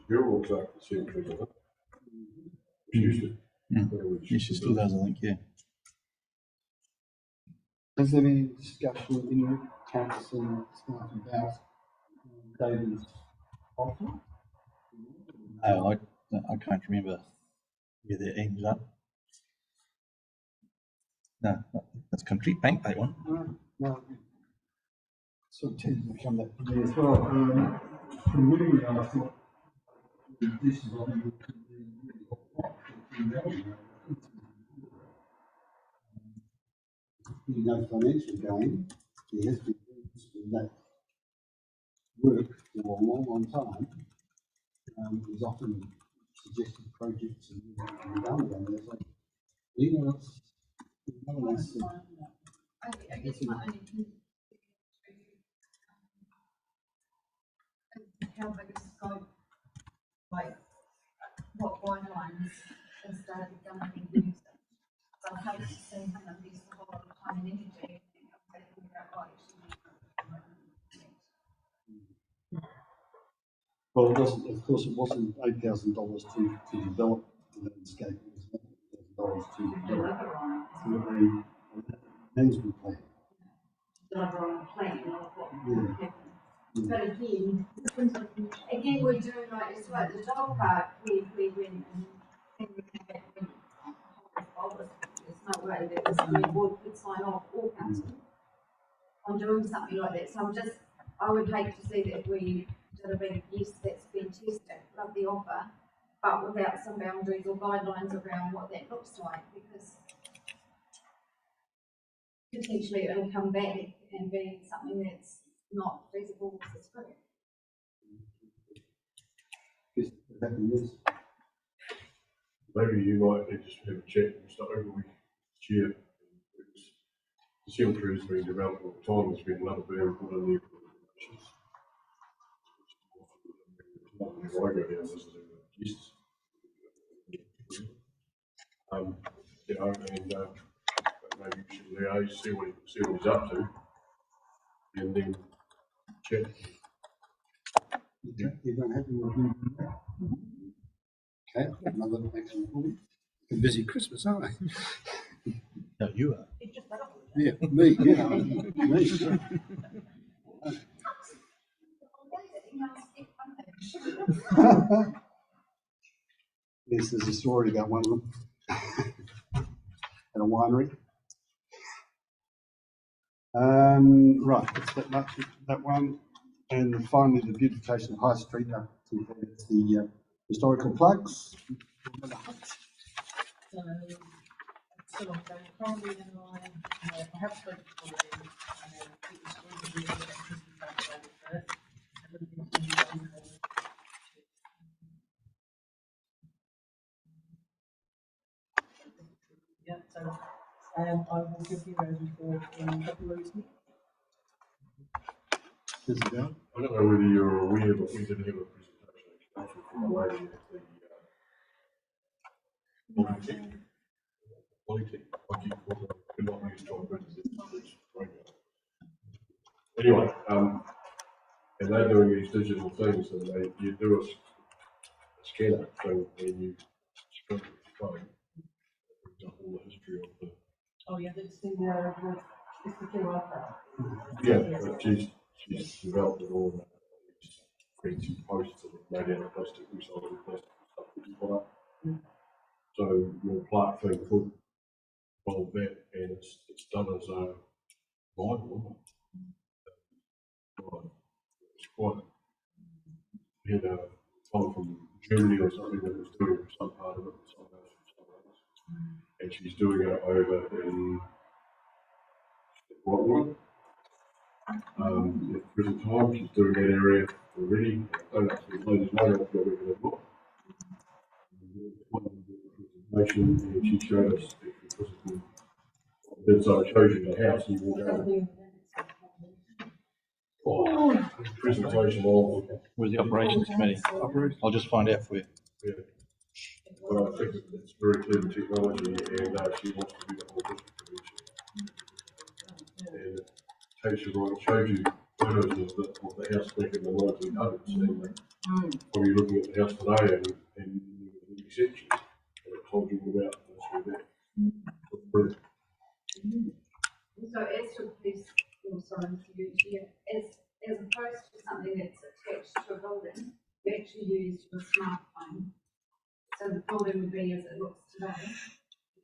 Beryl looks after the centre, doesn't it? She used to. Yeah, she still does, I think, yeah. Has there been discussion in the council and staff about David's offer? No, I can't remember where that ends up. No, that's complete bank, that one. No. Sort of tends to become that for me as well. From memory, I thought this is what you could be really no financial gain. He has been doing that work for a long time. He's often suggested projects and done them. There's like, anyone else? I guess my only how big a scope, like what guidelines is that going to be used? So I hate to see him invest a whole lot of time and energy and come back and figure out what Well, it wasn't, of course, it wasn't $8,000 to develop the landscape. It was $8,000 to develop definitely a management plan. Overall plan of what Yeah. will happen. But again, we do like, it's like the dog park, we went and then we came back and there's no way that the board could sign off or council on doing something like that. So I would hate to see that we did a big, yes, that's fantastic, love the offer, but without some boundaries or guidelines around what that looks like, because potentially it'll come back and be something that's not feasible for the spirit. Yes, that is. Maybe you might need to just have a chat and start over with chair. The seal trees being developed all the time, there's been another bear put on there. If I go down, this is a yes. You know, and maybe you should liaise, see what he's up to, and then chat. You don't have any. Okay, another action report. Been busy Christmas, aren't we? No, you are. Yeah, me, yeah, me. Yes, there's a story about one of them at a winery. Right, that's that one. And finally, the beautification of High Street up to the historical plugs. So, still ongoing, currently in line, I have spoken to them, it was going to be the electricity tax on the first, and then it's going to be yeah, so, I will give you a report in February's meeting. Is it out? I don't know whether you're aware, but we did have a presentation from a lady at the Polytech. I keep calling it, we're not used to it. Anyway, and they're doing these digital things, and you do a scanner, so when you scan the phone, it brings up all the history of the. Oh, yeah, it's the QR code. Yeah, but she's developed it all. Created some posts that are made out of plastic, recycled plastic and stuff that you buy. So your plaque thing could follow that, and it's done as a Bible. It's quite. We had a fellow from Germany or something that was doing some part of it, someone else, and she's doing it over in Whitewood. At the present time, she's doing that area already. There's no doubt that we can have more. And she showed us because of the inside shows you the house and you walk over. Presentation of Where's the operations committee? I'll just find out for you. yeah. But I think it's very clever technology, and she wants to do the whole district convention. And takes you right, shows you photos of the house back in the 1900s, and probably looking at the house today and the exceptions, and it told you all about this or that. It's brilliant. So as to this, as opposed to something that's attached to a building, we actually use your smartphone. So the building would be as it looks today,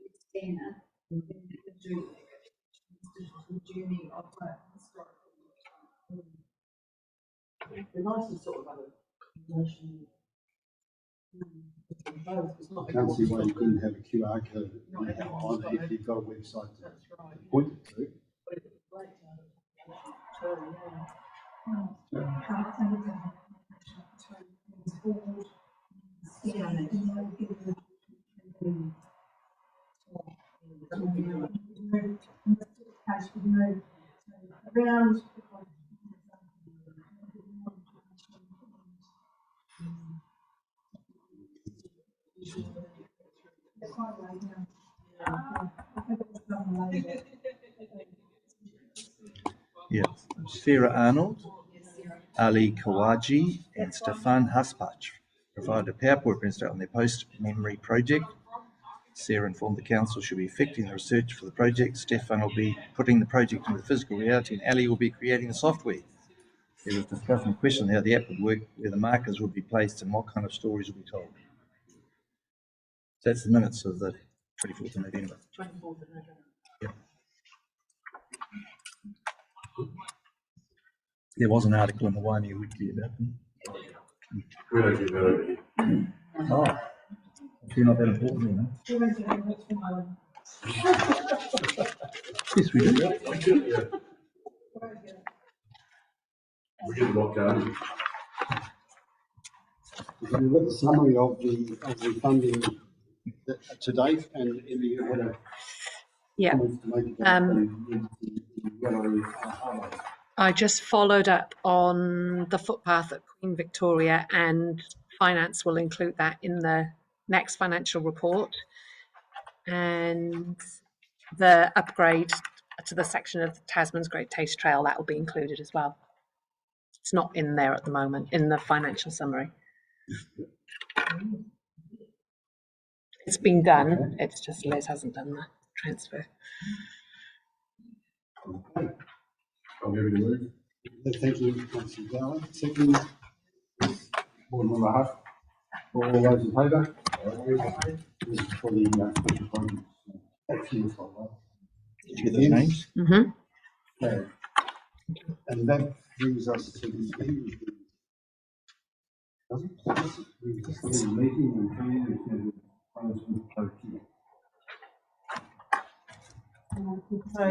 you scan it, and then you could do the digital journey of the historical. The nicest sort of other notion. I can't see why you couldn't have a QR code on there if you've got a website to point it to. Around. Yeah, Sarah Arnold, Ali Kawaji, and Stefan Haspach provided a PowerPoint presentation on their post-memory project. Sarah informed the council she'll be effecting the research for the project. Stefan will be putting the project into physical reality, and Ali will be creating the software. There was discussion and question how the app would work, where the markers would be placed, and what kind of stories would be told. So that's the minutes of the 24th of November. 24th of November. Yeah. There was an article in the Waimea Weekly about them. We don't get that over here. Oh, you're not that important, you know. Yes, we do. We get what goes. We've got the summary of the funding to date, and Emily, what are Yeah. comments to make about the yellow highlight? I just followed up on the footpath at Queen Victoria, and Finance will include that in the next financial report. And the upgrade to the section of the Tasman's Great Taste Trail, that will be included as well. It's not in there at the moment in the financial summary. It's been done, it's just Liz hasn't done the transfer. Okay. I'm happy to move. Thank you, Councillor Gower. Second, Board Member Hutt. All those in favour? This is for the special project. Did you get those names? Mm-hmm. Okay. And that brings us to the end of the meeting and planning and management close here. So,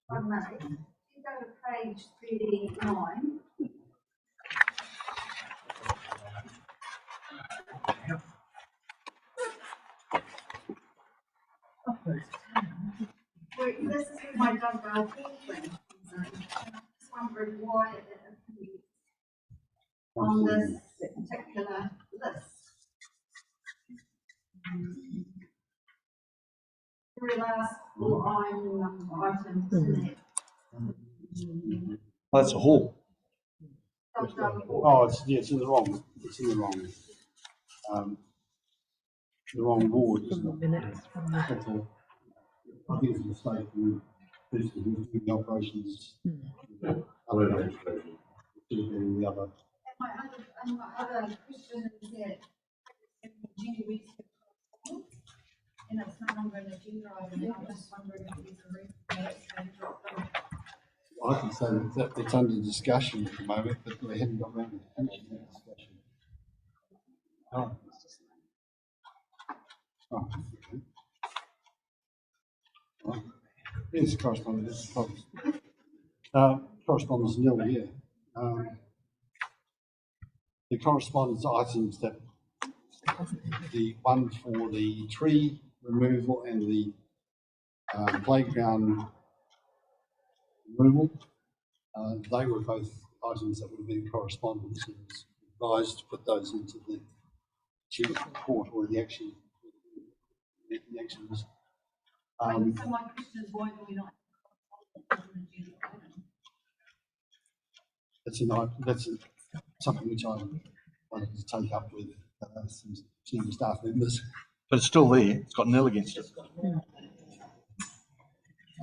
one minute, if you go to page 39. This is my Doug thing. I'm just wondering why it appears on this particular list. Very last items in it. Oh, that's a hall. Oh, it's in the wrong. It's in the wrong board. Isn't it? That's all. I think it's a mistake. Who's doing the operations? Other In the other. And my other question is that we and it's no longer an agenda item, and I'm just wondering if there's a reason why it's been dropped off. I can say that it's under discussion at the moment, but we haven't got around to finishing that discussion. Oh. Oh, okay. Right. Here's correspondence. Correspondence nil here. The correspondence items that the one for the tree removal and the playground removal, they were both items that would have been correspondence, and was advised to put those into the chief report or the action. The actions. So my question is, why do we not have an agenda item? That's something which I wanted to take up with some senior staff members. But it's still there. It's got nil against it.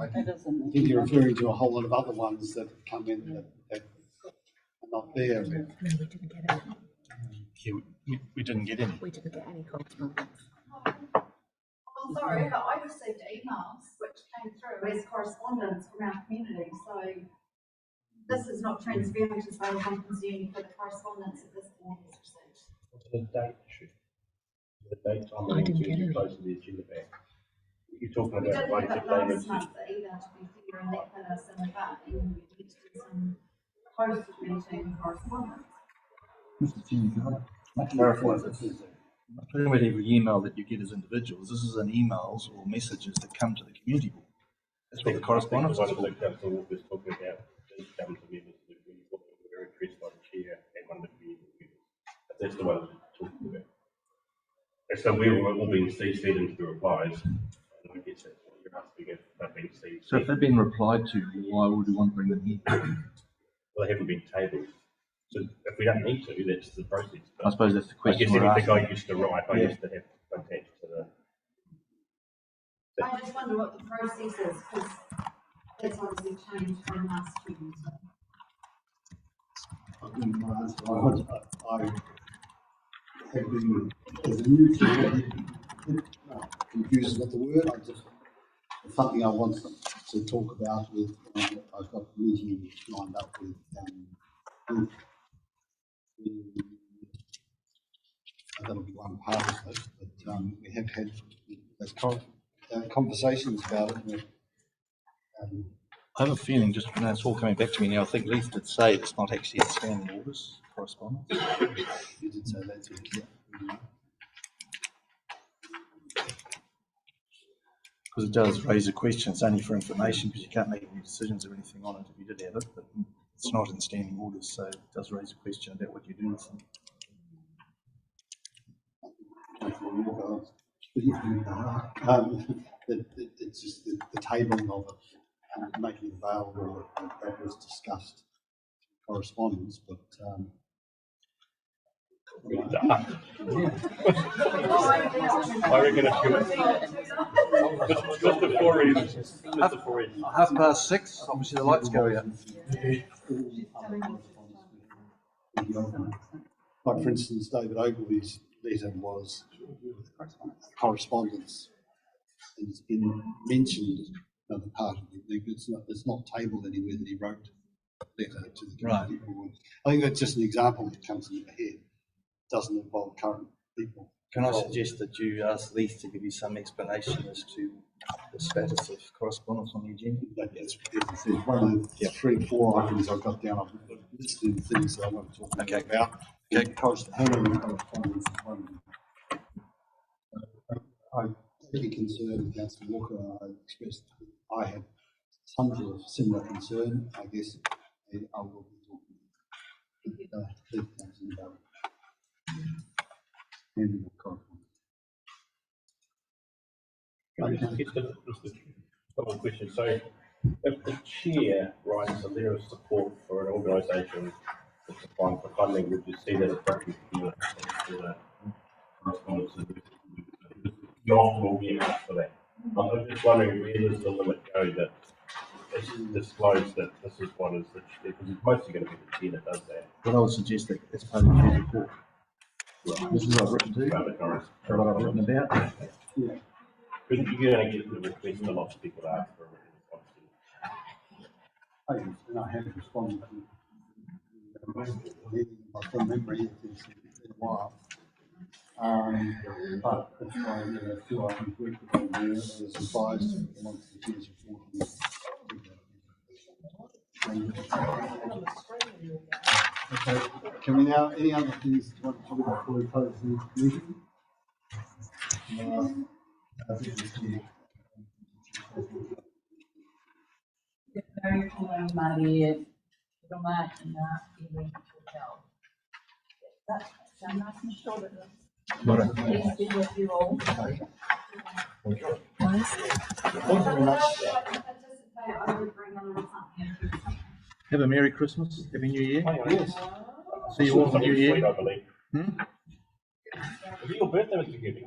I think you're referring to a whole lot of other ones that have come in that are not there. No, we didn't get any. Yeah, we didn't get any. We didn't get any correspondence. I'm sorry, but I received emails which came through as correspondence from our community, so this is not transparent as far as I'm concerned for the correspondence that this board has received. What's the date issue? The date time I didn't get to any. close the agenda back. You're talking We about did one have of it the last payments. month either, to be fair, and that put us in the back, and we did do some post-meeting correspondence. Mr. Chairman, can I clarify this? I'm not talking about every email that you get as individuals. This is an emails or messages that come to the community board. That's what the correspondence is One of for. the council was talking about these come to members that we were addressed by the chair and one of the community members. That's the one that we're talking about. And so we've all been CC'd into the replies, and I guess that's what you're asking if they've been CC'd. So if they've been replied to, why would we want to bring them here? Well, they haven't been tabled. So if we don't need to, that's the process. But I suppose that's the question I guess we're everything asking. I used to write, I used to have contact to the I just wonder what the process is, because that's obviously changed from last year. I think my answer, I have been, as a new confused is not the word, it's something I want to talk about with, I've got a meeting lined up with, that'll be one part of it, but we have had those conversations about it. I have a feeling, just now it's all coming back to me now, I think Leith did say it's not actually a standing orders correspondence. You did say that too, yeah. Because it does raise a question, it's only for information, because you can't make any decisions or anything on it if you did have it, but it's not in standing orders, so it does raise a question about what you do with them. It's just the tabling of it and making it available, that was discussed correspondence, but I reckon a few. Mr. Forey, Mr. Forey. 6:30, obviously the lights go out. Like for instance, David Ogilvy's letter was correspondence. It's been mentioned another part of it. It's not tabled anywhere that he wrote a letter to the committee. Right. I think that's just an example that comes into my head. It doesn't involve current people. Can I suggest that you ask Leith to give you some explanation as to the status of correspondence on the agenda? That's one of the 3 or 4 items I've got down. I've listed things that I want to talk about. Okay. Handling correspondence is one. I take a concern, Councillor Walker. I expressed I had some sort of similar concern. I guess I will be talking to Councillor about handling the correspondence. Just a question. So, if the chair writes a letter of support for an organisation that's applying for funding, would you see that appropriate to do a correspondence? You often will get asked for that. I'm just wondering where does the limit go that it's disclosed that this is what is the chair, because it's mostly going to be the chair that does that. What I would suggest that as part of the chair's report. Right. This is what I've written to you. What I've written about. Yeah. Because you're going to get the request a lot of people to ask for a written response. I have responded to from memory it's been a while. But that's why a few items we put on there as advised amongst the chair's report. Okay, can we now, any other things you want to talk about before we close the meeting? I think it's clear. Very cool, Maria. Roma na event hotel. That's I'm not sure that it's been with you all. Thank you very much. Have a Merry Christmas, Happy New Year. Yes. See you all in the New Year. I believe. Is it your birthday, Mr. Gibby?